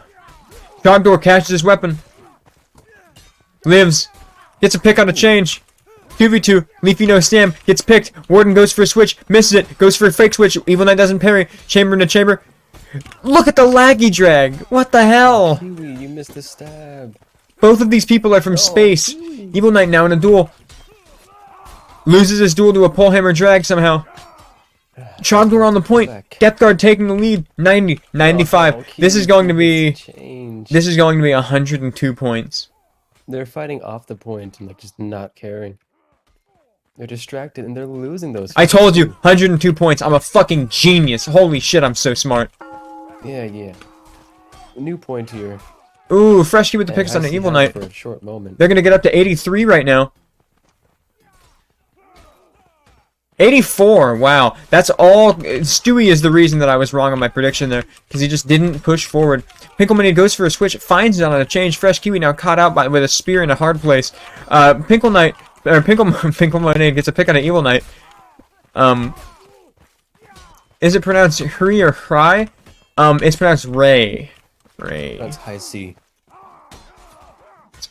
Trogdor catches his weapon. Lives. Gets a pick on a change. 2v2. Leafy no stam. Gets picked. Warden goes for a switch. Misses it. Goes for a fake switch. Evil Knight doesn't parry. Chamber into chamber. Look at the laggy drag. What the hell? Kiwi, you missed the stab. Both of these people are from space. Evil Knight now in a duel. Loses his duel to a polehammer drag somehow. Trogdor on the point. Death Guard taking the lead. 90, 95. Oh, This is going to be... Change. This is going to be 102 points. They're fighting off the point and like just not caring. They're distracted and they're losing those. I told you, 102 points. I'm a fucking genius. Holy shit, I'm so smart. Yeah. New point here. Ooh, fresh key with the And picks on the High C Evil has Knight. for a short moment. They're going to get up to 83 right now. 84, wow. That's all. Stewie is the reason that I was wrong on my prediction there, because he just didn't push forward. Pinkelmonade goes for a switch, finds it on a change. Fresh Kiwi now caught out with a spear in a hard place. Pinkelmonade gets a pick on an Evil Knight. Is it pronounced Hri or Hry? It's pronounced Ray. Ray. That's High C.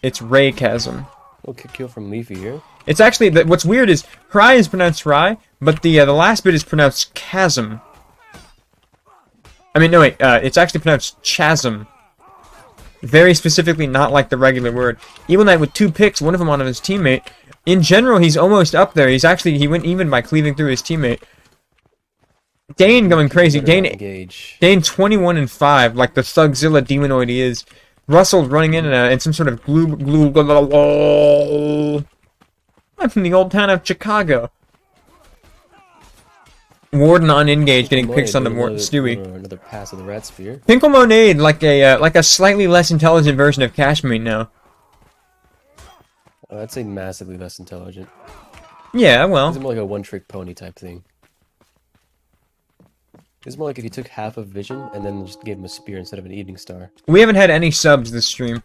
It's Ray Chasm. Little kick kill from Leafy here. It's actually, what's weird is, Hry is pronounced Rye, but the last bit is pronounced Chasm. I mean, no wait, it's actually pronounced Chasm. Very specifically not like the regular word. Evil Knight with 2 picks, one of them on his teammate. In general, he's almost up there. He went even by cleaving through his teammate. Dane going crazy. Dane 21-5, like the Thugzilla demonoid he is. Russell running in some sort of glue. I'm from the old town of Chicago. Warden on engage, getting picks on the Stewie. Another pass of the rat spear. Pinkelmonade, like a slightly less intelligent version of Cashmate now. I'd say massively less intelligent. Yeah, well. It's more like a one-trick pony type thing. It's more like if you took half of vision and then just gave him a spear instead of an evening star. We haven't had any subs this stream.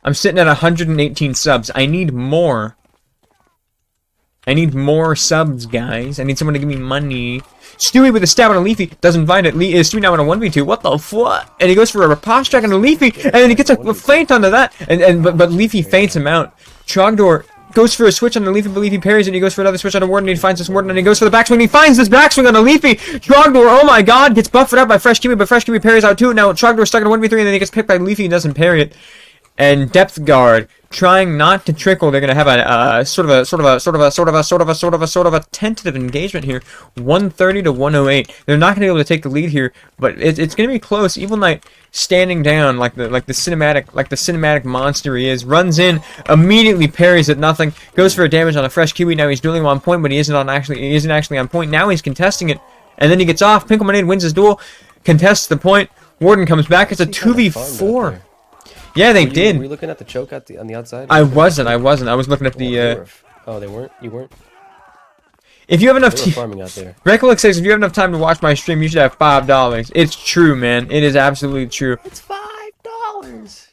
I'm sitting at 118 subs. I need more. I need more subs, guys. I need someone to give me money. Stewie with a stab on a Leafy. Doesn't find it. Stewie now on a 1v2. What the fuck? And he goes for a riposte track on a Leafy. And then he gets a feint onto that. But Leafy feints him out. Trogdor goes for a switch on the Leafy, but Leafy parries and he goes for another switch on a Warden, and he finds this Warden, and he goes for the backswing, and he finds this backswing on a Leafy! Trogdor, oh my god, gets buffed out by Fresh Kiwi, but Fresh Kiwi parries out too. Now Trogdor's stuck in a 1v3, and then he gets picked by Leafy and doesn't parry it. And Depth Guard, trying not to trickle, they're gonna have a sort of a tentative engagement here. 130 to 108. They're not gonna be able to take the lead here, but it's gonna be close. Evil Knight standing down like the cinematic monster he is, runs in, immediately parries at nothing, goes for a damage on a Fresh Kiwi. Now he's dueling on point, but he isn't actually on point. Now he's contesting it, and then he gets off. Pinkelmonade wins his duel, contests the point. Warden comes back. It's a 2v4. Yeah, they did. Were you looking at the choke on the outside? I wasn't. I was looking at the. Oh, they weren't. You weren't. If you have enough They were farming out there. Recollect says if you have enough time to watch my stream, you should have $5. It's true, man. It is absolutely true. It's $5.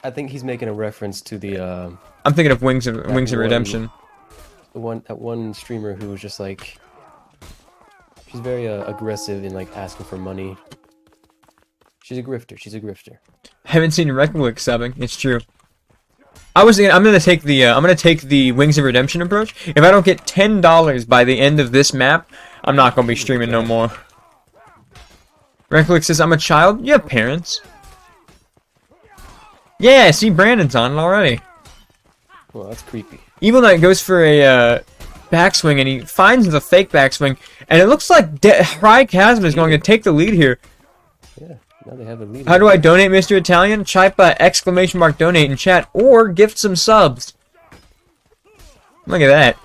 I think he's making a reference to the. I'm thinking of Wings of Redemption. That one streamer who was just like. She's very aggressive in like asking for money. She's a grifter. She's a grifter. Haven't seen Recollect subbing. It's true. I'm gonna take the Wings of Redemption approach. If I don't get $10 by the end of this map, I'm not gonna be streaming no more. Recollect says I'm a child. You have parents. Yeah, see Brandon's on it already. Well, that's creepy. Evil Knight goes for a backswing and he finds the fake backswing, and it looks like Hry Chasm is going to take the lead here. Yeah. Now they have a lead. How do I donate, Mr. Italian? Type !donate in chat or gift some subs. Look at that.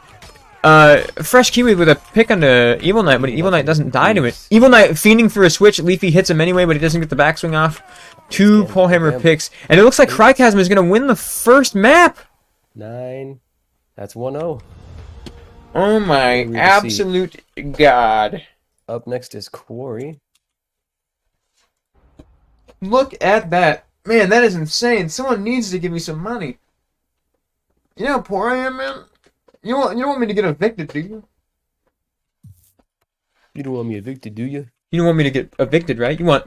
Fresh Kiwi with a pick on the Evil Knight, but Evil Knight doesn't die to it. Evil Knight fiending for a switch. Leafy hits him anyway, but he doesn't get the backswing off. 2 Polehammer picks, and it looks like Crychasm is gonna win the first map. 9. That's 1-0. Oh my absolute god! Up next is Quarry. Look at that, man! That is insane. Someone needs to give me some money. You know how poor I am, man. You don't want me to get evicted, do you? You don't want me evicted, do you? You don't want me to get evicted, right? You want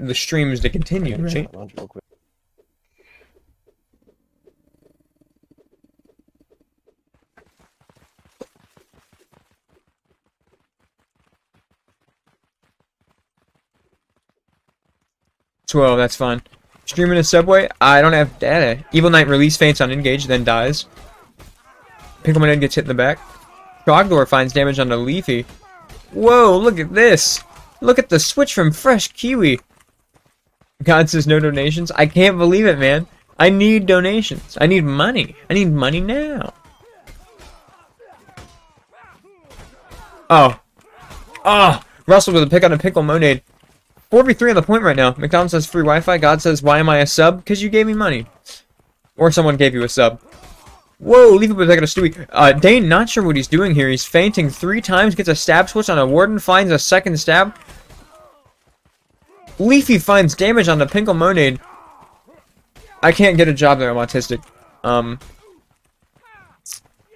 the streams to continue, right? Real quick. Well, that's fine. Streaming a subway? I don't have data. Evil Knight release faints on engage, then dies. Pickleman gets hit in the back. Trogdor finds damage on the Leafy. Whoa, look at this! Look at the switch from Fresh Kiwi! God says no donations. I can't believe it, man. I need donations. I need money. I need money now. Oh. Oh! Russell with a pick on a Pickle Monade. 4v3 on the point right now. McDonald says free Wi-Fi. God says, why am I a sub? Because you gave me money. Or someone gave you a sub. Whoa, leave it with a Stewie. Dane, not sure what he's doing here. He's fainting 3 times, gets a stab switch on a Warden, finds a second stab. Leafy finds damage on the Pinkle Monade. I can't get a job there, I'm autistic.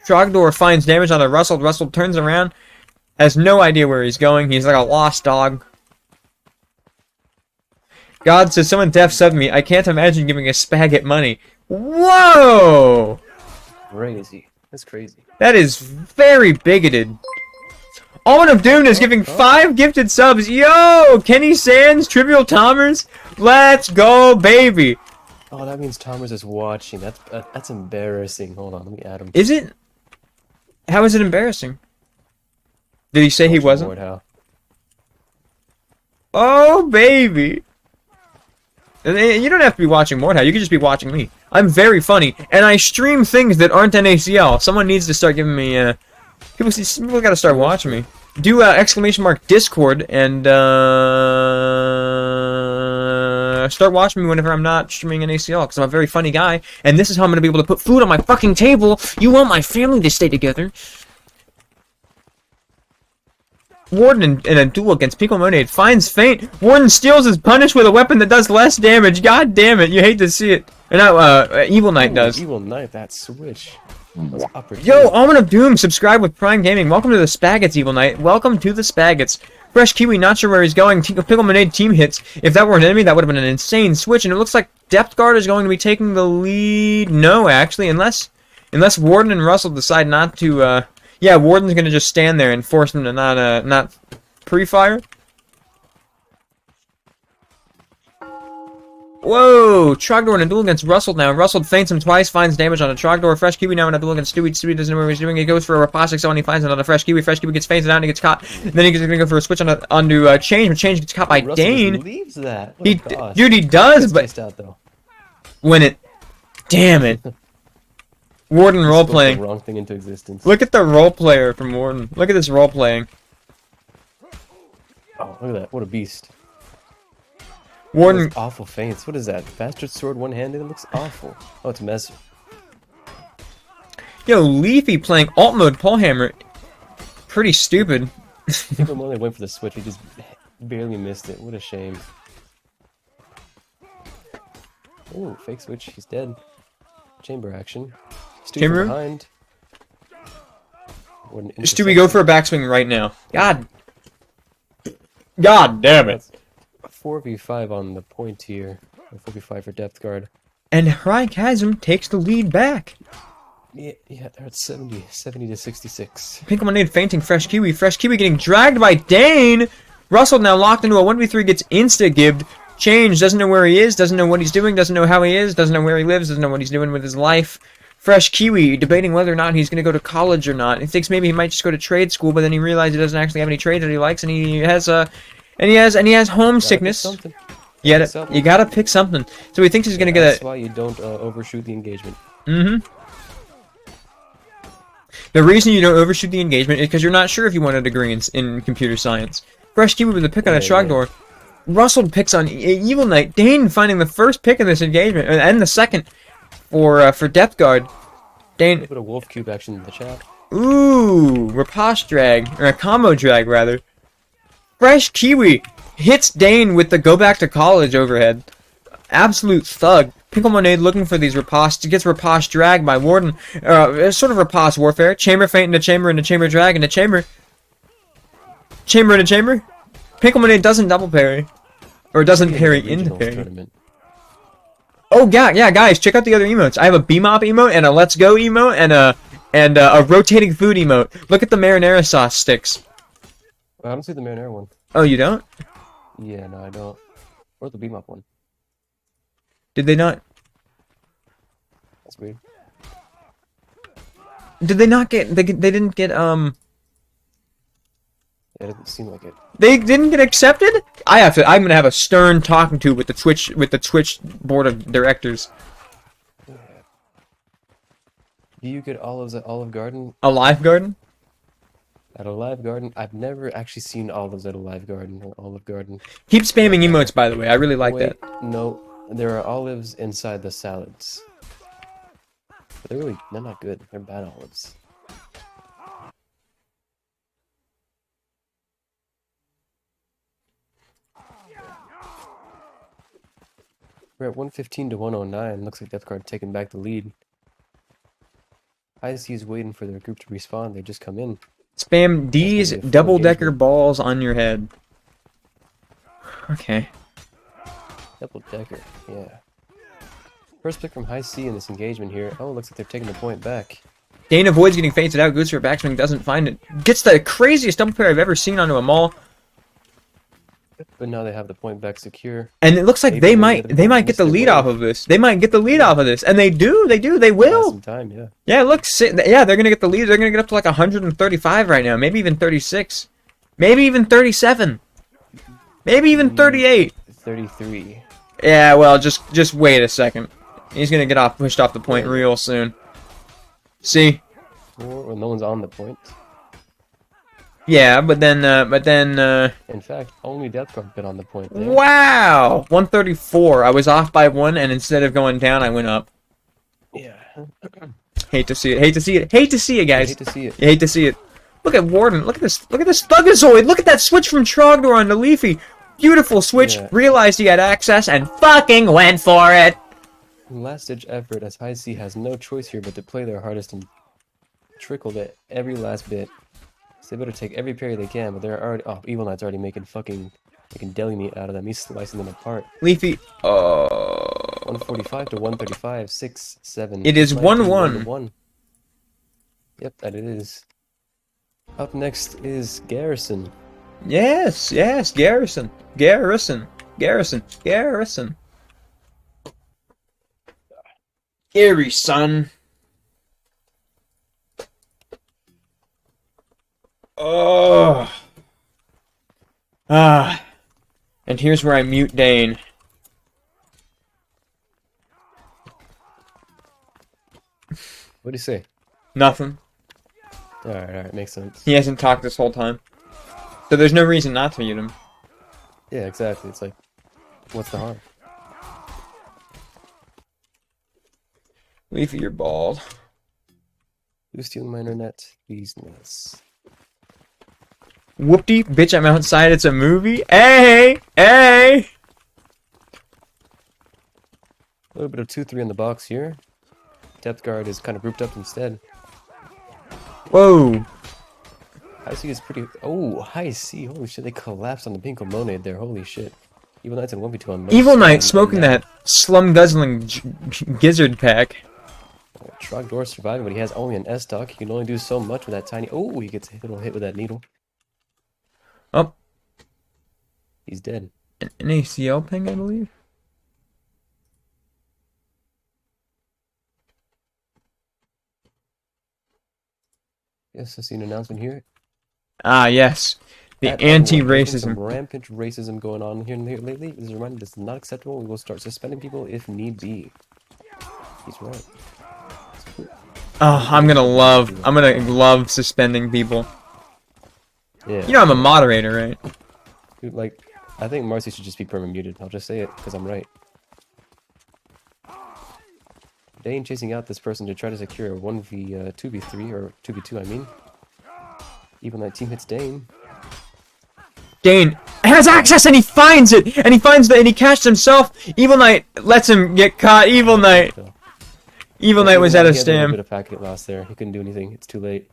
Trogdor finds damage on a Russell. Russell turns around, has no idea where he's going. He's like a lost dog. God says, someone def subbed me. I can't imagine giving a Spagot money. Whoa! Crazy. That's crazy. That is very bigoted. Almond of Doom is giving 5 gifted subs. Yo! Kenny Sands, Trivial Tomers. Let's go, baby. Oh, that means Tomers is watching. That's embarrassing. Hold on, let me add him. Is it? How is it embarrassing? Did he say he wasn't? Mordhau. Oh, baby. You don't have to be watching Mordhau. You can just be watching me. I'm very funny, and I stream things that aren't NACL. Someone needs to start giving me, people gotta start watching me. Do, !Discord, and, start watching me whenever I'm not streaming NACL, because I'm a very funny guy, and this is how I'm gonna be able to put food on my fucking table. You want my family to stay together. Warden in a duel against Pico Monade finds feint. Warden steals his punish with a weapon that does less damage. God damn it, you hate to see it. And now, Evil Knight does. Evil Knight, that switch. Yo, Almond of Doom, subscribe with Prime Gaming. Welcome to the Spagots, Evil Knight. Welcome to the Spagots. Fresh Kiwi, not sure where he's going. Pickle Monade team hits. If that were an enemy, that would have been an insane switch. And it looks like Depth Guard is going to be taking the lead. No, actually, unless Warden and Russell decide not to, yeah, Warden's gonna just stand there and force them to not pre-fire. Whoa! Trogdor in a duel against Russell now. Russell feints him twice, finds damage on a Trogdor. Fresh Kiwi now in a duel against Stewie. Stewie doesn't know what he's doing. He goes for a Rapostic zone, he finds another Fresh Kiwi. Fresh Kiwi gets feinted out and he gets caught. And then he's gonna go for a switch onto Change, but Change gets caught by Russell Dane. just leaves that. Dude, he does, but out, though. when it, damn it. Warden role-playing. Wrong thing into existence. Look at the role-player from Warden. Look at this role-playing. Oh, look at that. What a beast. Warden. Awful feints. What is that? Bastard sword one-handed? It looks awful. Oh, it's Messer. Yo, Leafy playing alt mode Polehammer. Pretty stupid. Even when they went for the switch, he just barely missed it. What a shame. Ooh, fake switch. He's dead. Chamber action. Chamber? Behind. Stewie, go for a backswing right now. God damn it. 4v5 on the point here. 4v5 for Depth Guard. And Crychasm takes the lead back. Yeah, they're at 70 to 66. Pinkle Monade fainting Fresh Kiwi. Fresh Kiwi getting dragged by Dane. Russell now locked into a 1v3, gets insta-gibbed. Change, doesn't know where he is, doesn't know what he's doing, doesn't know how he is, doesn't know where he lives, doesn't know what he's doing with his life. Fresh Kiwi, debating whether or not he's going to go to college or not. He thinks maybe he might just go to trade school, but then he realizes he doesn't actually have any trades that he likes, and he has homesickness. You gotta pick something. So he thinks he's gonna get That's why you don't overshoot the engagement. The reason you don't overshoot the engagement is because you're not sure if you want a degree in computer science. Fresh Kiwi with a pick on a Trogdor. Russell picks on Evil Knight. Dane finding the first pick in this engagement, and the second for Depth Guard. Dane. A little bit of Wolf Cube action in the chat. Ooh, riposte drag, or a combo drag rather. Fresh Kiwi hits Dane with the go back to college overhead. Absolute thug. Pinkle Monade looking for these ripostes. Gets riposte drag by Warden. Sort of riposte warfare. Chamber feint into chamber drag into chamber. Chamber into chamber. Pinkle Monade doesn't double parry. Or doesn't parry into parry. Tournament. Oh yeah, guys, check out the other emotes. I have a BMOP emote and a Let's Go emote and a rotating food emote. Look at the marinara sauce sticks. I don't see the marinara one. Oh, you don't? Yeah, no, I don't. Or the beam up one. Did they not? That's weird. Did they not get? They didn't get Yeah, it doesn't seem like it. They didn't get accepted. I'm gonna have a stern talking to with the Twitch board of directors. Do you get olives at Olive Garden? A live garden? At a live garden? I've never actually seen olives at a live garden or Olive Garden. Keep spamming emotes, by the way. I really like that. No, there are olives inside the salads. But they're not good. They're bad olives. We're at 115 to 109. Looks like Death Guard taking back the lead. IC is waiting for their group to respawn. They just come in. Spam D's double-decker balls on your head. Okay. Double-decker, yeah. First pick from High C in this engagement here. Oh, looks like they're taking the point back. Dane avoids getting fainted out. Goes for a backswing. Doesn't find it. Gets the craziest double pair I've ever seen onto a Maul. But now they have the point back secure. And it looks like they might get the lead off of this. They might get the lead off of this, and they will. Some time, yeah. Yeah, look, yeah, they're gonna get the lead. They're gonna get up to like 135 right now, maybe even 36, maybe even 37, maybe even 38. 33. Yeah, well, just wait a second. He's gonna get pushed off the point real soon. See? Well, no one's on the point. Yeah, but then. In fact, only Death Guard been on the point there. Wow, 134. I was off by 1, and instead of going down, I went up. Yeah. Hate to see it. Hate to see it. Hate to see it, guys. Hate to see it. Hate to see it. Look at Warden. Look at this. Look at this Thugazoid. Look at that switch from Trogdor onto Leafy. Beautiful switch. Yeah. Realized he had access and fucking went for it. Last ditch effort, as High C has no choice here but to play their hardest and trickle to every last bit. So they better take every parry they can, but they're already. Oh, Evil Knight's already making deli meat out of them. He's slicing them apart. Leafy. 145 to 135, 6, 7. It is 1-1. 1-1. Yep, that it is. Up next is Garrison. Yes, Garrison. Garrison. Gary, son. Oh. And here's where I mute Dane. What do you say? Nothing. Alright, makes sense. He hasn't talked this whole time. So there's no reason not to mute him. Yeah, exactly. It's like, what's the harm? Leafy, you're bald. Who's stealing my internet? These nuts. Whoopty, bitch, I'm outside, it's a movie. Hey! Hey! A little bit of 2-3 in the box here. Depth Guard is kind of grouped up instead. Whoa. High C is pretty. Oh, High C. Holy shit, they collapsed on the Pinkle Monade there. Holy shit. Evil Knight's in 1v2 on most. Evil Knight smoking that slum guzzling gizzard pack. Trogdor surviving, but he has only an S-Stock. He can only do so much with that tiny. Oh, he gets a little hit with that needle. Oh. He's dead. An ACL ping, I believe. Yes, I see an announcement here. Ah, yes. The anti-racism. Some rampant racism going on here lately. This is a reminder this is not acceptable. We will start suspending people if need be. He's right. Oh, I'm gonna love suspending people. Yeah. You know I'm a moderator, right? Dude, like, I think Marcy should just be perma muted. I'll just say it because I'm right. Dane chasing out this person to try to secure a 2v3 or 2v2. I mean, even that team hits Dane. Dane has access and he finds it, and he finds that, and he catches himself. Evil Knight lets him get caught. Evil Knight was out of He had a little stam. bit of packet loss there. He couldn't do anything. It's too late.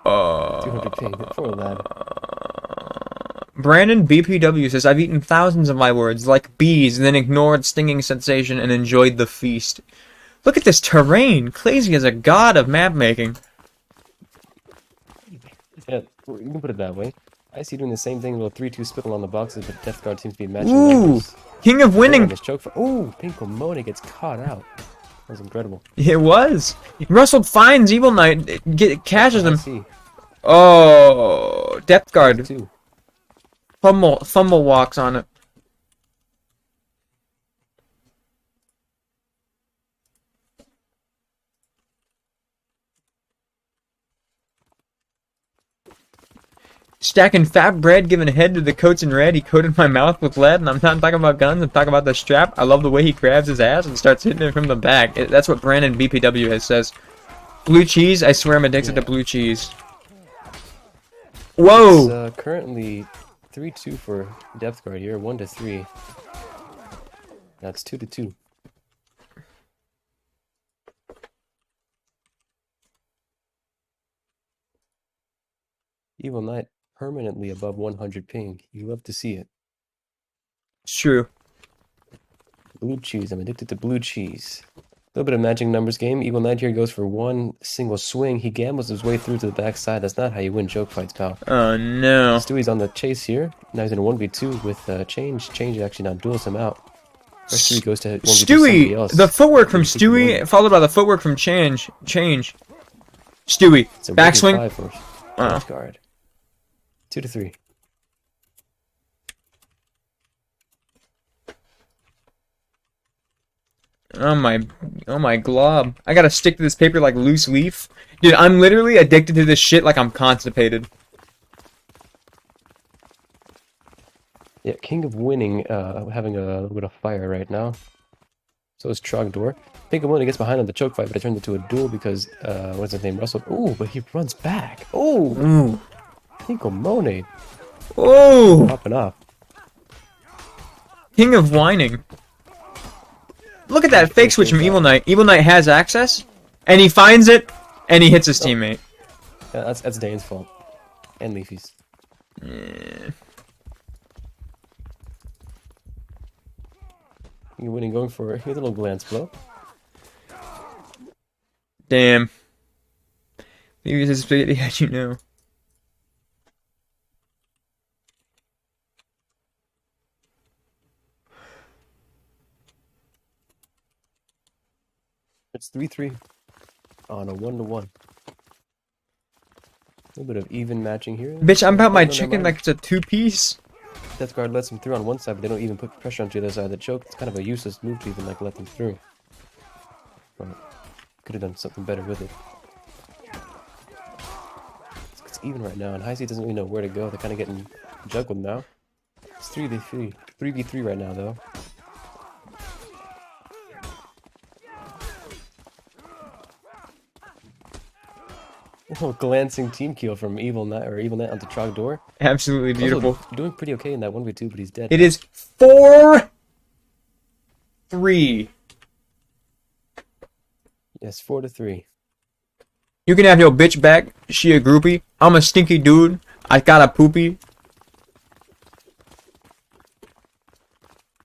200 ping. Poor lad. Brandon BPW says, I've eaten thousands of my words, like bees, and then ignored stinging sensation and enjoyed the feast. Look at this terrain. Clazy is a god of map making. Yeah, you can put it that way. I see doing the same thing with a 3-2 spittle on the boxes, but Death Guard seems to be matching Ooh, numbers. king of winning. Ooh, Pinko Mona gets caught out. That was incredible. It was. Russell finds Evil Knight, catches him. See. Oh, depth guard. 2. Fumble walks on it. Stacking fat bread, giving head to the coats in red. He coated my mouth with lead, and I'm not talking about guns. I'm talking about the strap. I love the way he grabs his ass and starts hitting it from the back. That's what Brandon BPW has says. Blue cheese. I swear I'm addicted to blue cheese. Whoa! It's currently 3-2 for depth guard here. 1-3. That's 2-2. Evil Knight permanently above 100 ping. You love to see it. It's true. Blue cheese. I'm addicted to blue cheese. A little bit of matching numbers game. Evil Knight here goes for one single swing. He gambles his way through to the backside. That's not how you win joke fights, pal. Oh no. Stewie's on the chase here. Now he's in a 1v2 with Change. Change actually now duels him out. First Stewie goes to 1v2 somebody else. Stewie! The footwork from Stewie, followed by the footwork from Change. Stewie. It's a Backswing. 1v5 for Oh. Depth guard. 2-3. Oh my glob. I gotta stick to this paper like loose leaf. Dude, I'm literally addicted to this shit like I'm constipated. Yeah, King of Winning having a little bit of fire right now. So is Trogdor. King of Winning gets behind on the choke fight, but it turned into a duel because, what's his name, Russell? Ooh, but he runs back. Ooh! Ooh. Pinko Mone Ooh! popping off. King of whining. Look at that fake switch from Evil Knight. Evil Knight has access, and he finds it, and he hits his teammate. Yeah, that's Dane's fault. And Leafy's. Yeah. King of Winning going for a little glance blow. Damn. Maybe this is spaghetti had you know. It's 3-3 on a 1-1. A little bit of even matching here. Bitch, I'm about my chicken like it's a two-piece. Death Guard lets him through on one side, but they don't even put pressure onto the other side of the choke. It's kind of a useless move to even like let them through. But could have done something better with it. It's even right now, and High C doesn't really know where to go. They're kind of getting juggled now. It's 3v3. 3v3 right now, though. Oh, glancing team kill from Evil Knight onto Trogdor. Absolutely beautiful. Also doing pretty okay in that 1v2, but he's dead. It is 4-3. Yes, 4-3. You can have your bitch back. She a groupie. I'm a stinky dude. I got a poopy.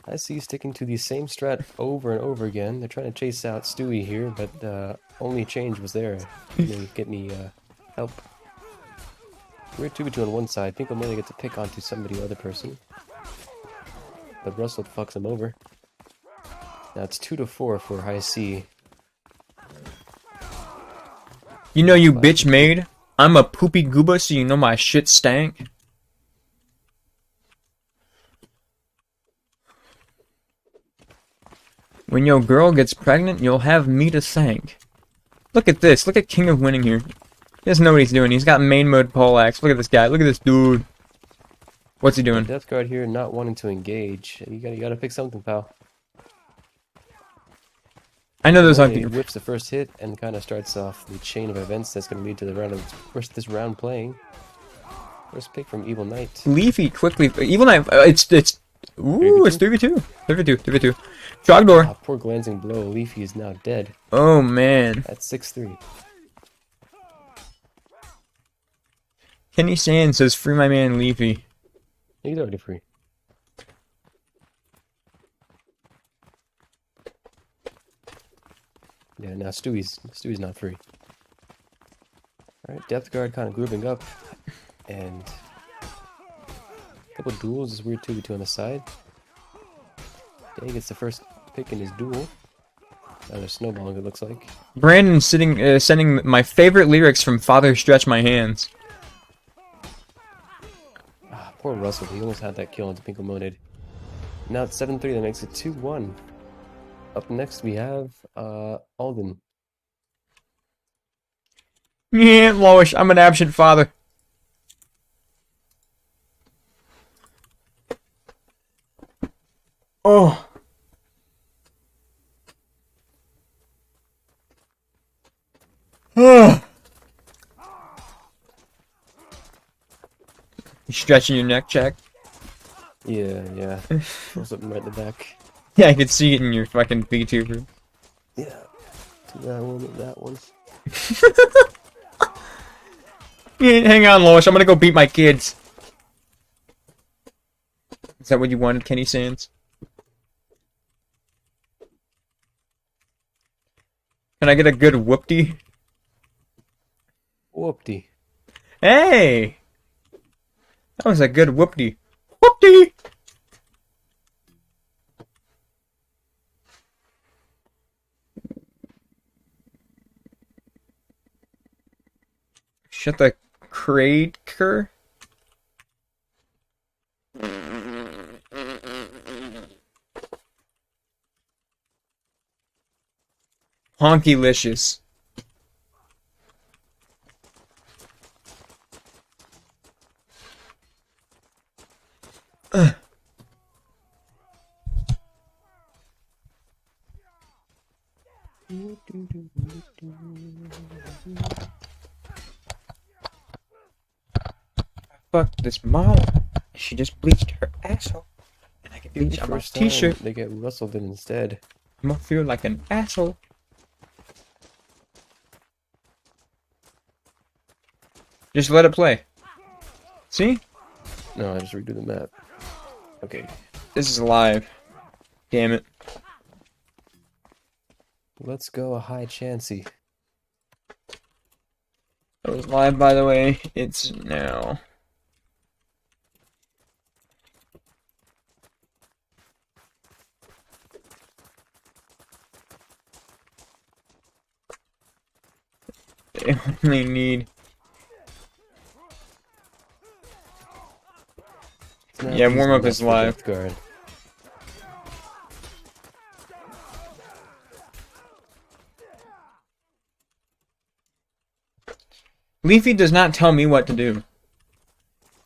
I see sticking to the same strat over and over again. They're trying to chase out Stewie here, but only change was there. Get me help. We're 2v2 on one side. Pinko Mona gets to pick onto somebody or other person. But Russell fucks him over. Now it's 2-4 for High C. You know you bitch made. I'm a poopy gooba, so you know my shit stank. When your girl gets pregnant, you'll have me to thank. Look at this. Look at King of Winning here. He doesn't know what he's doing. He's got main mode poleaxe. Look at this guy. Look at this dude. What's he doing? Death Guard here not wanting to engage. You gotta pick something, pal. I know those aren't He the... whips the first hit and kind of starts off the chain of events that's going to lead to the round of this round playing. First pick from Evil Knight. Leafy quickly... Evil Knight... it's... Ooh, it's 3v2. 3v2. 3v2. Trogdor. Poor glancing blow. Leafy is now dead. Oh, man. At 6-3. Kenny Sand says, free my man Leafy. He's already free. Yeah, now Stewie's not free. Alright, Depth Guard kind of grouping up. And a couple duels. This weird 2v2 on the side. Day gets the first pick in his duel. Now they're snowballing, it looks like. Brandon sending my favorite lyrics from Father Stretch My Hands. Ah, poor Russell. He almost had that kill into Pinko Monade. Now it's 7-3. That makes it 2-1. Up next we have Alden. Yeah, Loish, I'm an absent father. Oh. Oh. You stretching your neck, Jack? Yeah. Something right in the back. Yeah, I could see it in your fucking VTuber. Yeah. That one. Yeah, hang on, Lois. I'm gonna go beat my kids. Is that what you wanted, Kenny Sands? Can I get a good whoopty? Whoopty. Hey! That was a good whoopty. Whoopty! Shut the crater. Honkylicious. Fuck this model. She just bleached her asshole. And I can bleach on my t-shirt. They get rustled in instead. I'm gonna feel like an asshole. Just let it play. See? No, I just redo the map. Okay. This is live. Damn it. Let's go a high chancy. It was live, by the way. It's now. They only need... Yeah, warm-up is live. Guard. Leafy does not tell me what to do.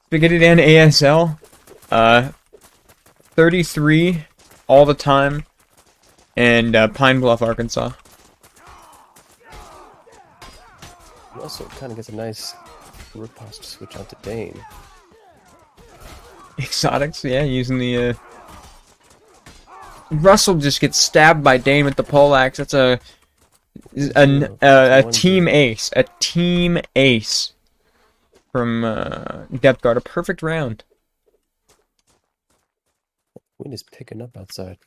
Spaghetti Dan ASL, 33 all the time, and Pine Bluff, Arkansas. He also kind of gets a nice riposte switch onto Dane. Exotics, yeah, using the Russell just gets stabbed by Dane with the poleaxe. That's a team ace. A team ace from Depth Guard. A perfect round. Wind is picking up outside.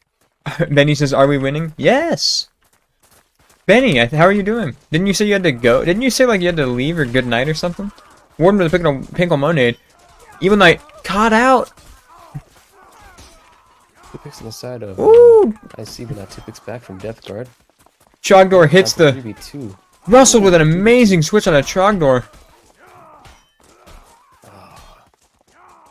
Benny says, are we winning? Yes! Benny, how are you doing? Didn't you say you had to go? Didn't you say like you had to leave or good night or something? Warden with a Pinko Monade. Evil Knight caught out! Two picks on the side of... Ooh! I see we got 2 picks back from Depth Guard. Trogdor hits the... 3v2. Russell with an amazing switch on a Trogdor.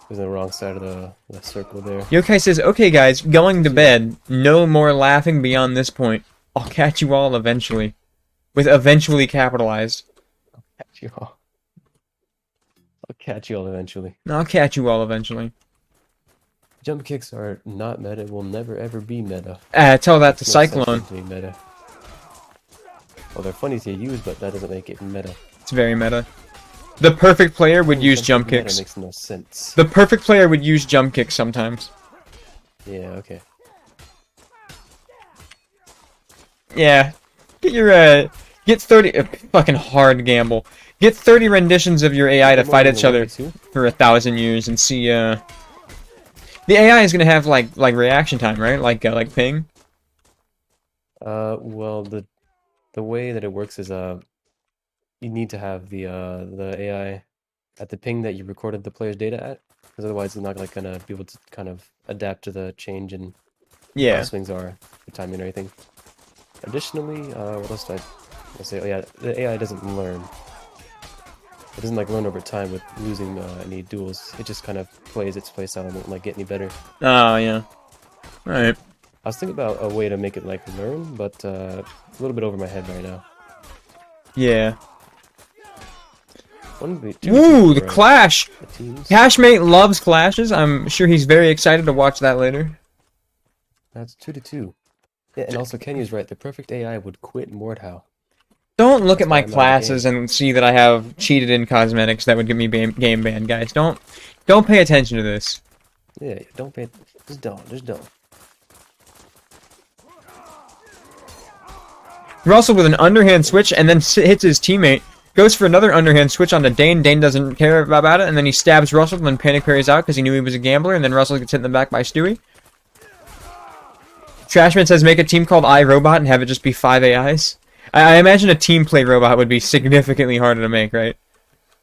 Was on the wrong side of the circle there. Yokai says, okay guys, going to bed. No more laughing beyond this point. I'll catch you all eventually. with eventually capitalized. Catch you all. I'll catch you all eventually. I'll catch you all eventually. Jump kicks are not meta. Will never ever be meta. Tell that to Makes no sense Cyclone. for them to be meta. Well, they're funny to use, but that doesn't make it meta. It's very meta. The perfect player would use Something jump meta kicks. makes no sense. The perfect player would use jump kicks sometimes. Yeah, okay. Yeah. Get your, get 30, fucking hard gamble. Get 30 renditions of your AI to fight each other for 1,000 years and see, The AI is gonna have, like reaction time, right? Like ping? Well, the way that it works is, you need to have the AI at the ping that you recorded the player's data at, because otherwise it's not like gonna be able to kind of adapt to the change in how swings are, the timing and everything. Additionally, what else did I say? Oh yeah, the AI doesn't learn. It doesn't like learn over time with losing any duels. It just kind of plays its playstyle and won't like get any better. Oh yeah. Alright. I was thinking about a way to make it like learn, but it's a little bit over my head right now. Yeah. Ooh, the Clash! Cashmate loves clashes. I'm sure he's very excited to watch that later. That's 2-2. Yeah, and also Kenya's right. The perfect AI would quit Mordhau. Don't look at my classes and see that I have cheated in cosmetics that would get me game banned, guys. Don't pay attention to this. Yeah, don't pay. Just don't. Russell with an underhand switch and then hits his teammate. Goes for another underhand switch onto Dane. Dane doesn't care about it, and then he stabs Russell and then panic parries out because he knew he was a gambler, and then Russell gets hit in the back by Stewie. Trashman says make a team called iRobot and have it just be 5 AIs. I imagine a team play robot would be significantly harder to make, right?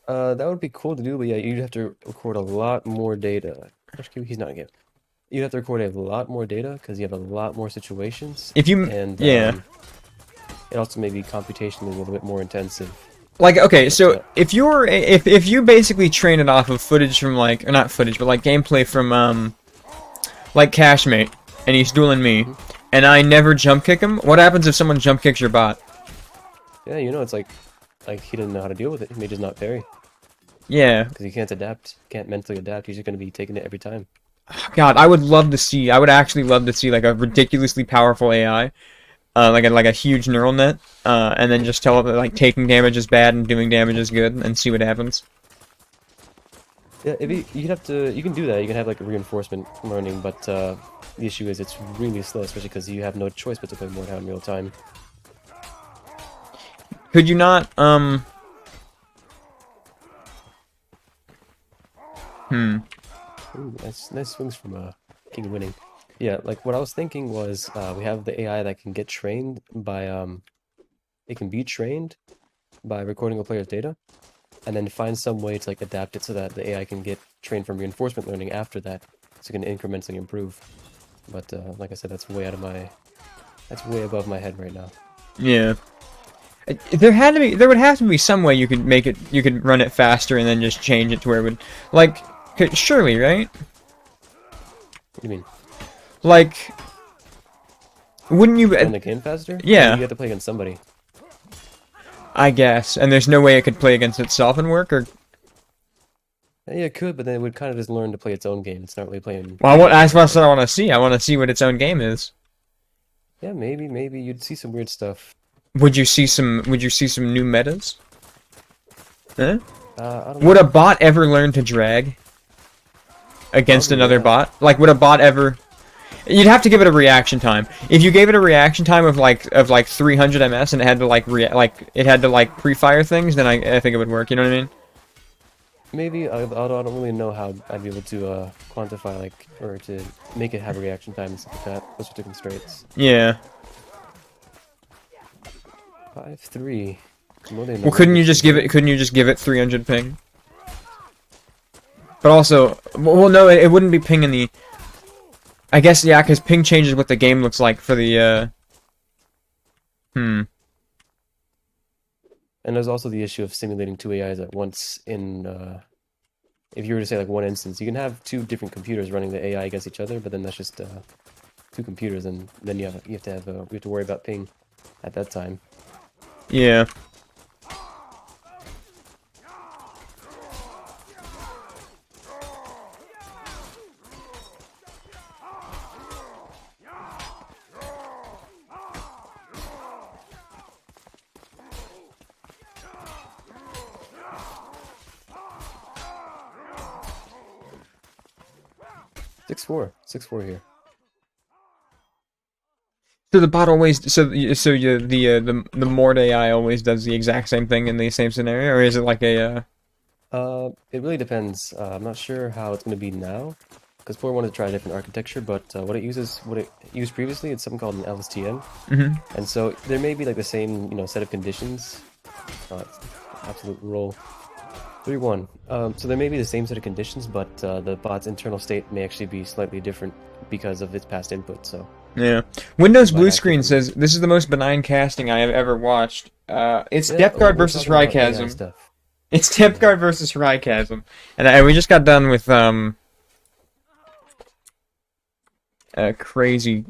That would be cool to do, but yeah, you'd have to record a lot more data. He's not a game. You'd have to record a lot more data because you have a lot more situations. If you, it also may be computationally a little bit more intensive. Like, okay, so if you basically train it off of footage from like, or not footage, but like gameplay from like Cashmate, and he's dueling me, and I never jump kick him, what happens if someone jump kicks your bot? Yeah, you know, it's like he doesn't know how to deal with it. He may just not parry. Yeah. Because he can't adapt. Can't mentally adapt. He's just going to be taking it every time. God, I would actually love to see like a ridiculously powerful AI. Like a huge neural net, and then just tell it that like taking damage is bad and doing damage is good, and see what happens. Yeah, you can do that. You can have like a reinforcement learning, but the issue is it's really slow, especially because you have no choice but to play Mordhau in real time. Could you not Ooh, nice swings from King winning. Yeah, like what I was thinking was we have the AI that can get trained by it can be trained by recording a player's data, and then find some way to like adapt it so that the AI can get trained from reinforcement learning after that, so it can incrementally improve. But like I said, that's way above my head right now. Yeah. There would have to be some way you could run it faster and then just change it to where it would, like, surely, right? What do you mean? Like, wouldn't you run the game faster? Yeah. You have to play against somebody. I guess, and there's no way it could play against itself and work, or? Yeah, it could, but then it would kind of just learn to play its own game. It's not really playing. Well, that's what I want to see. I want to see what its own game is. Yeah, maybe you'd see some weird stuff. Would you see some new metas? Huh? I don't Would know. a bot ever learn to drag against Probably another not. bot? Like, would a bot ever? You'd have to give it a reaction time. If you gave it a reaction time of like 300 ms and it had to pre-fire things, then I think it would work. You know what I mean? Maybe I don't really know how I'd be able to quantify or to make it have a reaction time and stuff like that. Those are the constraints. Yeah. 5-3. Well, couldn't you just give it 300 ping? But also, well, no, it wouldn't be ping in the. I guess yeah, because ping changes what the game looks like for the. And there's also the issue of simulating two AIs at once in. If you were to say like one instance, you can have two different computers running the AI against each other, but then that's just two computers, and then we have to worry about ping at that time. Yeah. Six four. 6-4 here. So the bot always, the Mord AI always does the exact same thing in the same scenario, or is it like a, It really depends. I'm not sure how it's going to be now, because Poor wanted to try a different architecture, but what it used previously, it's something called an LSTM, and so there may be like the same, set of conditions. It's absolute roll. 3-1. So there may be the same set of conditions, but the bot's internal state may actually be slightly different because of its past input. So. Yeah. Windows Might Blue actually Screen be- says, this is the most benign casting I have ever watched. It's Yeah, Depth Guard we're versus talking about AI Rykasm. stuff. It's Depth Guard versus Rykasm. And we just got done with, crazy...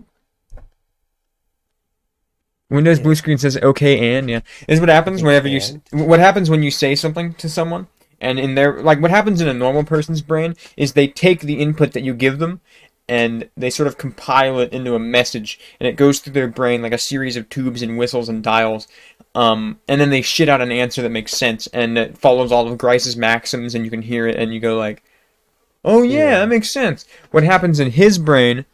Windows Blue Screen says, okay, and, yeah. This is what happens whenever you... What happens when you say something to someone, and in their... Like, what happens in a normal person's brain is they take the input that you give them, and they sort of compile it into a message, and it goes through their brain like a series of tubes and whistles and dials, and then they shit out an answer that makes sense, and it follows all of Grice's maxims, and you can hear it, and you go like, oh yeah, that makes sense. What happens in his brain,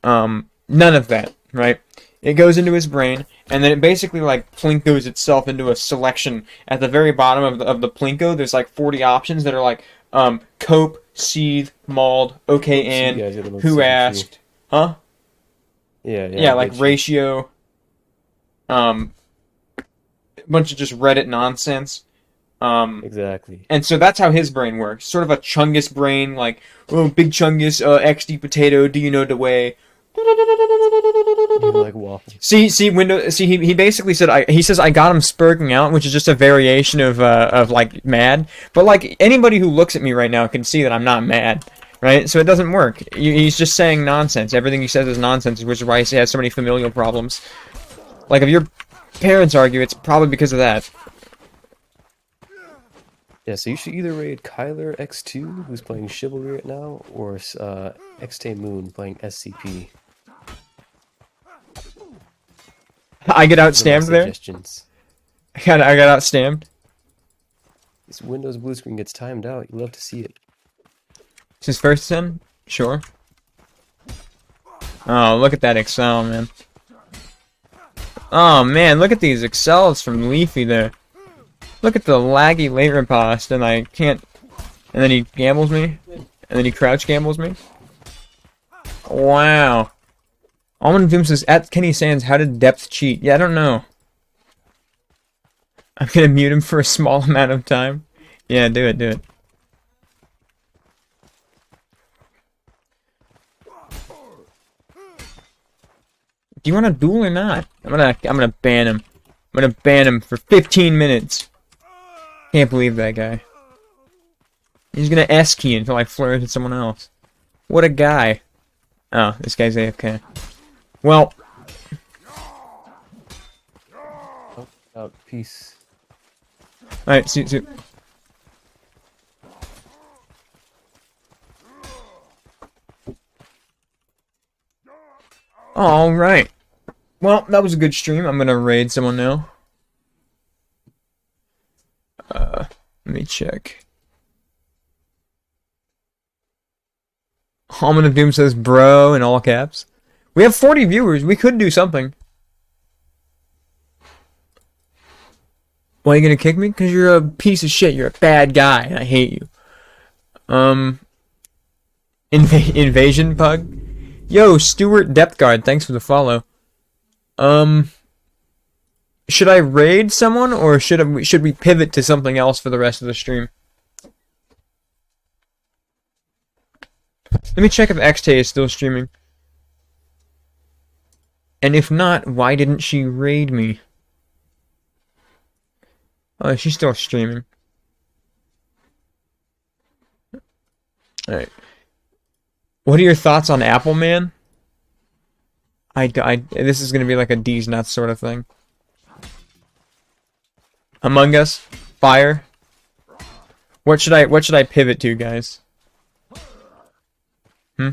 none of that, right? It goes into his brain, and then it basically like Plinkos itself into a selection. At the very bottom of the Plinko, there's like 40 options that are like, cope, seethe, mauled, okay, and who asked, huh? Yeah, like ratio, a bunch of just Reddit nonsense. Exactly. And so that's how his brain works. Sort of a Chungus brain, like, oh, big Chungus, XD potato, do you know the way? You like waffles. He basically said, he says I got him spurging out, which is just a variation of like mad. But like anybody who looks at me right now can see that I'm not mad, right? So it doesn't work. He's just saying nonsense. Everything he says is nonsense, which is why he has so many familial problems. Like if your parents argue, it's probably because of that. Yeah, so you should either raid Kyler X2, who's playing Chivalry right now, or XT Moon playing SCP. I get outstamped there? I got outstamped. This Windows Blue Screen gets timed out. You love to see it. It's his first sin? Sure. Oh, look at that Excel, man. Oh, man, look at these Excels from Leafy there. Look at the laggy late riposte, and I can't... And then he gambles me? And then he crouch gambles me? Wow. Almond Doom says, at Kenny Sands, how did Depth cheat? Yeah, I don't know. I'm gonna mute him for a small amount of time. Yeah, do it. Do you want to duel or not? I'm gonna ban him. I'm gonna ban him for 15 minutes. Can't believe that guy. He's gonna S-key until I flirt with someone else. What a guy. Oh, this guy's AFK. Well. Oh, peace. Alright, see. Alright. Well, that was a good stream. I'm gonna raid someone now. Let me check. Almond of Doom says bro in all caps. We have 40 viewers. We could do something. Why are you gonna kick me? Because you're a piece of shit. You're a bad guy, and I hate you. Invasion Pug? Yo, Stuart Depth Guard, thanks for the follow. Should I raid someone, or should we pivot to something else for the rest of the stream? Let me check if XT is still streaming. And if not, why didn't she raid me? Oh, she's still streaming. Alright. What are your thoughts on Apple Man? This is gonna be like a D's nuts sort of thing. Among Us, fire. What should I pivot to, guys? Hmm?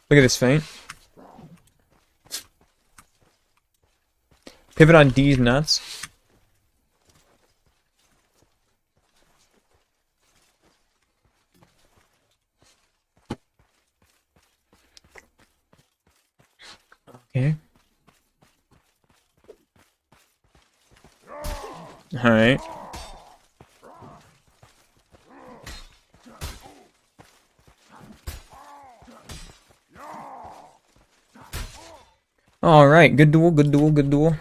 Look at this feint. Pivot on D's nuts. Okay. Alright. Alright, good duel, good duel, good duel.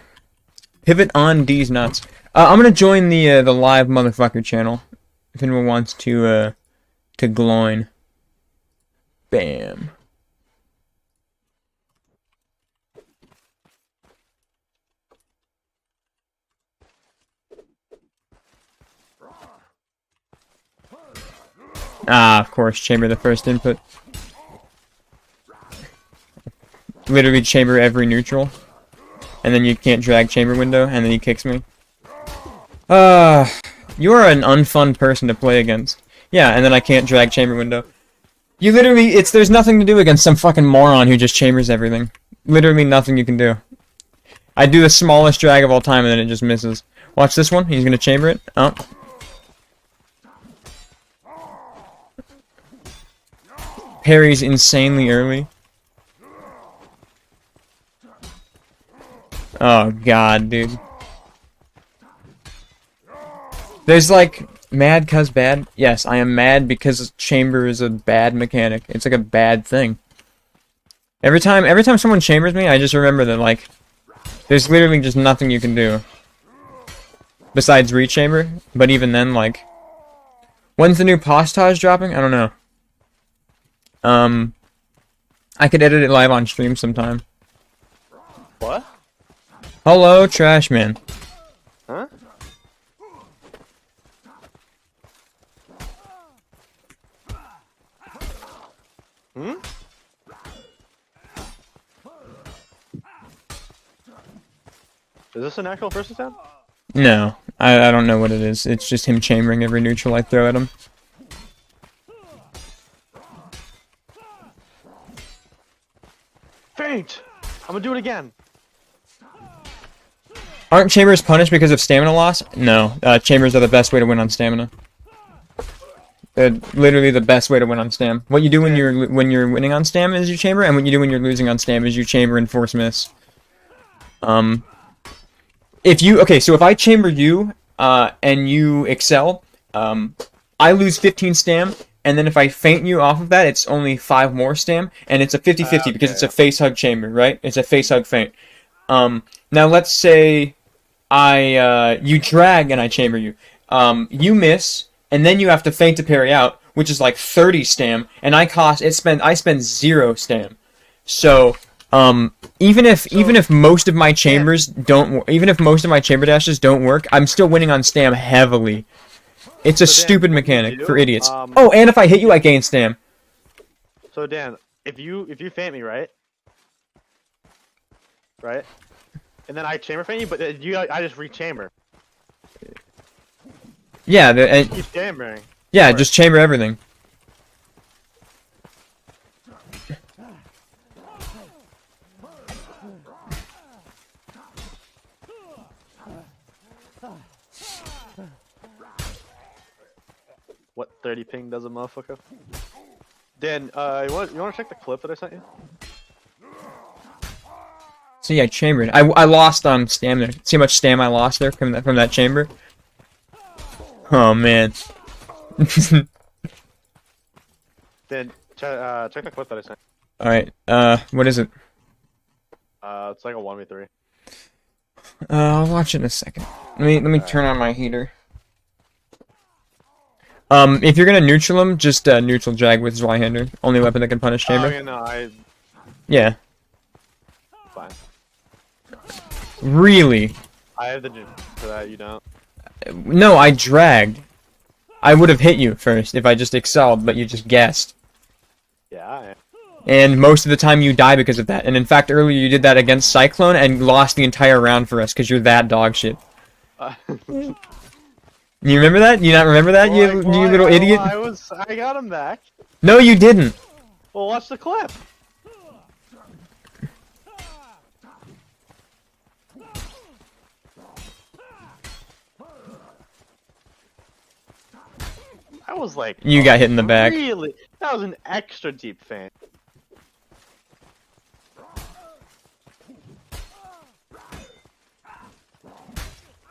Pivot on D's nuts. I'm gonna join the live motherfucker channel. If anyone wants to gloin. Bam. Ah, of course, chamber the first input. Literally chamber every neutral. And then you can't drag chamber window, and then he kicks me. You are an unfun person to play against. Yeah, and then I can't drag chamber window. You literally, there's nothing to do against some fucking moron who just chambers everything. Literally nothing you can do. I do the smallest drag of all time, and then it just misses. Watch this one, he's gonna chamber it. Oh. Parries insanely early. Oh god, dude. There's like mad cuz bad. Yes, I am mad because chamber is a bad mechanic. It's like a bad thing. Every time someone chambers me, I just remember that like there's literally just nothing you can do besides rechamber. But even then, like, when's the new postage dropping? I don't know. I could edit it live on stream sometime. What? Hello, trash man. Huh? Hmm? Is this a Nacl versus him? No, I don't know what it is. It's just him chambering every neutral I throw at him. Faint! I'm gonna do it again. Aren't chambers punished because of stamina loss? No, chambers are the best way to win on stamina. They're literally the best way to win on stam. What you do when you're winning on stam is you chamber, and what you do when you're losing on stam is you chamber and force miss. If I chamber you, and you excel, I lose 15 stam, and then if I feint you off of that, it's only 5 more stam, and it's a 50-50 because it's a face hug chamber, right? It's a face hug feint. Now let's say you drag and I chamber you. You miss, and then you have to feint to parry out, which is like 30 stam, and I spend 0 stam. So, even if most of my chambers even if most of my chamber dashes don't work, I'm still winning on stam heavily. It's a stupid mechanic for idiots. Oh, and if I hit you, I gain stam. So Dan, if you feint me, right? Right? And then I chamber feint you, but I just rechamber. Yeah, Keep chambering. Yeah, just chamber everything. What 30 ping does a motherfucker? Dan, you want to check the clip that I sent you? See, I chambered. I lost on stam there. See how much stam I lost there from that chamber? Oh man. Dan, check the clip that I sent. Alright, what is it? It's like a 1v3. I'll watch it in a second. Let me turn on my heater. If you're gonna neutral him, just neutral drag with Zweihander. Only weapon that can punish chamber. Oh, yeah, no, Yeah. Fine. Really? I have the gym for that, you don't. No, I dragged. I would have hit you first if I just excelled, but you just guessed. Yeah, And most of the time you die because of that. And in fact, earlier you did that against Cyclone and lost the entire round for us because you're that dog shit. You remember that? You not remember that, you little idiot? I got him back. No, you didn't. Well, watch the clip. I was like, You got hit in the back. Really? That was an extra deep fan.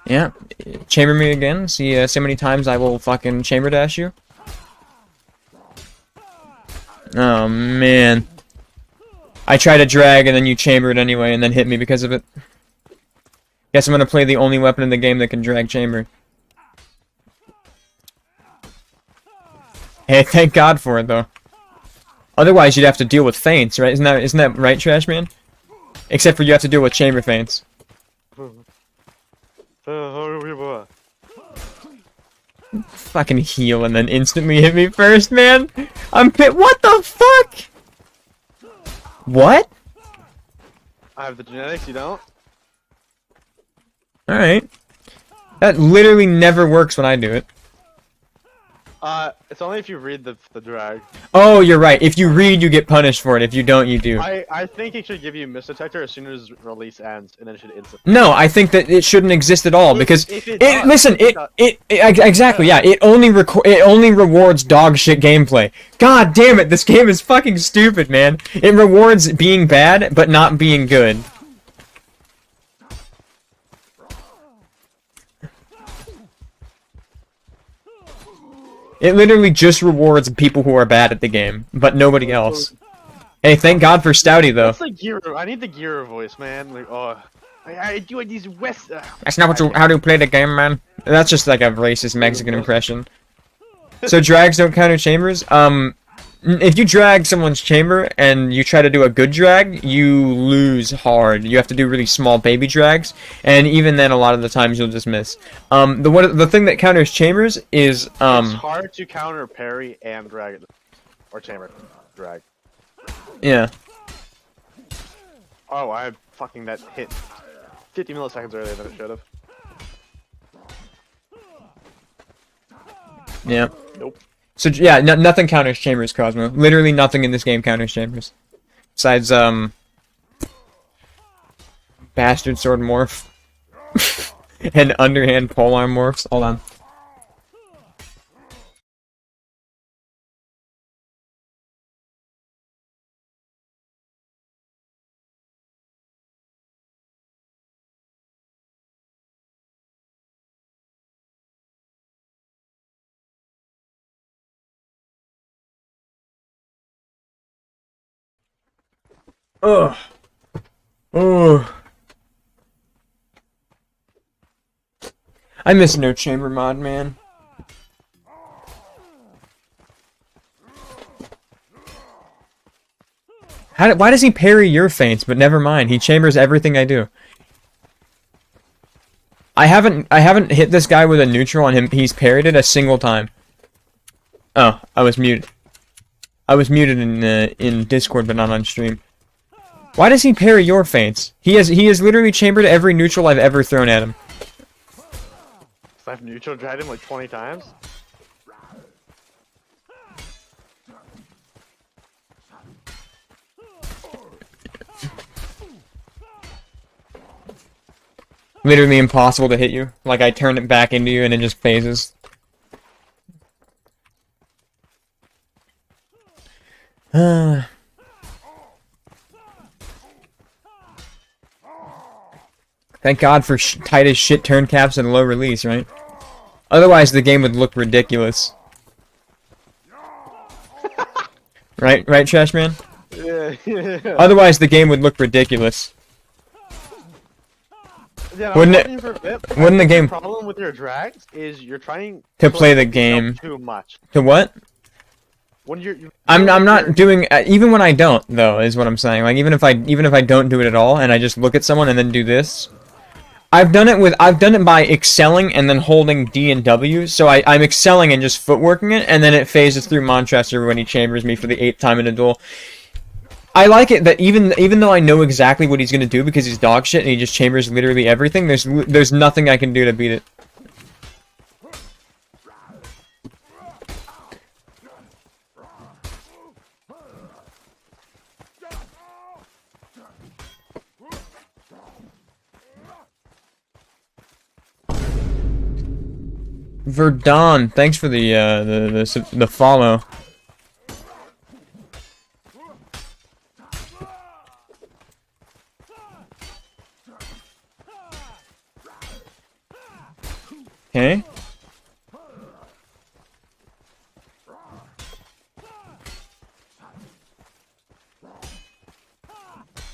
Yeah. Chamber me again. See how many times I will fucking chamber dash you. Oh, man. I tried to drag and then you chambered anyway and then hit me because of it. Guess I'm gonna play the only weapon in the game that can drag chamber. Hey, thank God for it, though. Otherwise, you'd have to deal with feints, right? Isn't that right, Trash Man? Except for you have to deal with chamber feints. Fucking heal and then instantly hit me first, man. I'm pit. What the fuck? What? I have the genetics, you don't? Alright. That literally never works when I do it. It's only if you read the drag. Oh, you're right. If you read, you get punished for it. If you don't, you do. I think it should give you miss detector as soon as release ends, and then it should instantly. No, I think that it shouldn't exist at all because it exactly, yeah. It only rewards dog shit gameplay. God damn it, this game is fucking stupid, man. It rewards being bad but not being good. It literally just rewards people who are bad at the game, but nobody else. Hey, thank God for Stouty, though. That's like gear. I need the gear voice, man. Like, oh, I do these West. That's not how to play the game, man. That's just like a racist Mexican impression. So drags don't counter chambers? If you drag someone's chamber and you try to do a good drag, you lose hard. You have to do really small baby drags, and even then, a lot of the times you'll just miss. The thing that counters chambers is It's hard to counter parry and drag or chamber drag. Yeah. Oh, I fucking that hit 50 milliseconds earlier than it should have. Yeah. Nope. So yeah, nothing counters chambers, Cosmo. Literally nothing in this game counters chambers. Besides, bastard sword morph. And underhand polearm morphs. Hold on. Ugh. Oh. I miss no chamber mod, man. Why does he parry your feints? But never mind, he chambers everything I do. I haven't hit this guy with a neutral on him. He's parried it a single time. Oh, I was muted. I was muted in Discord, but not on stream. Why does he parry your feints? He has literally chambered every neutral I've ever thrown at him. I've neutral dragged him like 20 times. Literally impossible to hit you. Like I turn it back into you and it just phases. Thank God for tight as shit turn caps and low release, right? Otherwise the game would look ridiculous. Right, Trash Man? Yeah. Otherwise the game would look ridiculous. Yeah, Wouldn't the game... The problem with your drags is you're trying to play the game too much. To what? When you're I'm not doing even when I don't though is what I'm saying. Like even if I don't do it at all and I just look at someone and then do this. I've done it by excelling and then holding D and W. So I'm excelling and just footworking it, and then it phases through Montrester when he chambers me for the 8th time in a duel. I like it that even though I know exactly what he's gonna do because he's dog shit and he just chambers literally everything, there's nothing I can do to beat it. Verdon, thanks for the follow. Okay.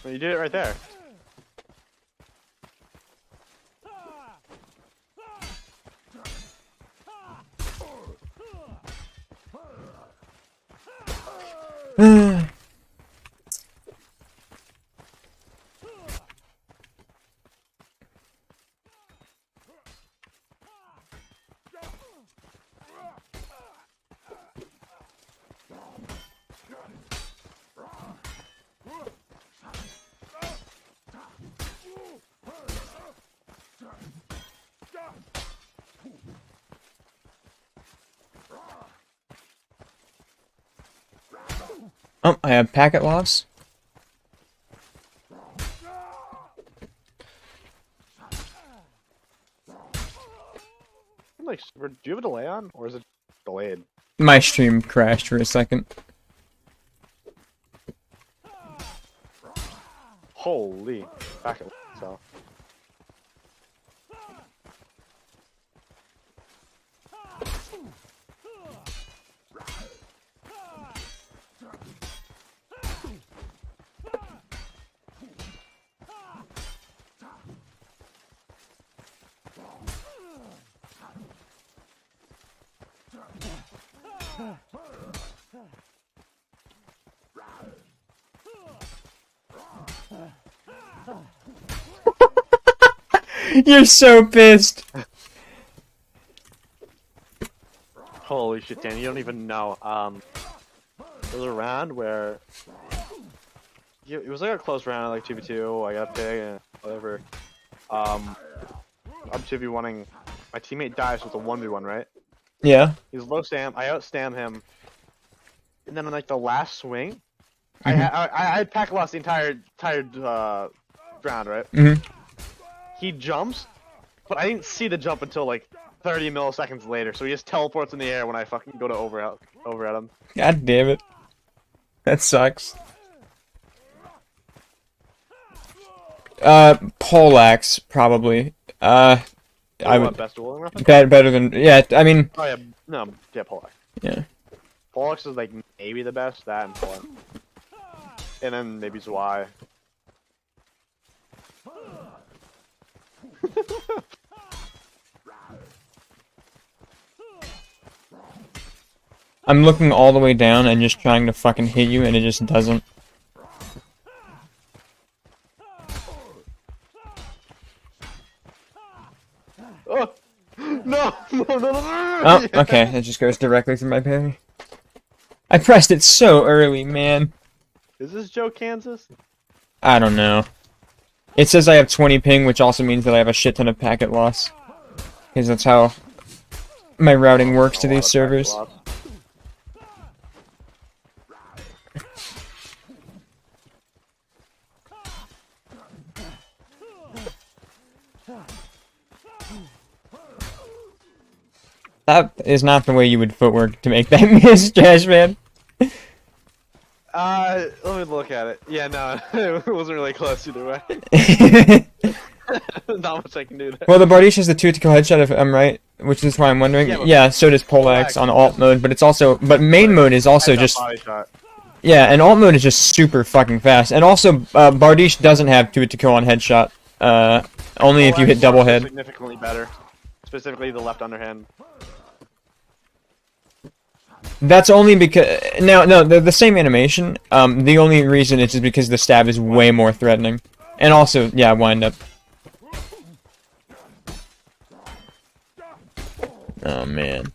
Well, you did it right there. Oh, I have packet loss. Like, do you have a delay on, or is it delayed? My stream crashed for a second. Holy, back it so. You're so pissed. Holy shit, Dan, you don't even know. There was a round where it was like a close round, like 2v2. I got big and whatever. I'm 2v1ing. My teammate dies with a 1v1, right? Yeah. He's low stam. I outstam him, and then on like the last swing, I had pack lost the entire round, right? Mm-hmm. He jumps, but I didn't see the jump until like 30 milliseconds later. So he just teleports in the air when I fucking go to over at him. God damn it. That sucks. Poleaxe, probably. I would Best dueling weapon? better than, yeah, I mean, Oh yeah, no, yeah, Poleaxe. yeah. Poleaxe is like maybe the best. That and Poleaxe. And then maybe Zwei. I'm looking all the way down and just trying to fucking hit you and it just doesn't. Oh! No! No! Oh, okay, it just goes directly through my parry. I pressed it so early, man. Is this Joe Kansas? I don't know. It says I have 20 ping, which also means that I have a shit ton of packet loss. Because that's how my routing works to these servers. That is not the way you would footwork to make that miss, Trash Man. Let me look at it. Yeah, no, it wasn't really close either way. Not much I can do there. Well, the Bardiche has the 2-tickle headshot, if I'm right, which is why I'm wondering. Yeah, so does Poleaxe on alt mode, but it's also, but main mode is also just, yeah, and alt mode is just super fucking fast. And also, Bardiche doesn't have 2-tickle on headshot, only if you hit double head. Significantly better, specifically the left underhand. That's only because no, they're the same animation. The only reason is just because the stab is way more threatening, and also, yeah, wind up. Oh man,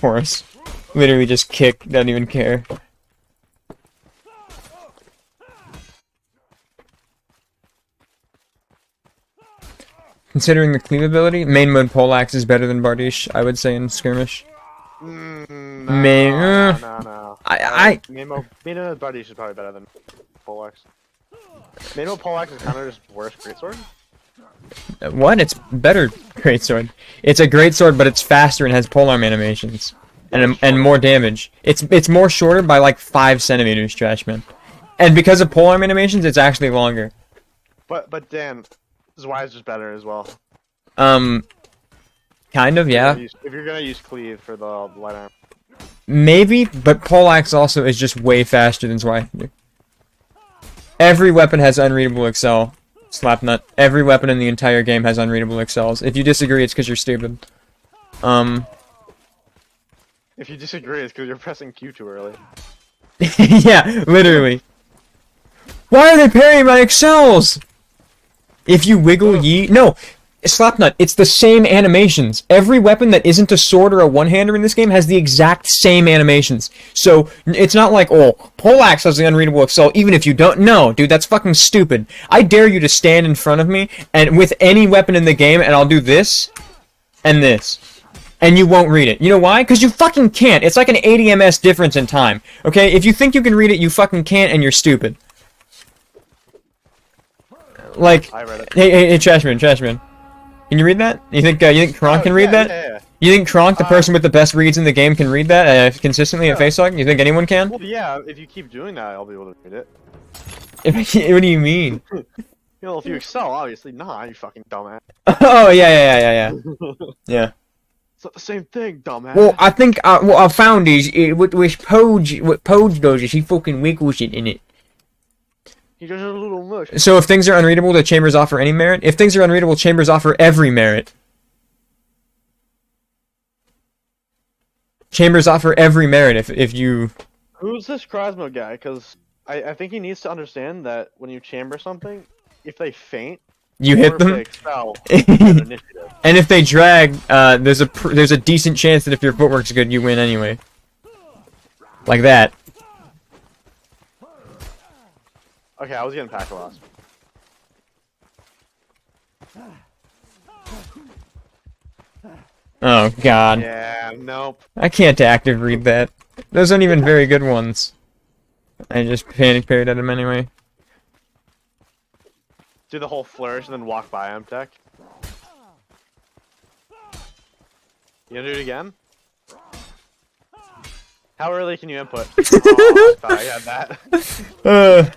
Horus, literally just kick, doesn't even care. Considering the cleave ability, main mode poleaxe is better than Bardiche, I would say, in skirmish. No, Main, no. I Main mode Bardiche is probably better than Poleaxe. Main mode Poleaxe is kind of just worse greatsword. what? It's better greatsword. It's a greatsword, but it's faster and has polearm animations and more damage. It's more shorter by like 5 centimeters, Trashman. And because of polearm animations, it's actually longer. But Dan, this is why it's just better as well. Kind of, yeah. If you're gonna use cleave for the light arm. Maybe, but poleaxe also is just way faster than Zweihander. Every weapon has unreadable excel. Slapnut. Every weapon in the entire game has unreadable excels. If you disagree, it's because you're stupid. If you disagree, it's because you're pressing Q too early. Yeah, literally. Why are they parrying my excels? If you wiggle yeet... No! Slapnut, it's the same animations. Every weapon that isn't a sword or a one-hander in this game has the exact same animations. So, it's not like, oh, poleaxe has the unreadable excel, even if you don't. No, dude, that's fucking stupid. I dare you to stand in front of me, and with any weapon in the game, and I'll do this, and this. And you won't read it. You know why? Because you fucking can't. It's like an 80 ms difference in time. Okay? If you think you can read it, you fucking can't, and you're stupid. Like, I read it. hey, Trashman. Can you read that? You think Kronk can read that? Yeah. You think Kronk, the person with the best reads in the game, can read that consistently at Facehug? You think anyone can? Well, yeah, if you keep doing that, I'll be able to read it. What do you mean? You know, if you excel, obviously not, you fucking dumbass. Oh, yeah. Yeah. It's not the same thing, dumbass. Well, I think, what I found is, what Poge does is he fucking wiggles it in it. He does a little mush. So if things are unreadable, do chambers offer any merit? If things are unreadable, chambers offer every merit. Chambers offer every merit if you... Who's this Krasmo guy? Because I think he needs to understand that when you chamber something, if they faint, you hit them. Excel, and if they drag, there's a decent chance that if your footwork's good, you win anyway. Like that. Okay, I was getting pack lost. Oh god. Yeah, nope. I can't active read that. Those aren't even very good ones. I just panic parried at him anyway. Do the whole flourish and then walk by him, Tech. You gonna do it again? How early can you input? Oh, I thought I had that.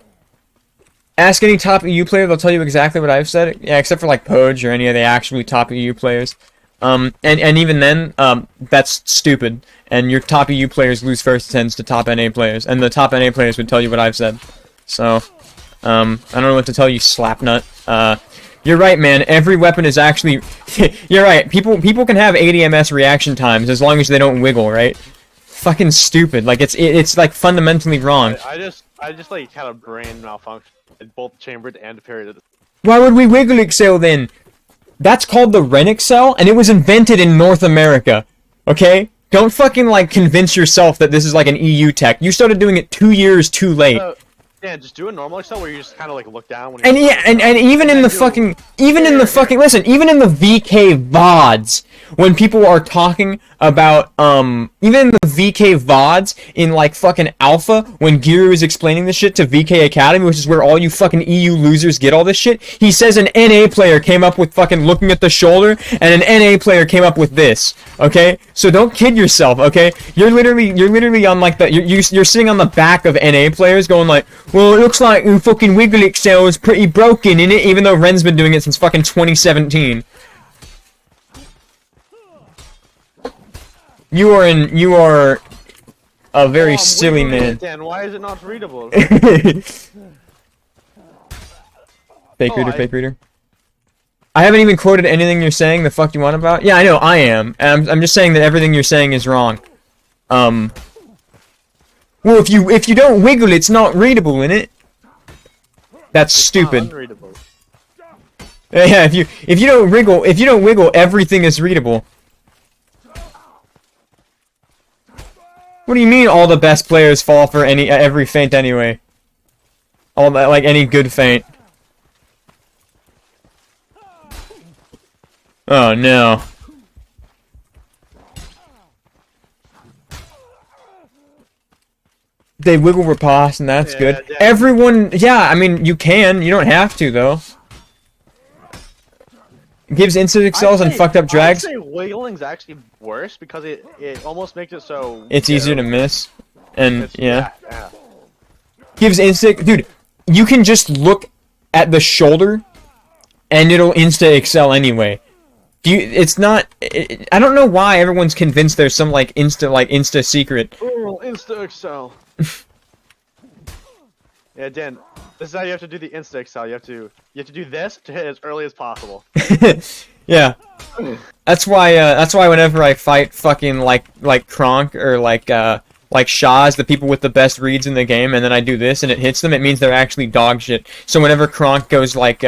Ask any top EU player, they'll tell you exactly what I've said. Yeah, except for like Poge or any of the actually top EU players. And even then, that's stupid. And your top EU players lose first attempts to top NA players. And the top NA players would tell you what I've said. So, I don't know what to tell you, Slapnut. You're right, man. Every weapon is actually... You're right. People can have 80 ms reaction times as long as they don't wiggle, right? Fucking stupid. Like, it's like fundamentally wrong. I just like had a brain malfunction. Both chambered and parried. Why would we wiggle excel then? That's called the Ren excel, and it was invented in North America. Okay? Don't fucking like convince yourself that this is like an EU tech. You started doing it 2 years too late. Yeah, just do a normal excel where you just kind of like look down when. And yeah, and even in the fucking, even in the VK VODs, when people are talking about, even in the VK VODs in like fucking Alpha, when Giru is explaining this shit to VK Academy, which is where all you fucking EU losers get all this shit, he says an NA player came up with fucking looking at the shoulder, and an NA player came up with this. Okay, so don't kid yourself. Okay, you're literally on like the, you're sitting on the back of NA players, going like, well, it looks like fucking Wiggle Excel is pretty broken in it, even though Ren's been doing it since fucking 2017. You are a very silly man. Dan, why is it not readable? Fake reader. I haven't even quoted anything you're saying. The fuck you want about? Yeah, I know, I am. I'm just saying that everything you're saying is wrong. Well, if you don't wiggle, it's not readable, innit? That's stupid. Unreadable. Yeah, if you don't wiggle, everything is readable. What do you mean all the best players fall for every feint anyway? All that, like any good feint. Oh no. They wiggle riposte, and that's good. Yeah. Everyone, yeah, I mean, you can. You don't have to, though. Gives instant excels and fucked up drags. I'd say wiggling's actually worse because it almost makes it so It's easier to miss. And, yeah. Yeah. Gives instant... Dude, you can just look at the shoulder, and it'll insta-excel anyway. It's not... I don't know why everyone's convinced there's some, like, insta secret. Oh, Insta Excel. Yeah, Dan, this is how you have to do the Insta Excel. You have to do this to hit as early as possible. Yeah. That's why whenever I fight fucking like Kronk or like Shaz, the people with the best reads in the game, and then I do this and it hits them, it means they're actually dog shit. So whenever Kronk goes like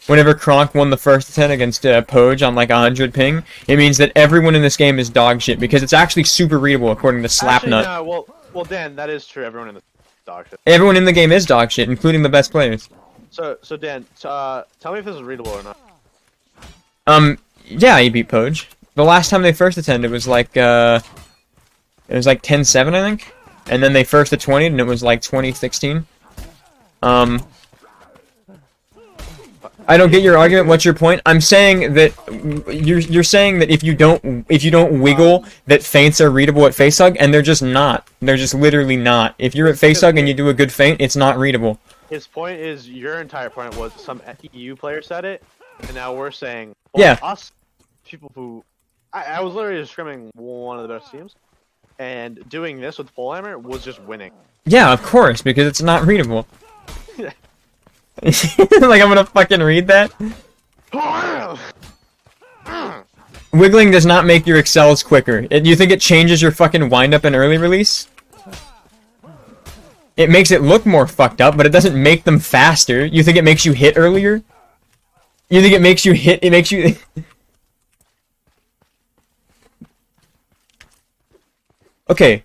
whenever Kronk won the first attempt against Poge on like 100 ping, it means that everyone in this game is dog shit because it's actually super readable according to Slapnut. Actually, no, well, Dan, that is true. Everyone in the dog shit. Everyone in the game is dog shit, including the best players. So Dan, tell me if this is readable or not. Yeah, he beat Poge. The last time they first attended, it was like 10-7, I think. And then they first at 20, and it was like 2016. I don't get your argument. What's your point? I'm saying that you're saying that if you don't wiggle, that feints are readable at facehug, and they're just not. They're just literally not. If you're at facehug and you do a good feint, it's not readable. His point is, your entire point was some EU player said it, and now we're saying, well, Yeah. us people who I was literally just scrimming one of the best teams, and doing this with Polehammer was just winning. Yeah, of course, because it's not readable. Like, I'm gonna fucking read that? Wiggling does not make your accels quicker. You think it changes your fucking wind-up and early release? It makes it look more fucked up, but it doesn't make them faster. You think it makes you hit earlier? You think it makes you hit... It makes you... Okay.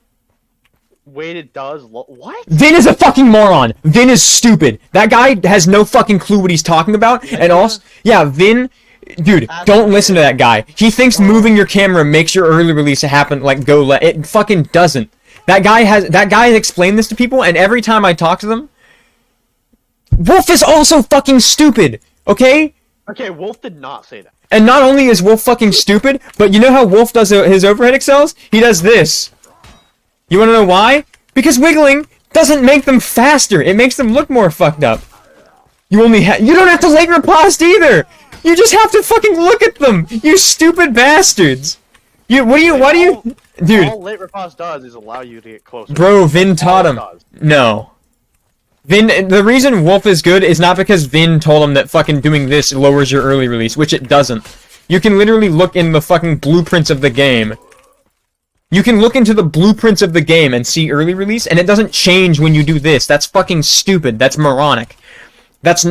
Wait, it does. What? Vin is a fucking moron. Vin is stupid. That guy has no fucking clue what he's talking about. And also, yeah, Vin, dude, don't listen to that guy. He thinks moving your camera makes your early release happen. Like it fucking doesn't. That guy has explained this to people, and every time I talk to them, Wolf is also fucking stupid. Okay? Okay, Wolf did not say that. And not only is Wolf fucking stupid, but you know how Wolf does his overhead accels? He does this. You wanna know why? Because wiggling doesn't make them faster. It makes them look more fucked up. You don't have to late riposte either. You just have to fucking look at them. You stupid bastards. Dude. All late riposte does is allow you to get closer. Bro, Vin taught him. No. The reason Wolf is good is not because Vin told him that fucking doing this lowers your early release, which it doesn't. You can literally look in the fucking blueprints of the game. You can look into the blueprints of the game and see early release, and it doesn't change when you do this. That's fucking stupid. That's moronic. That's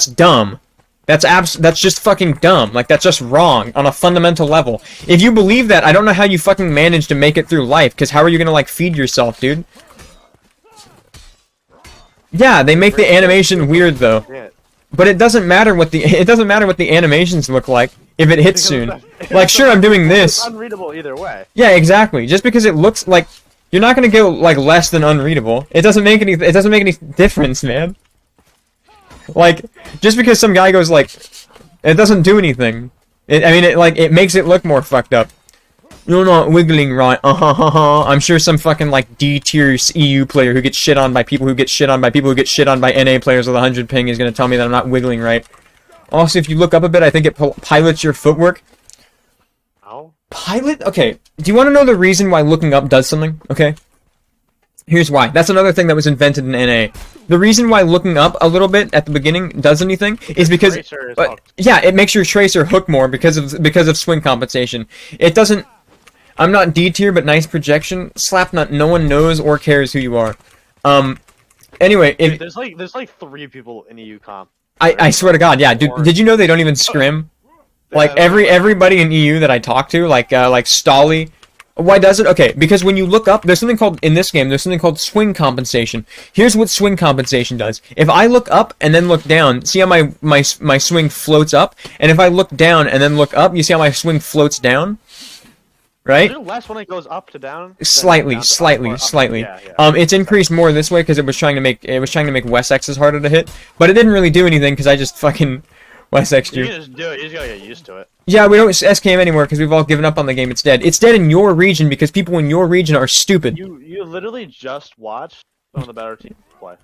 dumb. That's just fucking dumb. Like, that's just wrong on a fundamental level. If you believe that, I don't know how you fucking manage to make it through life, because how are you gonna, like, feed yourself, dude? Yeah, they make the animation weird, though. But it doesn't matter what the animations look like if it hits soon. Like, sure, I'm doing this. It's unreadable either way. Yeah, exactly. Just because it looks like you're not gonna go like less than unreadable. It doesn't make any difference, man. Like, just because some guy goes like, it doesn't do anything. It makes it look more fucked up. You're not wiggling right. I'm sure some fucking like D-tier EU player who gets shit on by people who get shit on by people who get shit on by NA players with 100 ping is gonna tell me that I'm not wiggling right. Also, if you look up a bit, I think it pilots your footwork. How? Pilot? Okay. Do you want to know the reason why looking up does something? Okay. Here's why. That's another thing that was invented in NA. The reason why looking up a little bit at the beginning does anything is because yeah, it makes your tracer hook more because of swing compensation. It doesn't. I'm not D tier, but nice projection. Slapnut. No one knows or cares who you are. Anyway, dude, there's like 3 people in EU comp. I swear to God, yeah. Dude, did you know they don't even scrim? Like everybody in EU that I talk to, like Stolly, Why does it? Okay, because when you look up, there's something called, in this game, there's something called swing compensation. Here's what swing compensation does. If I look up and then look down, see how my swing floats up? And if I look down and then look up, you see how my swing floats down? Right? Is it less when it goes up to down? Slightly. Yeah, yeah. It's increased more this way because it was trying to make West X's harder to hit, but it didn't really do anything because I just fucking West X You you. can just do it. You just gotta get used to it. Yeah, we don't SKM anymore because we've all given up on the game. It's dead. It's dead in your region because people in your region are stupid. You literally just watched some of the better teams play.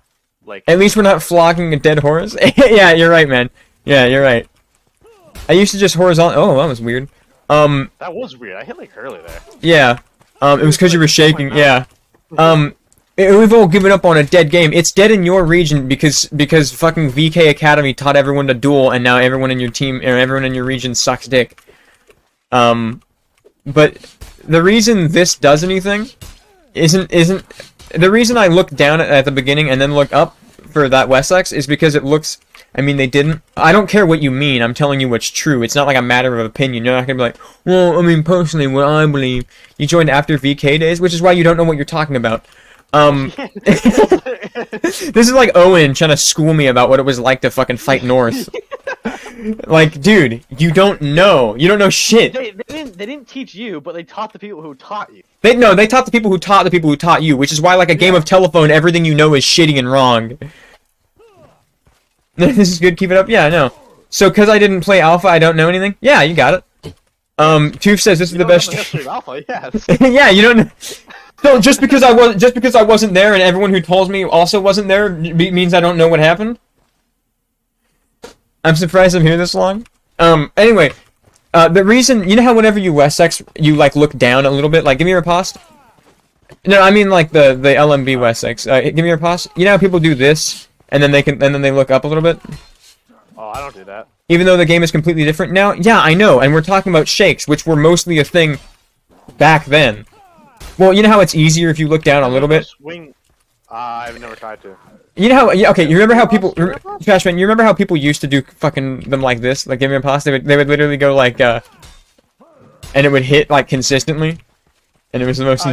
Like, At least we're not flogging a dead horse. Yeah, you're right, man. Yeah, you're right. I used to just horizontal. Oh, that was weird. that was weird. I hit like Hurley there. Yeah. It was because you were shaking. Yeah. We've all given up on a dead game. It's dead in your region because fucking VK Academy taught everyone to duel, and now everyone in your team or everyone in your region sucks dick. But the reason this does anything isn't the reason I look down at the beginning and then look up for that Wessex is because it looks. I mean, they didn't. I don't care what you mean. I'm telling you what's true. It's not like a matter of opinion. You're not gonna be like, well, I mean, personally, what I believe. You joined after VK days, which is why you don't know what you're talking about. This is like Owen trying to school me about what it was like to fucking fight North. Like, dude, you don't know. You don't know shit. They didn't teach you, but they taught the people who taught you. They taught the people who taught the people who taught you, which is why, like a game of telephone, everything you know is shitty and wrong. This is good. Keep it up. Yeah, I know. So, because I didn't play Alpha, I don't know anything. Yeah, you got it. Toof says this is the best. Alpha, yes. Yeah, you don't. So just because I wasn't there, and everyone who told me also wasn't there, means I don't know what happened. I'm surprised I'm here this long. Anyway, the reason, you know how whenever you Wessex, you like look down a little bit, like give me your riposte. No, I mean like the LMB Wessex. Give me your riposte. You know how people do this, and then they look up a little bit. Oh, I don't do that. Even though the game is completely different now. Yeah, I know, and we're talking about shakes, which were mostly a thing back then. Well, you know how it's easier if you look down a little bit? Swing. I've never tried to. You know how? Yeah, okay, you remember how people? Trashman, you remember how people used to do fucking them like this? Like give me a pass. They would literally go like, and it would hit like consistently, and it was the most.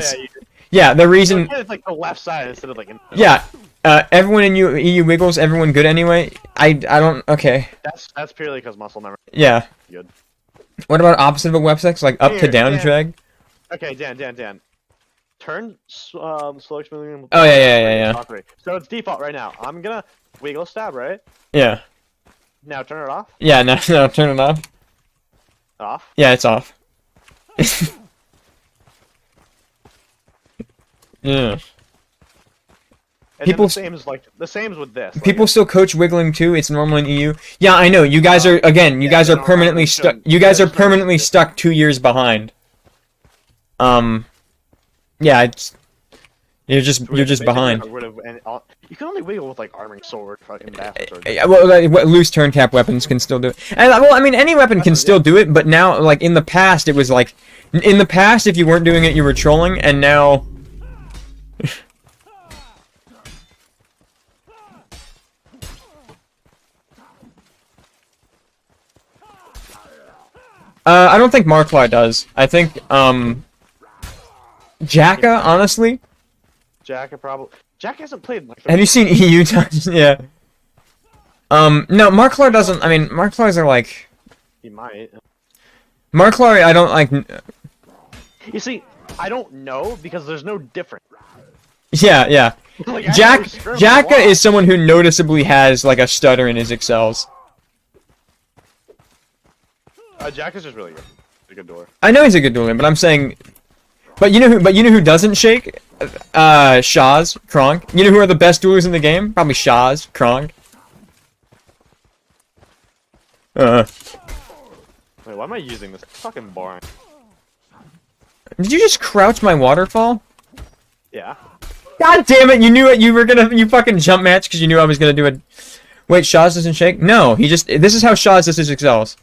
Yeah, the reason. It's like the left side instead of like. Yeah, everyone in EU wiggles. Everyone good anyway. I don't. Okay. That's purely because muscle memory. Yeah. Good. What about opposite of a web sex, like up to down drag? Okay, Dan. Turn slow moving. Oh yeah. So it's default right now. I'm gonna wiggle stab, right? Yeah. Now turn it off. Yeah, no, turn it off. Off? Yeah, it's off. Yeah. And People, the same as with this. People still coach wiggling too. It's normal in EU. Yeah, I know. You guys are guys are permanently stuck. You guys are permanently stuck 2 years behind. Yeah, you're just behind. You can only wiggle with like arming sword, fucking bastards. Well, loose turn cap weapons can still do it. And well, I mean, any weapon can still do it, but now, like in the past, it was like, in the past, if you weren't doing it, you were trolling, and now. I don't think Marklar does. I think Jacka, honestly. Jacka probably. Jack hasn't played like. Have you seen EU times? Yeah. No, Marklar doesn't. I mean, Marklars are like. He might. Marklar, I don't like. You see, I don't know because there's no difference. Yeah. Like, Jacka is someone who noticeably has like a stutter in his excels. Jack is just really good. He's a good door. I know he's a good dueler, but I'm saying. But you know who doesn't shake? Shaz, Kronk. You know who are the best duelers in the game? Probably Shaz, Kronk. Wait, why am I using this? It's fucking boring. Did you just crouch my waterfall? Yeah. God damn it! You knew it. You fucking jump match because you knew I was gonna do it. Wait, Shaz doesn't shake? No, he just. This is how Shaz does his excels.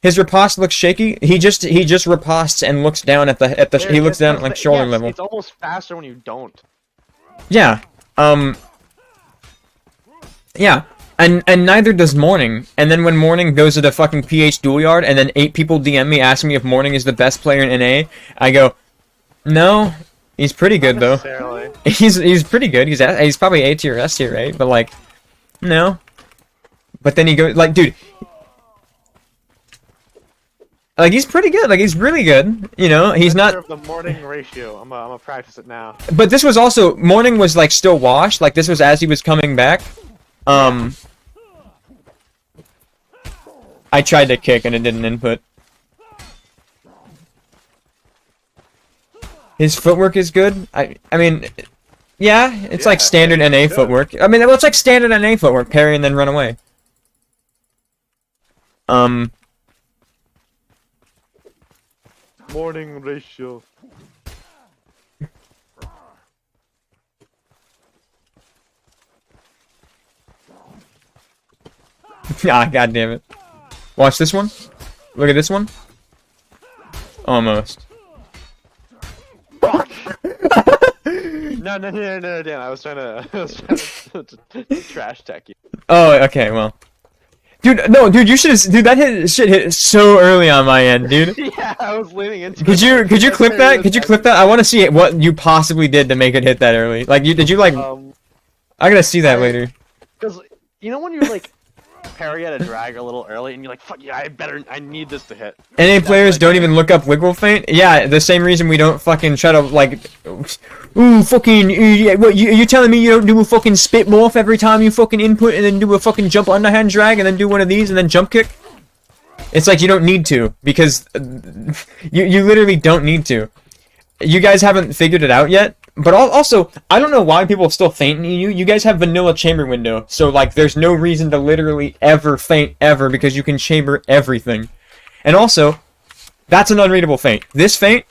His riposte looks shaky. He just ripostes and looks down at the. He looks down at like shoulder level. It's almost faster when you don't. Yeah. Yeah. And neither does Morning. And then when Morning goes to the fucking PH dual yard, and then 8 people DM me asking me if Morning is the best player in NA, I go, no, he's pretty good though. Necessarily. He's pretty good. He's probably A tier, S tier, right? But like, no. But then he goes like, dude. Like, he's pretty good. Like, he's really good. You know, he's not... The morning ratio. I'm gonna practice it now. But this was also... Morning was, like, still washed. Like, this was as he was coming back. I tried to kick and it didn't input. His footwork is good. I mean... Yeah, it's like standard NA footwork. I mean, well, it's like standard NA footwork. Parry and then run away. Morning ratio. Ah, god damn it. Watch this one. Look at this one. Almost. No, Dan. I was trying to trash tech you. Oh, okay, well. Dude, no, dude, you should have, dude, that shit hit so early on my end, dude. Yeah, I was leaning into Could you clip that? Could you clip that? I want to see what you possibly did to make it hit that early. Like, did you, like, I gotta see that later. Because, you know when you, like, parry at a drag a little early, and you're like, fuck yeah, I need this to hit. NA players don't even look up wiggle feint? Yeah, the same reason we don't fucking try to, like, ooh, fucking, what, you telling me you don't do a fucking spit morph every time you fucking input and then do a fucking jump underhand drag and then do one of these and then jump kick? It's like you don't need to, because you literally don't need to. You guys haven't figured it out yet, but also, I don't know why people still feint in EU. You guys have vanilla chamber window, so like there's no reason to literally ever feint ever because you can chamber everything. And also, that's an unreadable feint. This feint,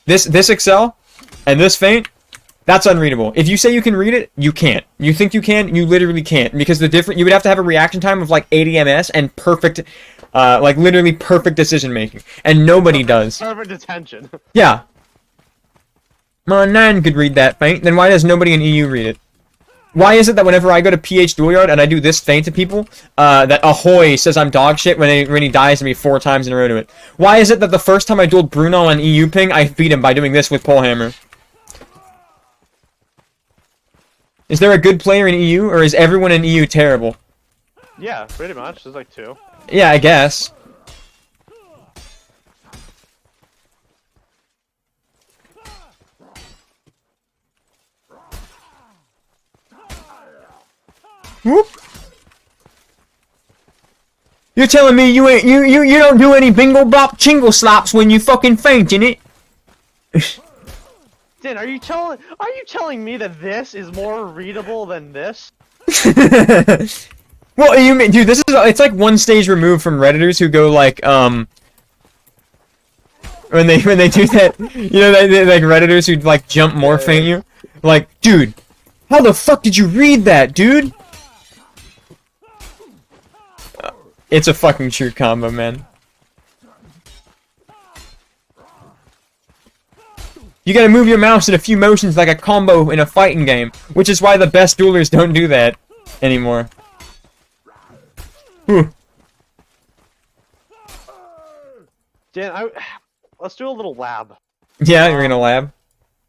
this Excel, and this feint, that's unreadable. If you say you can read it, you can't. You think you can, you literally can't. Because you would have to have a reaction time of like 80 ms and perfect, like literally perfect decision making. And nobody does. Perfect attention. Yeah. My Nan could read that feint, then why does nobody in EU read it? Why is it that whenever I go to PH dual yard and I do this feint to people, that Ahoy says I'm dog shit when he dies to me 4 times in a row to it? Why is it that the first time I dueled Bruno on EU ping, I beat him by doing this with pole hammer? Is there a good player in EU, or is everyone in EU terrible? Yeah, pretty much. There's like 2. Yeah, I guess. Whoop. You're telling me you don't do any bingo bop chingle slops when you fucking fainting it? Dan, are you telling me that this is more readable than this? What you mean, dude? It's like one stage removed from Redditors who go like when they do that, you know, they like Redditors who like jump more feint you, like, dude, how the fuck did you read that, dude? It's a fucking true combo, man. You gotta move your mouse in a few motions like a combo in a fighting game, which is why the best duelers don't do that anymore. Whew. Dan, let's do a little lab. Yeah, you're gonna lab?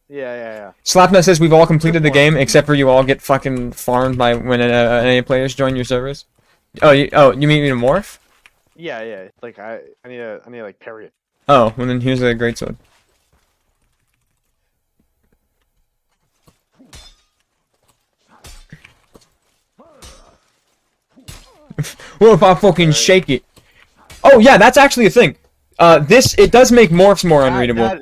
Yeah. Slapnut says we've all completed the game except for you all get fucking farmed by when NA players join your servers. Oh, you mean me to morph? Yeah. Like I need to like parry it. Oh, well then here's a greatsword. What if I fucking shake it? Oh yeah, that's actually a thing. It does make morphs more unreadable.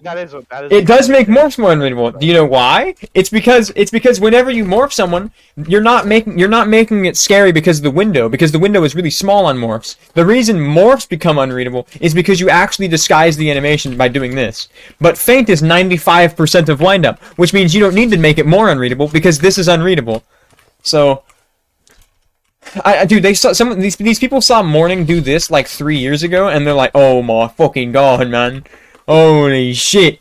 It does make morphs more unreadable. Do you know why? It's because whenever you morph someone, you're not making it scary because of the window is really small on morphs. The reason morphs become unreadable is because you actually disguise the animation by doing this. But feint is 95% of windup, which means you don't need to make it more unreadable because this is unreadable. So dude, these people saw Morning do this like 3 years ago, and they're like, "Oh my fucking god, man! Holy shit!"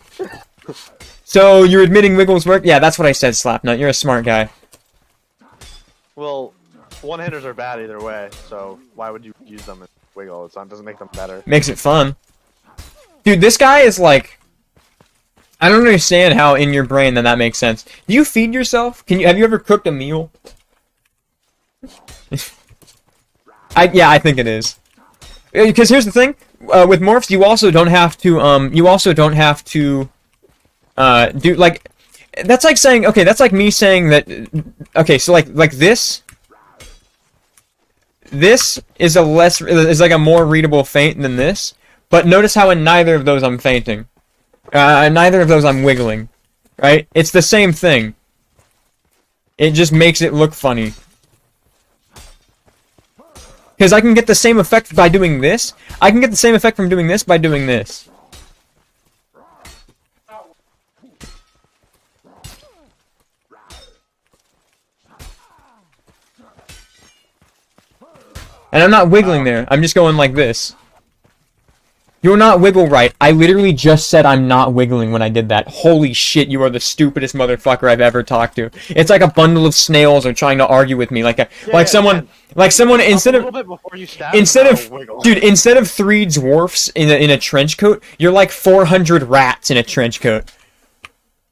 So you're admitting Wiggles work? Yeah, that's what I said, Slapnut. You're a smart guy. Well, one-handers are bad either way, so why would you use them and wiggle? It doesn't make them better. Makes it fun. Dude, this guy is like... I don't understand how in your brain that makes sense. Do you feed yourself? Have you ever cooked a meal? Yeah, I think it is. Because here's the thing, with morphs, you also don't have to, do, like, that's like saying, okay, that's like me saying that, okay, so like this is like a more readable feint than this, but notice how in neither of those I'm feinting. Neither of those I'm wiggling, right? It's the same thing. It just makes it look funny. Because I can get the same effect by doing this. I can get the same effect from doing this by doing this. And I'm not wiggling there. I'm just going like this. You're not wiggle right. I literally just said I'm not wiggling when I did that. Holy shit, you are the stupidest motherfucker I've ever talked to. It's like a bundle of snails are trying to argue with me. Like someone instead of instead of 3 dwarfs in a trench coat, you're like 400 rats in a trench coat.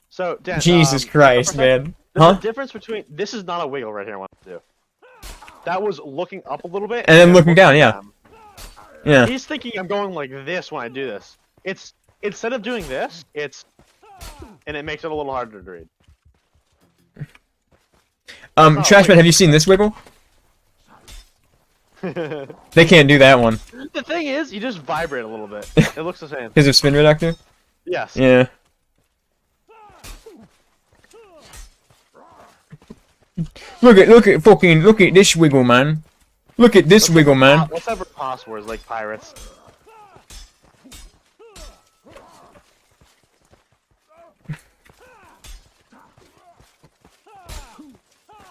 So, Dan, Jesus Christ, man. There's a difference between this is not a wiggle right here. I want to do. That was looking up a little bit and then looking down. Yeah. Yeah. He's thinking I'm going like this when I do this. It's instead of doing this, and it makes it a little harder to read. Trashman, have you seen this wiggle? They can't do that one. The thing is, you just vibrate a little bit. It looks the same. Because of spin reductor? Yes. Yeah. Look at this wiggle, man. Look at this wiggle, man. Let's have riposte wars like pirates.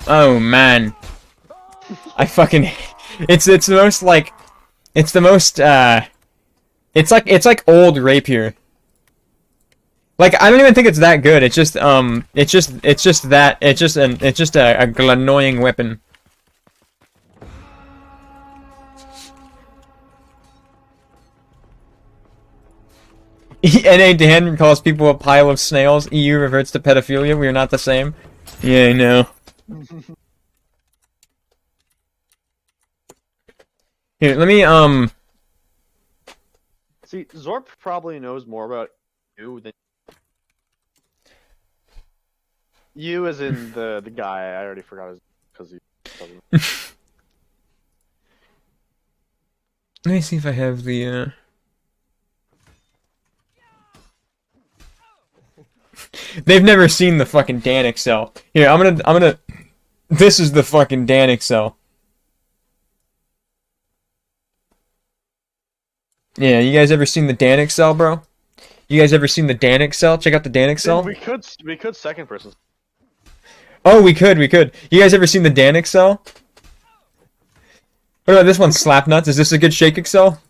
Oh man, I fucking. It's the most like, it's the most it's like old rapier. Like I don't even think it's that good. It's just a annoying weapon. NA Dan calls people a pile of snails. EU reverts to pedophilia. We are not the same. Yeah, I know. Here, let me See, Zorp probably knows more about you than you, as in the guy. I already forgot his because he. Let me see if I have the. They've never seen the fucking Dan Excel. Here, I'm gonna. This is the fucking Dan Excel. Yeah, you guys ever seen the Dan Excel, bro? You guys ever seen the Dan Excel? Check out the Dan Excel. We could second person. Oh, we could. You guys ever seen the Dan Excel? What about this one, Slapnuts? Is this a good Shake Excel?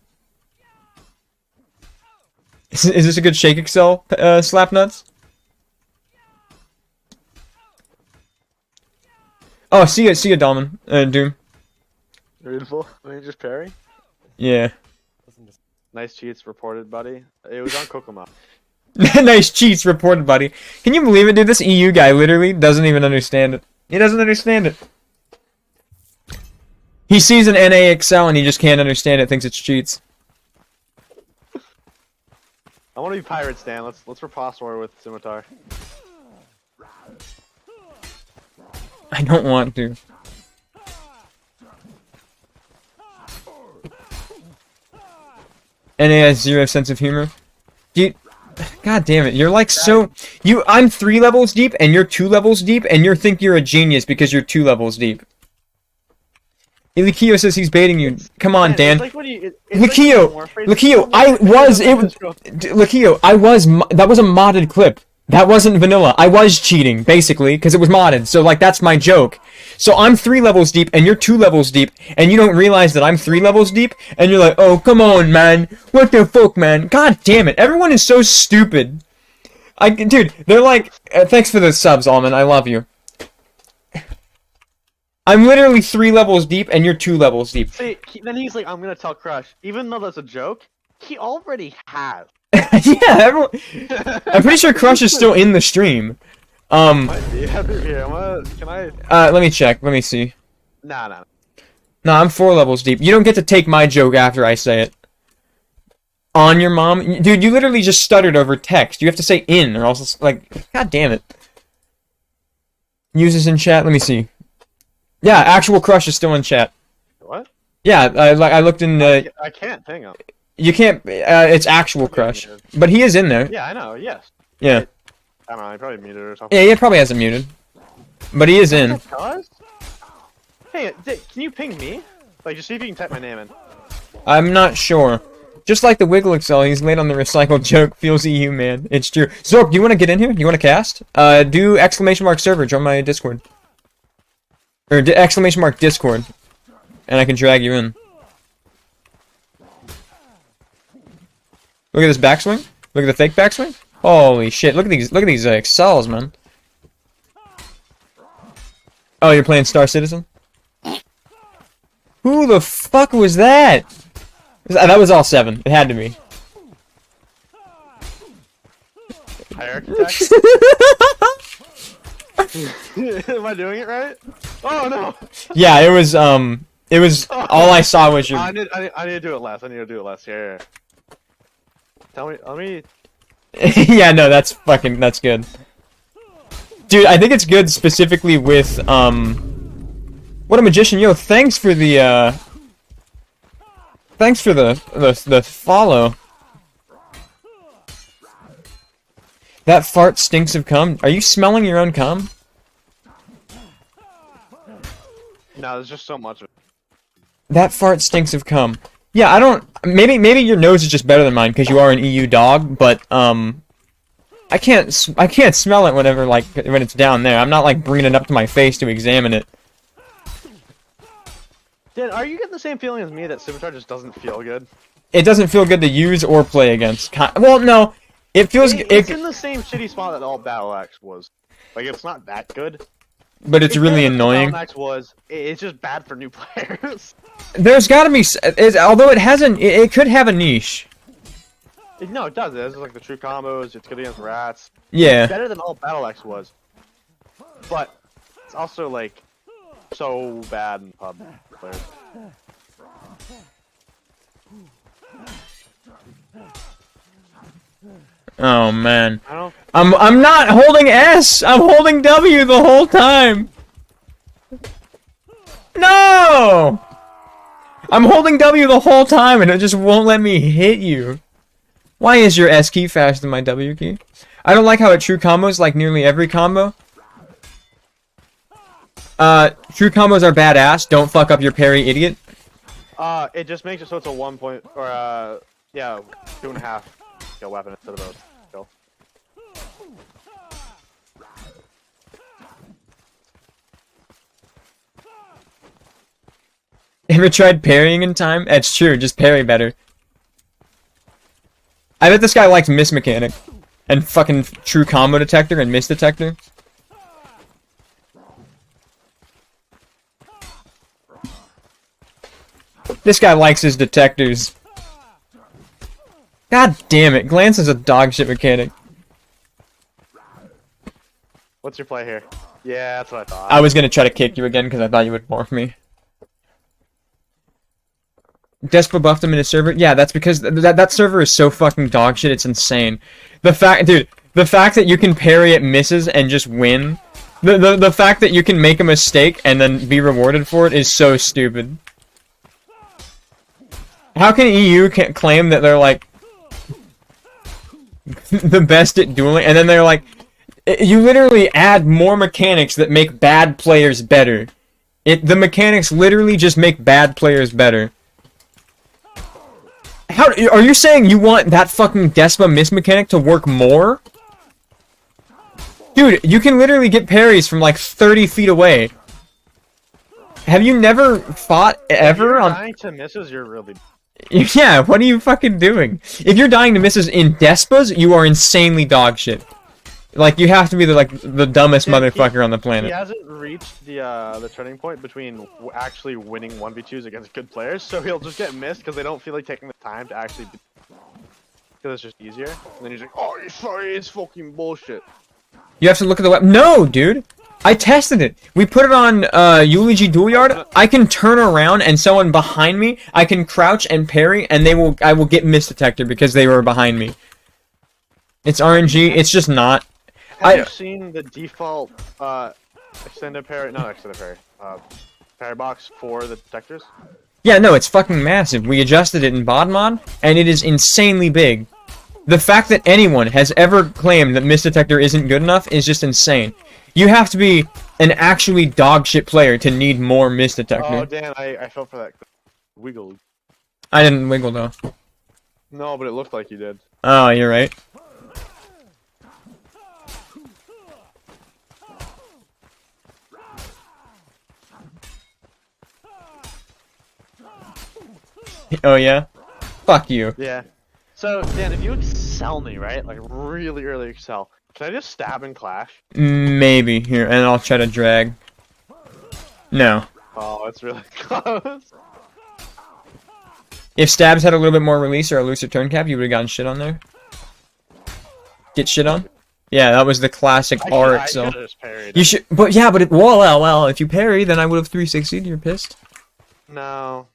Is this a good Shake Excel, Slapnuts? Oh, see ya, Domin, Doom. Beautiful. I mean, just parry. Yeah. Nice cheats reported, buddy. It was on Kokomo. Nice cheats reported, buddy. Can you believe it, dude? This EU guy literally doesn't even understand it. He doesn't understand it. He sees an NA Excel and he just can't understand it, thinks it's cheats. I want to be pirate, Stan. Let's riposte war with Scimitar. I don't want to. NA has 0 sense of humor. Dude, god damn it, you're like so... I'm 3 levels deep, and you're 2 levels deep, and you think you're a genius because you're 2 levels deep. Lakio says he's baiting you. Come on, Dan. Lakio, that was a modded clip. That wasn't vanilla. I was cheating, basically, because it was modded. So, like, that's my joke. So I'm 3 levels deep, and you're 2 levels deep, and you don't realize that I'm 3 levels deep, and you're like, oh, come on, man. What the fuck, man? God damn it. Everyone is so stupid. Dude, they're like, thanks for the subs, Almond. I love you. I'm literally 3 levels deep, and you're 2 levels deep. See, then he's like, I'm gonna tell Crush, even though that's a joke. He already has. Yeah, everyone... I'm pretty sure Crush is still in the stream. Might be. Here, can I? Let me check. Let me see. Nah. Nah, I'm 4 levels deep. You don't get to take my joke after I say it. On your mom? Dude, you literally just stuttered over text. You have to say in, or else, like, god damn it. Use this in chat. Let me see. Yeah, actual Crush is still in chat. What? Yeah, I looked in the... I can't hang up. You can't... it's actual Crush. But he is in there. Yeah, I know, yes. Yeah. I don't know, he probably muted or something. Yeah, he probably hasn't muted. But he is in. Hey, can you ping me? Like, just see if you can type my name in. I'm not sure. Just like the Wiggle Excel, he's late on the recycled joke. Feels EU, man. It's true. Zork, do you want to get in here? Do you want to cast? Do !server, join my Discord. Or !Discord. And I can drag you in. Look at this backswing. Look at the fake backswing. Holy shit! Look at these Excels, man. Oh, you're playing Star Citizen? Who the fuck was that? That was all 7. It had to be. Hierarchy. Am I doing it right? Oh no! Yeah, it was all I saw was your... I need to do it last. Here. Tell me, let me... Yeah, no, that's good. Dude, I think it's good specifically with, What a magician. Yo, thanks for the, Thanks for the follow. That fart stinks of cum. Are you smelling your own cum? No, there's just so much of it. That fart stinks of cum. Yeah, I don't... Maybe your nose is just better than mine because you are an EU dog, but, I can't smell it whenever, like, when it's down there. I'm not, like, bringing it up to my face to examine it. Dan, are you getting the same feeling as me that Scimitar just doesn't feel good? It doesn't feel good to use or play against. Well, no. It feels... It's in the same shitty spot that all Battle Axe was. Like, it's not that good. But it's really annoying. Battle Axe was... It's just bad for new players. There's gotta be... although it hasn't... It could have a niche. No, it does. It's like the true combos. It's good against rats. Yeah. It's better than all Battle Axe was. But it's also like so bad in pub players. Oh man. I'm not holding S. I'm holding W the whole time. No. I'm holding W the whole time and it just won't let me hit you. Why is your S key faster than my W key? I don't like how it true combos like nearly every combo. True combos are badass. Don't fuck up your parry, idiot. It just makes it so it's a 1 point, or yeah, 2.5 skill weapon instead of a skill. Ever tried parrying in time? That's true, just parry better. I bet this guy likes miss mechanic. And fucking true combo detector and miss detector. This guy likes his detectors. God damn it, Glance is a dog shit mechanic. What's your play here? Yeah, that's what I thought. I was gonna try to kick you again because I thought you would morph me. Despo buffed him in his server? Yeah, that's because that server is so fucking dog shit, it's insane. The fact that you can parry at misses and just win, the fact that you can make a mistake and then be rewarded for it is so stupid. How can EU claim that they're like the best at dueling, and then they're like, you literally add more mechanics that make bad players better. The mechanics literally just make bad players better. How are you saying you want that fucking Despa miss mechanic to work more? Dude, you can literally get parries from like 30 feet away. Have you never fought ever on... If you're dying to misses, you're really... Yeah, what are you fucking doing? If you're dying to misses in Despas, you are insanely dog shit. Like, you have to be the dumbest Yeah, motherfucker on the He planet. hasn't reached the turning point between actually winning 1v2s against good players, so he'll just get missed because they don't feel like taking the time to actually. Because it's just easier. And then he's like, "Oh, it's fucking bullshit." You have to look at the weapon. No, dude! I tested it! We put it on, Eulogy Dual Yard. I can turn around and someone behind me, I can crouch and parry, and I will get miss detected because they were behind me. It's RNG, it's just not. Have you seen the default extended parry? Not extended parry. Parry box for the detectors? Yeah, no, it's fucking massive. We adjusted it in bod mod, and it is insanely big. The fact that anyone has ever claimed that Miss Detector isn't good enough is just insane. You have to be an actually dogshit player to need more Miss Detector. Oh, Dan, I fell for that. Wiggled. I didn't wiggle, though. No, but it looked like you did. Oh, you're right. Oh, yeah? Fuck you. Yeah. So, Dan, if you excel me, right? Like, really early excel, can I just stab and clash? Maybe. Here, and I'll try to drag. No. Oh, it's really close. If Stabs had a little bit more release or a looser turn cap, you would have gotten shit on there. Get shit on? Yeah, that was the classic R I excel. just parried. You should, but yeah, but well, if you parry, then I would have 360'd. You're pissed. No.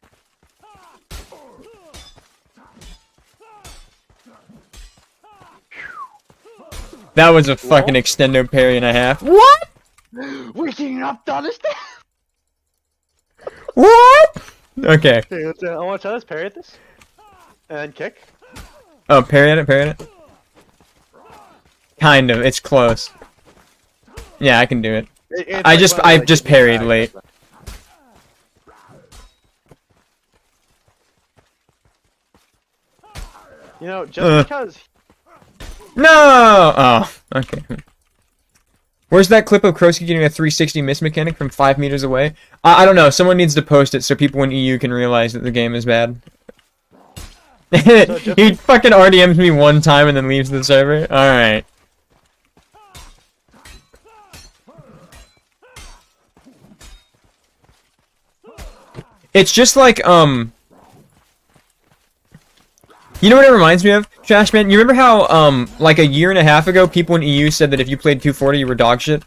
That was a fucking extendo parry and a half. What? We're teaming up to understand. What? Okay. Okay, I want to try this. Parry at this. And then kick. Oh, parry at it. Kind of. It's close. Yeah, I can do it. I just parried late. You know, just because. No! Oh, okay. Where's that clip of Krosky getting a 360 miss mechanic from 5 meters away? I don't know. Someone needs to post it so people in EU can realize that the game is bad. He fucking RDMs me one time and then leaves the server? Alright. It's just like, you know what it reminds me of, Trashman? You remember how, like a year and a half ago, people in EU said that if you played 240, you were dog shit?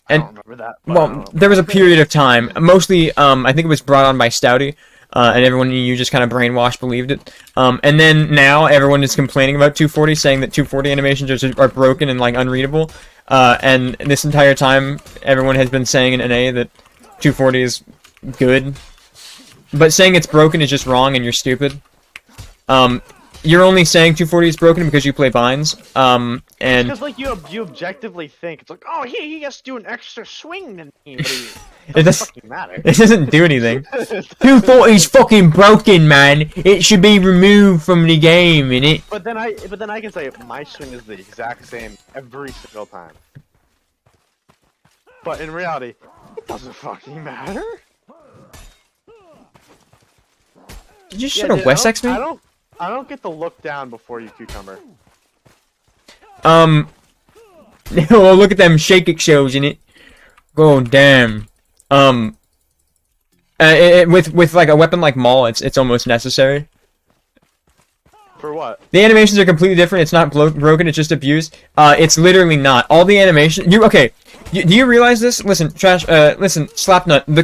And, I don't remember that. well, there was a period of time, mostly, I think it was brought on by Stouty, and everyone in EU just kind of brainwashed, believed it. And then now everyone is complaining about 240, saying that 240 animations are broken and, like, unreadable. And this entire time, everyone has been saying in NA that 240 is good. But saying it's broken is just wrong and you're stupid. You're only saying 240 is broken because you play binds, and... Because, like, you objectively think, it's like, oh, he has to do an extra swing than me, but it doesn't fucking matter. It doesn't do anything. 240 is fucking broken, man! It should be removed from the game, innit? But then I can say, my swing is the exact same every single time. But in reality, it doesn't fucking matter. Did you just try to Wessex me? I don't get to look down before you cucumber. Well, look at them shake shows in it. Oh damn. With like a weapon like Maul, it's almost necessary. For what? The animations are completely different. It's not broken. It's just abused. It's literally not. All the animation. Do you realize this? Listen, listen, Slapnut. The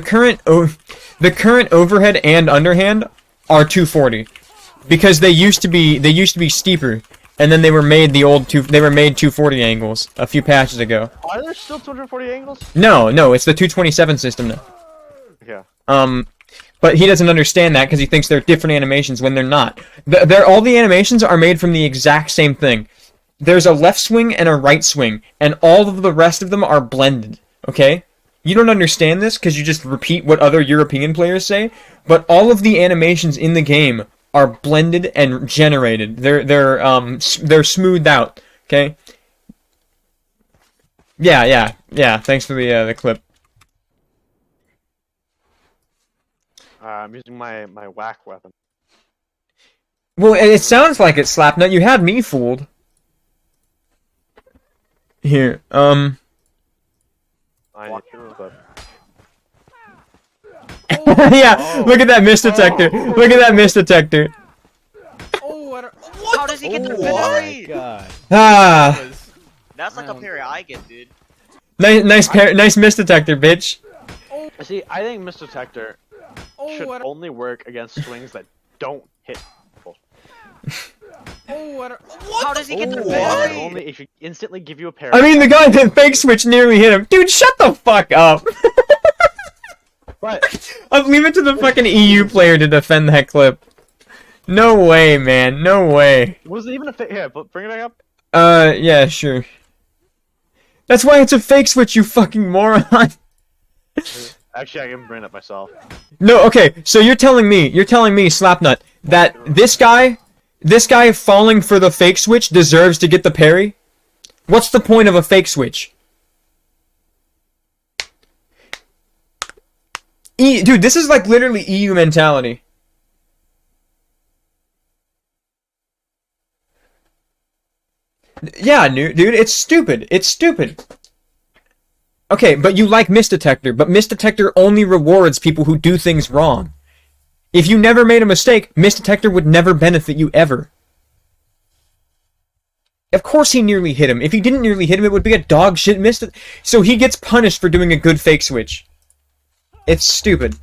current overhead and underhand are 240. Because they used to be steeper, and then they were made 240 angles a few patches ago. Are there still 240 angles? No, it's the 227 system now. Yeah. But he doesn't understand that because he thinks they're different animations when they're not. All the animations are made from the exact same thing. There's a left swing and a right swing, and all of the rest of them are blended. Okay? You don't understand this because you just repeat what other European players say, but all of the animations in the game are blended and generated. They're smoothed out. Okay. Yeah. Thanks for the clip. I'm using my whack weapon. Well, it sounds like it, Slapnut. You had me fooled. Here, I need to, but yeah, look at that mist detector. Look at that mist detector. Oh, I don't... How does he get the Oh my parry? god. Ah, That's like a parry I get, dude. nice mist detector, bitch. see, I think Mist Detector should Oh, I don't... only work against swings that don't hit people. Oh, I don't... How does he get the And parry? only if you instantly give you a parry. I mean, the guy that fake switch nearly hit him. Dude, shut the fuck up. But I'll leave it to the fucking EU player to defend that clip. No way, man. No way. was it even a fit? Here, bring it back up. Yeah, sure. That's why it's a fake switch, you fucking moron. Actually, I can bring it up myself. No, okay, so you're telling me, Slapnut, that this guy falling for the fake switch deserves to get the parry? What's the point of a fake switch? Dude, this is like literally EU mentality. Yeah, dude, it's stupid. It's stupid. Okay, but you like Mist Detector, but Mist Detector only rewards people who do things wrong. If you never made a mistake, Mist Detector would never benefit you ever. Of course he nearly hit him. If he didn't nearly hit him, it would be a dog shit Mist. So he gets punished for doing a good fake switch. It's stupid.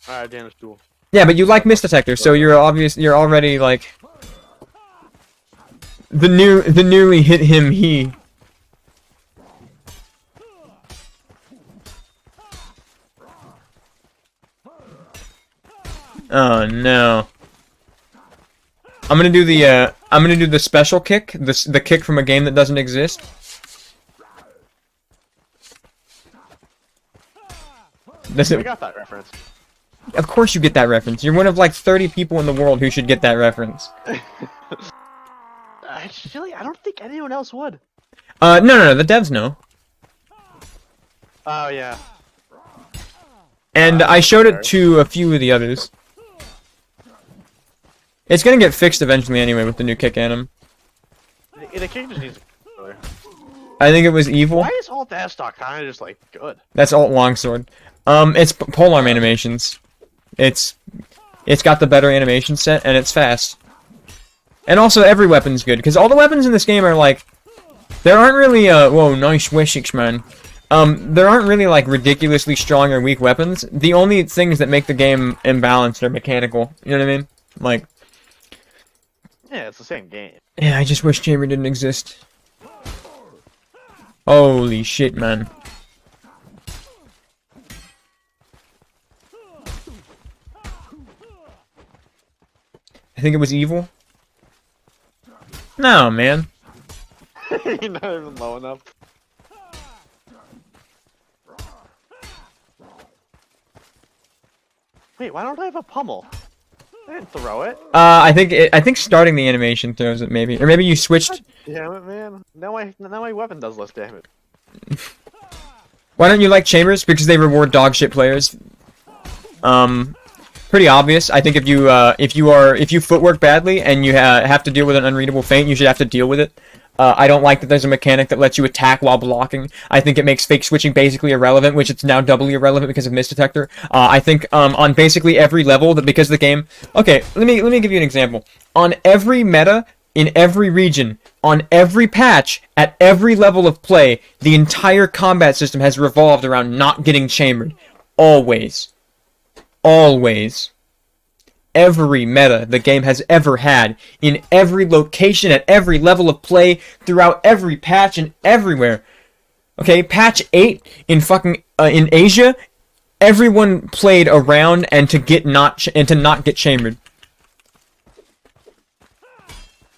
Alright, damage duel. Yeah, but you like Mist Detector, so you're already like the nearly hit him he. Oh no. I'm gonna do the special kick, the kick from a game that doesn't exist. Does I it? got that reference. Of course you get that reference. You're one of like 30 people in the world who should get that reference. Actually, I don't think anyone else would. No, the devs know. Oh yeah. And I showed it to a few of the others. It's gonna get fixed eventually anyway with the new kick anim. The kick just needs to be I think it was evil. Why is alt dash stock kind of just like good? That's alt longsword. It's polearm animations. It's got the better animation set and it's fast. And also every weapon's good because all the weapons in this game are like, there aren't really whoa, nice Wessex, man. There aren't really like ridiculously strong or weak weapons. The only things that make the game imbalanced are mechanical. You know what I mean? Like, Yeah, it's the same game. yeah, I just wish Chamber didn't exist. Holy shit, man. I think it was evil. No, man. You're not even low enough. Wait, why don't I have a pummel? I didn't throw it. I think starting the animation throws it maybe, or maybe you switched. Damn it, man. Now my weapon does less damage. Why don't you like Chambers? Because they reward dog shit players. Pretty obvious. I think if you footwork badly and you have to deal with an unreadable feint, you should have to deal with it. I don't like that there's a mechanic that lets you attack while blocking. I think it makes fake switching basically irrelevant, which it's now doubly irrelevant because of Mist Detector. I think on basically every level, that because the game. Okay, let me give you an example. On every meta, in every region, on every patch, at every level of play, the entire combat system has revolved around not getting chambered. Always. Always. Every meta the game has ever had, in every location, at every level of play, throughout every patch and everywhere. Okay, patch 8 in fucking in Asia, everyone played around and to not get chambered.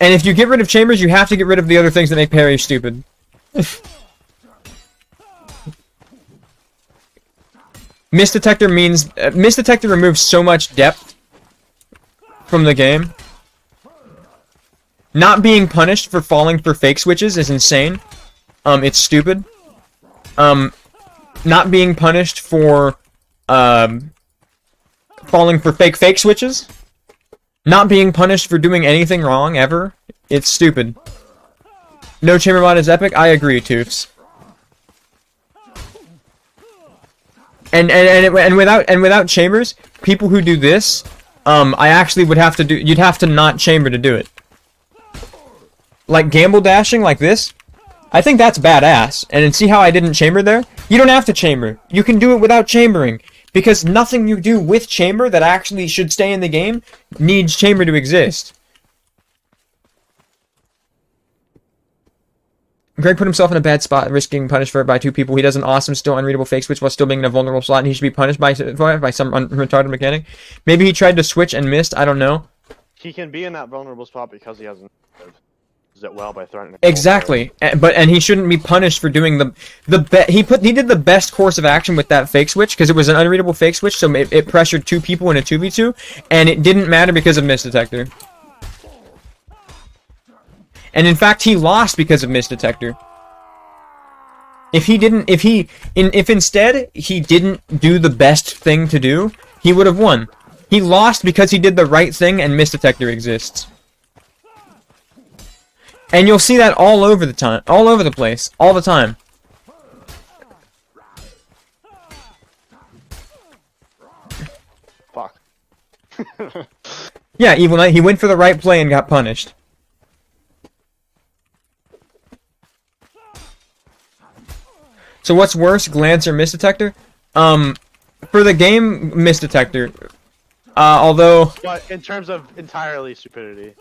And if you get rid of chambers, you have to get rid of the other things that make parry stupid. Mist Detector Mist Detector removes so much depth from the game. Not being punished for falling for fake switches is insane. It's stupid. Not being punished for falling for fake switches. Not being punished for doing anything wrong ever. It's stupid. No chamber mod is epic. I agree, Toofs. And without chambers, people who do this, I actually would have to do. You'd have to not chamber to do it. Like gamble dashing like this, I think that's badass. And then see how I didn't chamber there? You don't have to chamber. You can do it without chambering. Because nothing you do with chamber that actually should stay in the game needs chamber to exist. Greg put himself in a bad spot, risking punished for it by 2 people. He does an awesome, still unreadable fake switch while still being in a vulnerable slot, and he should be punished by some retarded mechanic. Maybe he tried to switch and missed. I don't know. He can be in that vulnerable spot because he hasn't used it well by threatening. Exactly, and he shouldn't be punished for doing he did the best course of action with that fake switch because it was an unreadable fake switch, so it pressured 2 people in a 2v2, and it didn't matter because of miss detector. And in fact, he lost because of miss detector. If instead he didn't do the best thing to do, he would have won. He lost because he did the right thing and miss detector exists. And you'll see that all over the place, all the time. Fuck. Yeah, Evil Knight, he went for the right play and got punished. So what's worse, glance or miss detector? For the game, miss detector. Although... But in terms of entirely stupidity,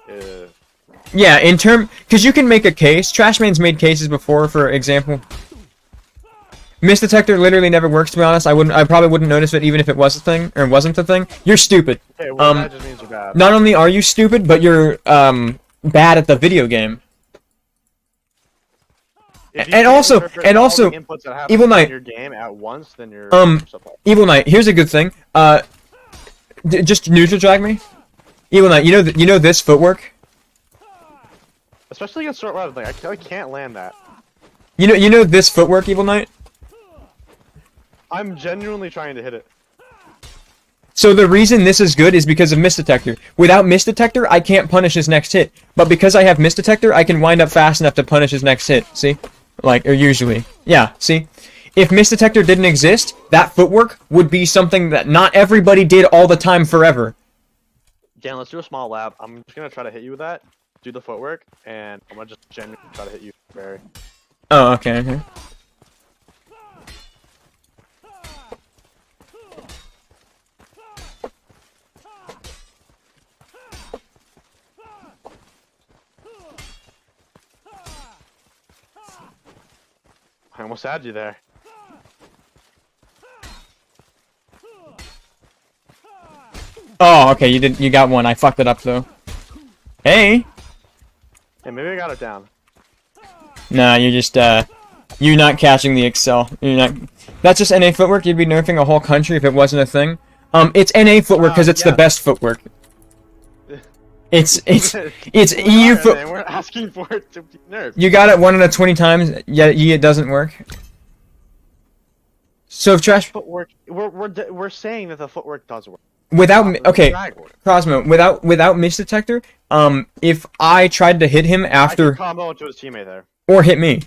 yeah, because you can make a case. Trashman's made cases before, for example. Miss detector literally never works, to be honest. I probably wouldn't notice it even if it was a thing, or wasn't a thing. You're stupid. okay, well, that just means you're bad. Not only are you stupid, but you're, bad at the video game. And also, Evil Knight. Your game at once, then you're Evil Knight. Here's a good thing. Just neutral drag me. Evil Knight. You know this footwork. Especially against short round, like I can't land that. You know this footwork, Evil Knight. I'm genuinely trying to hit it. So the reason this is good is because of miss detector. Without miss detector, I can't punish his next hit. But because I have miss detector, I can wind up fast enough to punish his next hit. See? Or usually. Yeah, see? If miss detector didn't exist, that footwork would be something that not everybody did all the time forever. Dan, let's do a small lap. I'm just gonna try to hit you with that. Do the footwork, and I'm gonna just genuinely try to hit you, Barry. Oh, okay. I almost had you there. Oh, okay, you got one. I fucked it up though. Hey. Hey, maybe I got it down. Nah, you're just you're not catching the Excel. You're not. That's just NA footwork. You'd be nerfing a whole country if it wasn't a thing. It's NA footwork because it's the best footwork. It's EU footwork. We're asking for it to be nerfed. You got it 1 out of 20 times. Yet it doesn't work. So if trash footwork, we're saying that the footwork does work. Without Cosmo, without miss detector, if I tried to hit him after I could combo into his teammate there. Or hit me.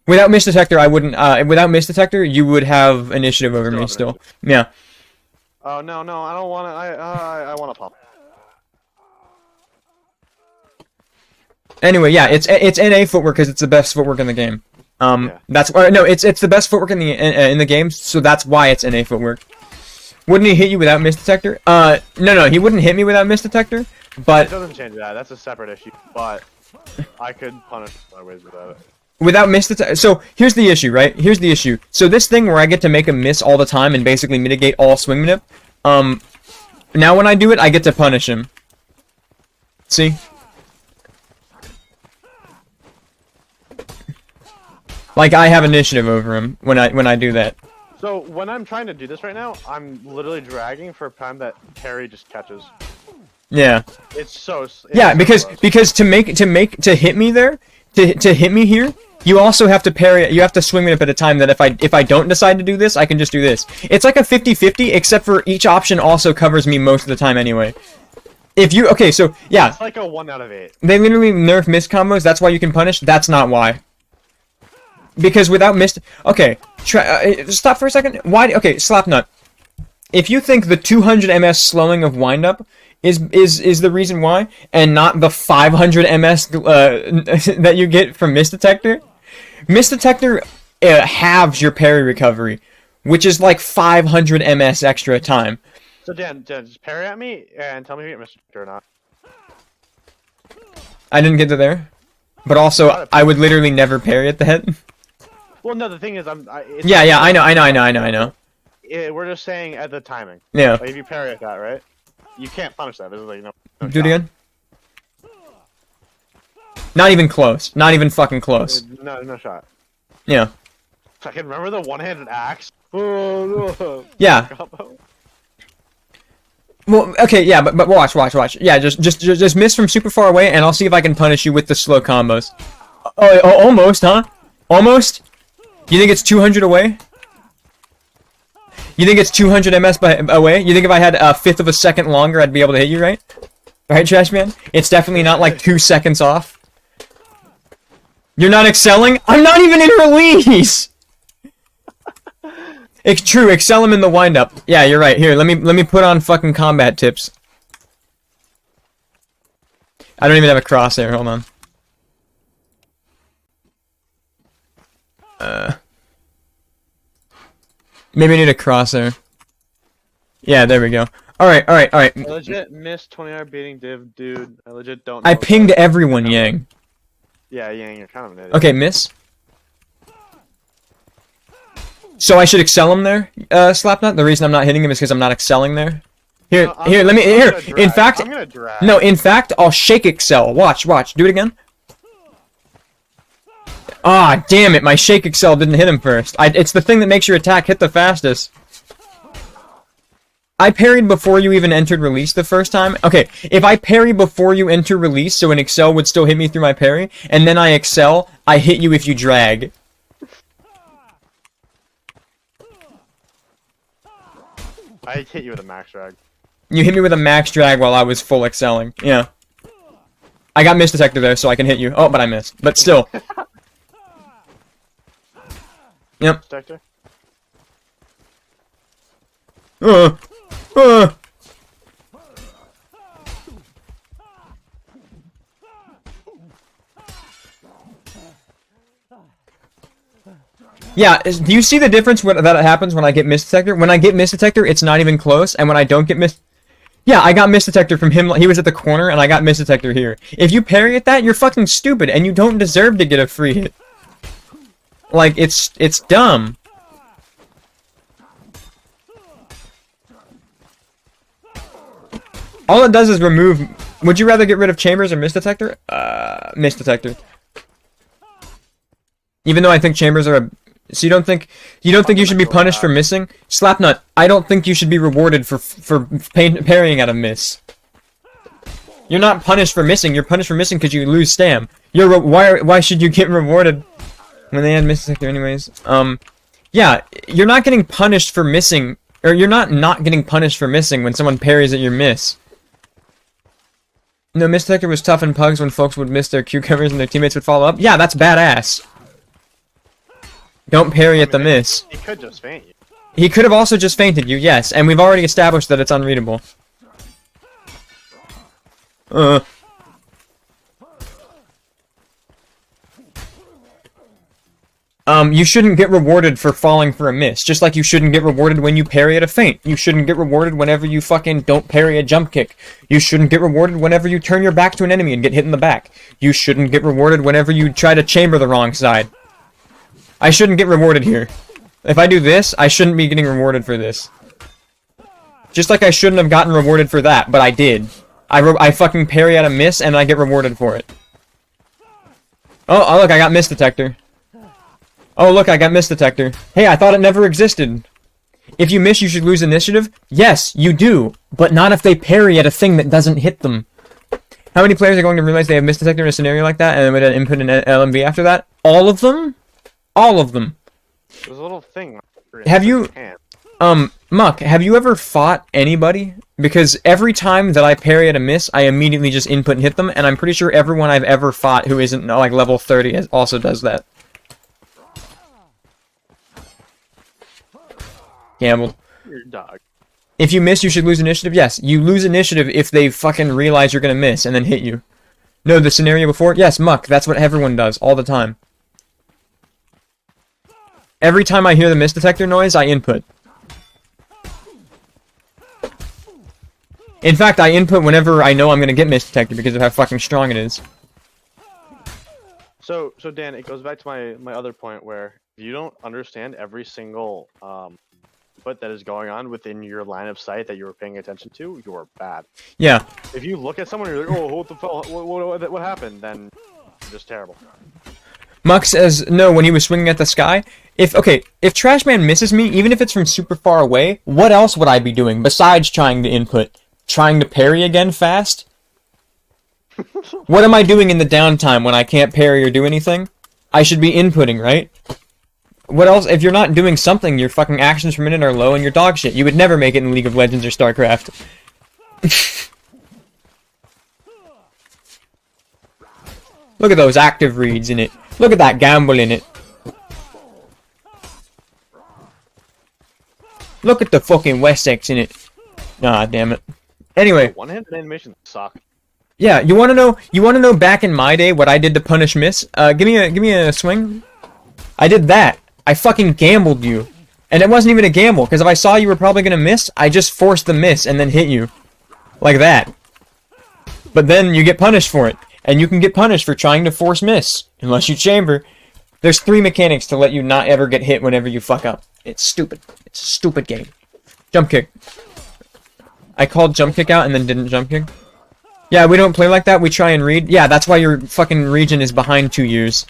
Without miss detector, I wouldn't. Without miss detector, you would have initiative over me still. Yeah. Oh no, I don't want to. I want to pop. Anyway, yeah, it's NA footwork because it's the best footwork in the game. Yeah. It's the best footwork in the game, so that's why it's NA footwork. Wouldn't he hit you without miss detector? No, he wouldn't hit me without miss detector. But it doesn't change that. That's a separate issue. But I could punish my ways without it. Without miss detector. So here's the issue, right? Here's the issue. So this thing where I get to make a miss all the time and basically mitigate all swing manip. Now when I do it, I get to punish him. See? Like I have initiative over him when I do that. So when I'm trying to do this right now, I'm literally dragging for a time that Terry just catches. Yeah. Yeah, because to hit me there, to hit me here, you also have to parry. You have to swing it up at a time that if I don't decide to do this, I can just do this. It's like a 50-50, except for each option also covers me most of the time anyway. If you okay, so yeah, It's like a 1 out of 8. they literally nerf miss combos. That's why you can punish. That's not why. Because without miss, okay, stop for a second. Why? Okay, Slapnut. If you think the 200 ms slowing of windup is the reason why, and not the 500 ms that you get from miss detector, miss detector halves your parry recovery, which is like 500 ms extra time. So Dan, just parry at me and tell me if you get Mr. or not. I didn't get to there, but also I would literally never parry at the head. Well, no, the thing is, Yeah, I know. We're just saying at the timing. Yeah. Like if you parry at that, right? You can't punish that. There's like no Do it again. Not even close. Not even fucking close. No shot. Yeah. I can remember the one-handed axe. Oh, no. Yeah. Well, okay, yeah, but watch. Yeah, just miss from super far away, and I'll see if I can punish you with the slow combos. Oh, almost, huh? Almost? You think it's 200 away? You think it's 200 ms away? You think if I had a fifth of a second longer, I'd be able to hit you, right? Right, Trash Man? It's definitely not like 2 seconds off. You're not excelling? I'm not even in release! It's true, excel him in the windup. Yeah, you're right. Here, let me put on fucking combat tips. I don't even have a crosshair, hold on. Maybe I need a crosshair. Yeah, there we go. Alright. I legit missed 20-hour beating div, dude. I legit don't know. I pinged everyone, Yang. Yeah, Yang, you're kind of an idiot. Okay, miss. So I should excel him there, Slapnut? The reason I'm not hitting him is because I'm not excelling there? Here, in fact, I'm gonna drag. no, in fact, I'll shake excel. Watch, do it again. Ah, damn it, my shake excel didn't hit him first. It's the thing that makes your attack hit the fastest. I parried before you even entered release the first time. Okay, if I parry before you enter release, so an excel would still hit me through my parry, and then I excel, I hit you if you drag. I hit you with a max drag. You hit me with a max drag while I was full excelling. Yeah. I got miss detector there, so I can hit you. Oh, but I missed. But still. Yep. Detector? Yeah, do you see the difference that happens when I get miss detector? When I get miss detector, it's not even close, and when I don't get miss... Yeah, I got miss detector from him, he was at the corner, and I got miss detector here. If you parry at that, you're fucking stupid, and you don't deserve to get a free hit. Like, it's dumb. All it does is remove... Would you rather get rid of chambers or miss detector? Miss detector. Even though I think chambers are a... So you don't think you should be punished for missing? Slapnut, I don't think you should be rewarded for parrying at a miss. You're not punished for missing. You're punished for missing because you lose stam. Why should you get rewarded when they add miss detector anyways? Yeah, you're not getting punished for missing, or you're not getting punished for missing when someone parries at your miss. No, miss detector was tough in pugs when folks would miss their cucumbers and their teammates would follow up. Yeah, that's badass. Don't parry at the miss. He could just faint you. He could have also just fainted you, yes, and we've already established that it's unreadable. You shouldn't get rewarded for falling for a miss, just like you shouldn't get rewarded when you parry at a feint. You shouldn't get rewarded whenever you fucking don't parry a jump kick. You shouldn't get rewarded whenever you turn your back to an enemy and get hit in the back. You shouldn't get rewarded whenever you try to chamber the wrong side. I shouldn't get rewarded here. If I do this, I shouldn't be getting rewarded for this. Just like I shouldn't have gotten rewarded for that, but I did. I fucking parry at a miss and I get rewarded for it. Oh, look, I got miss detector. Oh, look, I got miss detector. Hey, I thought it never existed. If you miss, you should lose initiative? Yes, you do. But not if they parry at a thing that doesn't hit them. How many players are going to realize they have miss detector in a scenario like that and then would input an LMV after that? All of them? All of them. There's a little thing. Have you... Muck, have you ever fought anybody? Because every time that I parry at a miss, I immediately just input and hit them, and I'm pretty sure everyone I've ever fought who isn't like level 30 also does that. Gambled. Your dog. If you miss, you should lose initiative? Yes, you lose initiative if they fucking realize you're gonna miss and then hit you. No, the scenario before? Yes, Muck, that's what everyone does, all the time. Every time I hear the miss detector noise, I input. In fact, I input whenever I know I'm gonna get miss detected because of how fucking strong it is. So Dan, it goes back to my other point where if you don't understand every single input that is going on within your line of sight that you were paying attention to, you're bad. Yeah. If you look at someone and you're like, oh, what the fuck, what happened? Then you're just terrible. Muck says, no, when he was swinging at the sky. If Trash Man misses me, even if it's from super far away, what else would I be doing besides trying to input? Trying to parry again fast? What am I doing in the downtime when I can't parry or do anything? I should be inputting, right? What else? If you're not doing something, your fucking actions per minute are low and you're dog shit. You would never make it in League of Legends or StarCraft. Look at those active reads in it. Look at that gamble in it. Look at the fucking Wessex in it. Ah, damn it. Anyway. One-handed animations suck. Yeah, you wanna know back in my day what I did to punish miss? Give me a swing. I did that. I fucking gambled you. And it wasn't even a gamble, because if I saw you were probably gonna miss, I just forced the miss and then hit you. Like that. But then you get punished for it. And you can get punished for trying to force miss, unless you chamber. There's 3 mechanics to let you not ever get hit whenever you fuck up. It's stupid. It's a stupid game. Jump kick. I called jump kick out and then didn't jump kick. Yeah, we don't play like that. We try and read. Yeah, that's why your fucking region is behind 2 years.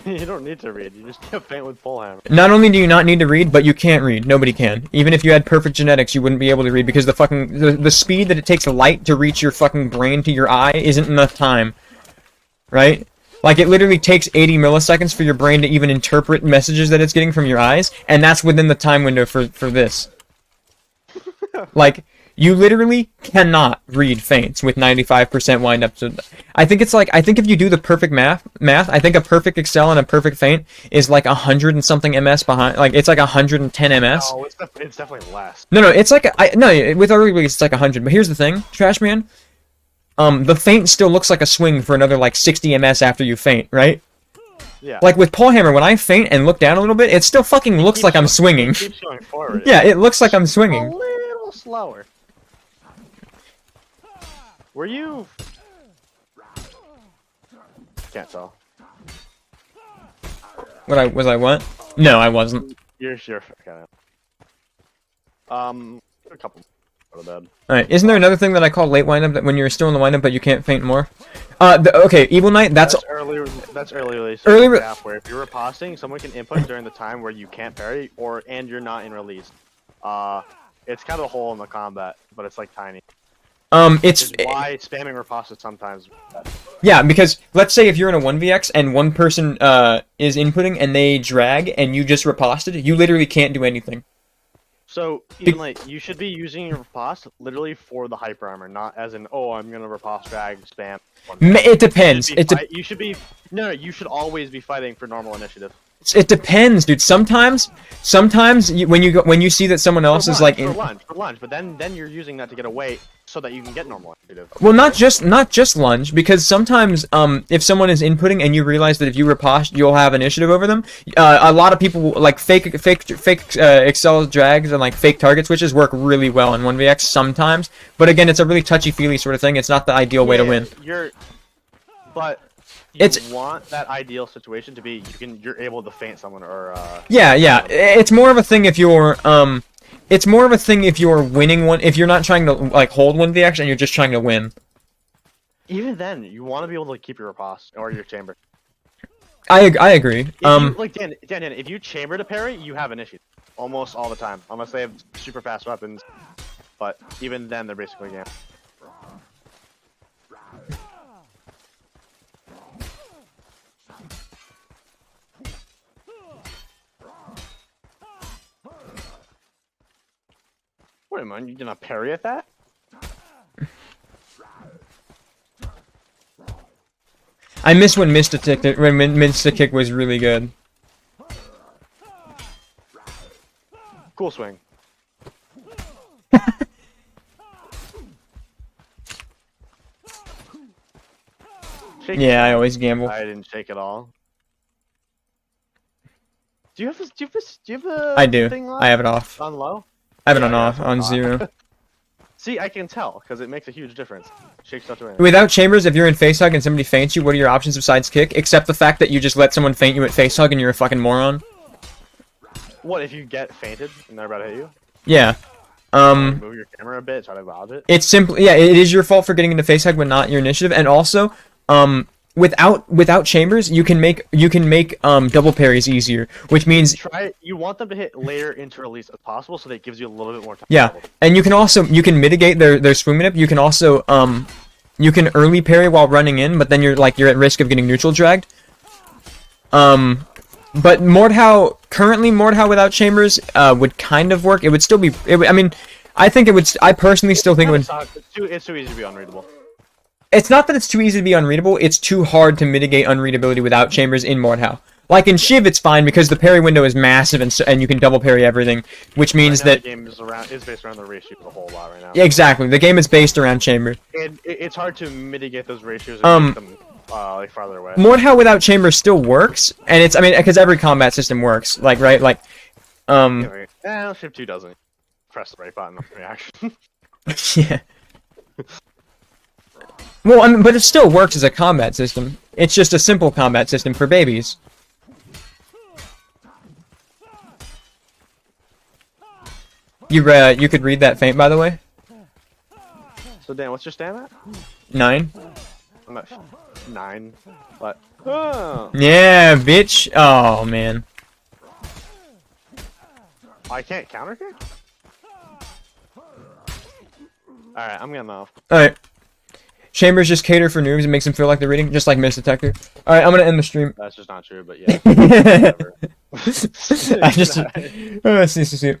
You don't need to read. You just get faint with full hammer. Not only do you not need to read, but you can't read. Nobody can. Even if you had perfect genetics, you wouldn't be able to read because the speed that it takes light to reach your fucking brain to your eye isn't enough time. Right? Like, it literally takes 80 milliseconds for your brain to even interpret messages that it's getting from your eyes, and that's within the time window for this. Like, you literally cannot read feints with 95% wind-up. So I think if you do the perfect math, I think a perfect Excel and a perfect feint is like 100 and something ms behind. Like, it's like 110 ms. No, it's definitely less. No, it's like, with early release, it's like 100. But here's the thing, Trash Man. The feint still looks like a swing for another, like, 60 ms after you feint, right? Yeah. Like, with Paul Hammer, when I feint and look down a little bit, it still fucking looks like I'm swinging. It keeps going forward. Yeah, it looks like I'm swinging. A little slower. Were you... Can't tell. Was I what? No, I wasn't. You're sure. Okay. A couple. Go to bed. Alright, isn't there another thing that I call late windup, that when you're still in the windup but you can't feint more? Okay, Evil Knight, that's early release. Where if you're riposting, someone can input during the time where you can't parry, and you're not in release. It's kind of a hole in the combat, but it's like tiny. It's why spamming riposte is sometimes. Yeah, because let's say if you're in a 1vx and one person is inputting and they drag and you just riposted, you literally can't do anything. So, even like, you should be using your riposte literally for the hyper armor, not as in, oh, I'm gonna riposte, drag, spam. It depends. You should be you should always be fighting for normal initiative. It depends, dude. Sometimes when you see that someone else is like for lunge, but then you're using that to get away so that you can get normal initiative. Well, not just lunge, because sometimes if someone is inputting and you realize that if you riposte you'll have initiative over them, a lot of people like fake Excel drags and like fake target switches work really well in 1vx sometimes. But again, it's a really touchy-feely sort of thing. It's not the ideal way to win. You want that ideal situation to be you're able to feint someone or yeah. It's more of a thing if you're winning one, if you're not trying to like hold 1vx and you're just trying to win. Even then, you want to be able to keep your riposte or your chamber. I agree. Like Dan, if you chamber to parry, you have an issue almost all the time, unless they have super fast weapons. But even then, they're basically game. Wait, man, you gonna parry at that? I miss when Mista Kick was really good. Cool swing. Shake Yeah, I always gamble. I didn't shake at all. Do you have this? Do you have the? I do. Thing on? I have it off. On low. I have it Yeah, on yeah, off, it's on off. 0. See, I can tell because it makes a huge difference. Shake stuff away. Without chambers, if you're in face hug and somebody feints you, what are your options besides kick? Except the fact that you just let someone feint you at face hug and you're a fucking moron. What if you get fainted and they're about to hit you? Yeah. Move your camera a bit, try to dodge it. It's simply, yeah, it is your fault for getting into face hug when not your initiative, and also, without chambers, you can make double parries easier, which means You want them to hit later into release as possible, so that it gives you a little bit more time. yeah, and you can mitigate their swing manip. You can also you can early parry while running in, but then you're at risk of getting neutral dragged. But currently Mordhau without chambers would kind of work. It would still be. I mean, I think it would. I personally still think it would. It's too easy to be unreadable. It's not that it's too easy to be unreadable. It's too hard to mitigate unreadability without chambers in Mordhau. Like in Shiv, it's fine because the parry window is massive and you can double parry everything, which means right now, that the game is based around the ratios a whole lot right now. Yeah, exactly. The game is based around chambers. And it's hard to mitigate those ratios and make them farther away. Mordhau without chambers still works, and it's because every combat system works. Shiv 2 doesn't. Press the right button on reaction. Yeah. Well, but it still works as a combat system. It's just a simple combat system for babies. You could read that feint, by the way. So Dan, what's your stam at? 9. I'm at 9, but oh, Yeah, bitch. Oh man. I can't counter kick. All right, I'm getting off. All right. Chambers just cater for noobs and makes them feel like they're reading, just like Mist Detector. All right, I'm gonna end the stream. That's just not true, but yeah. I just. See.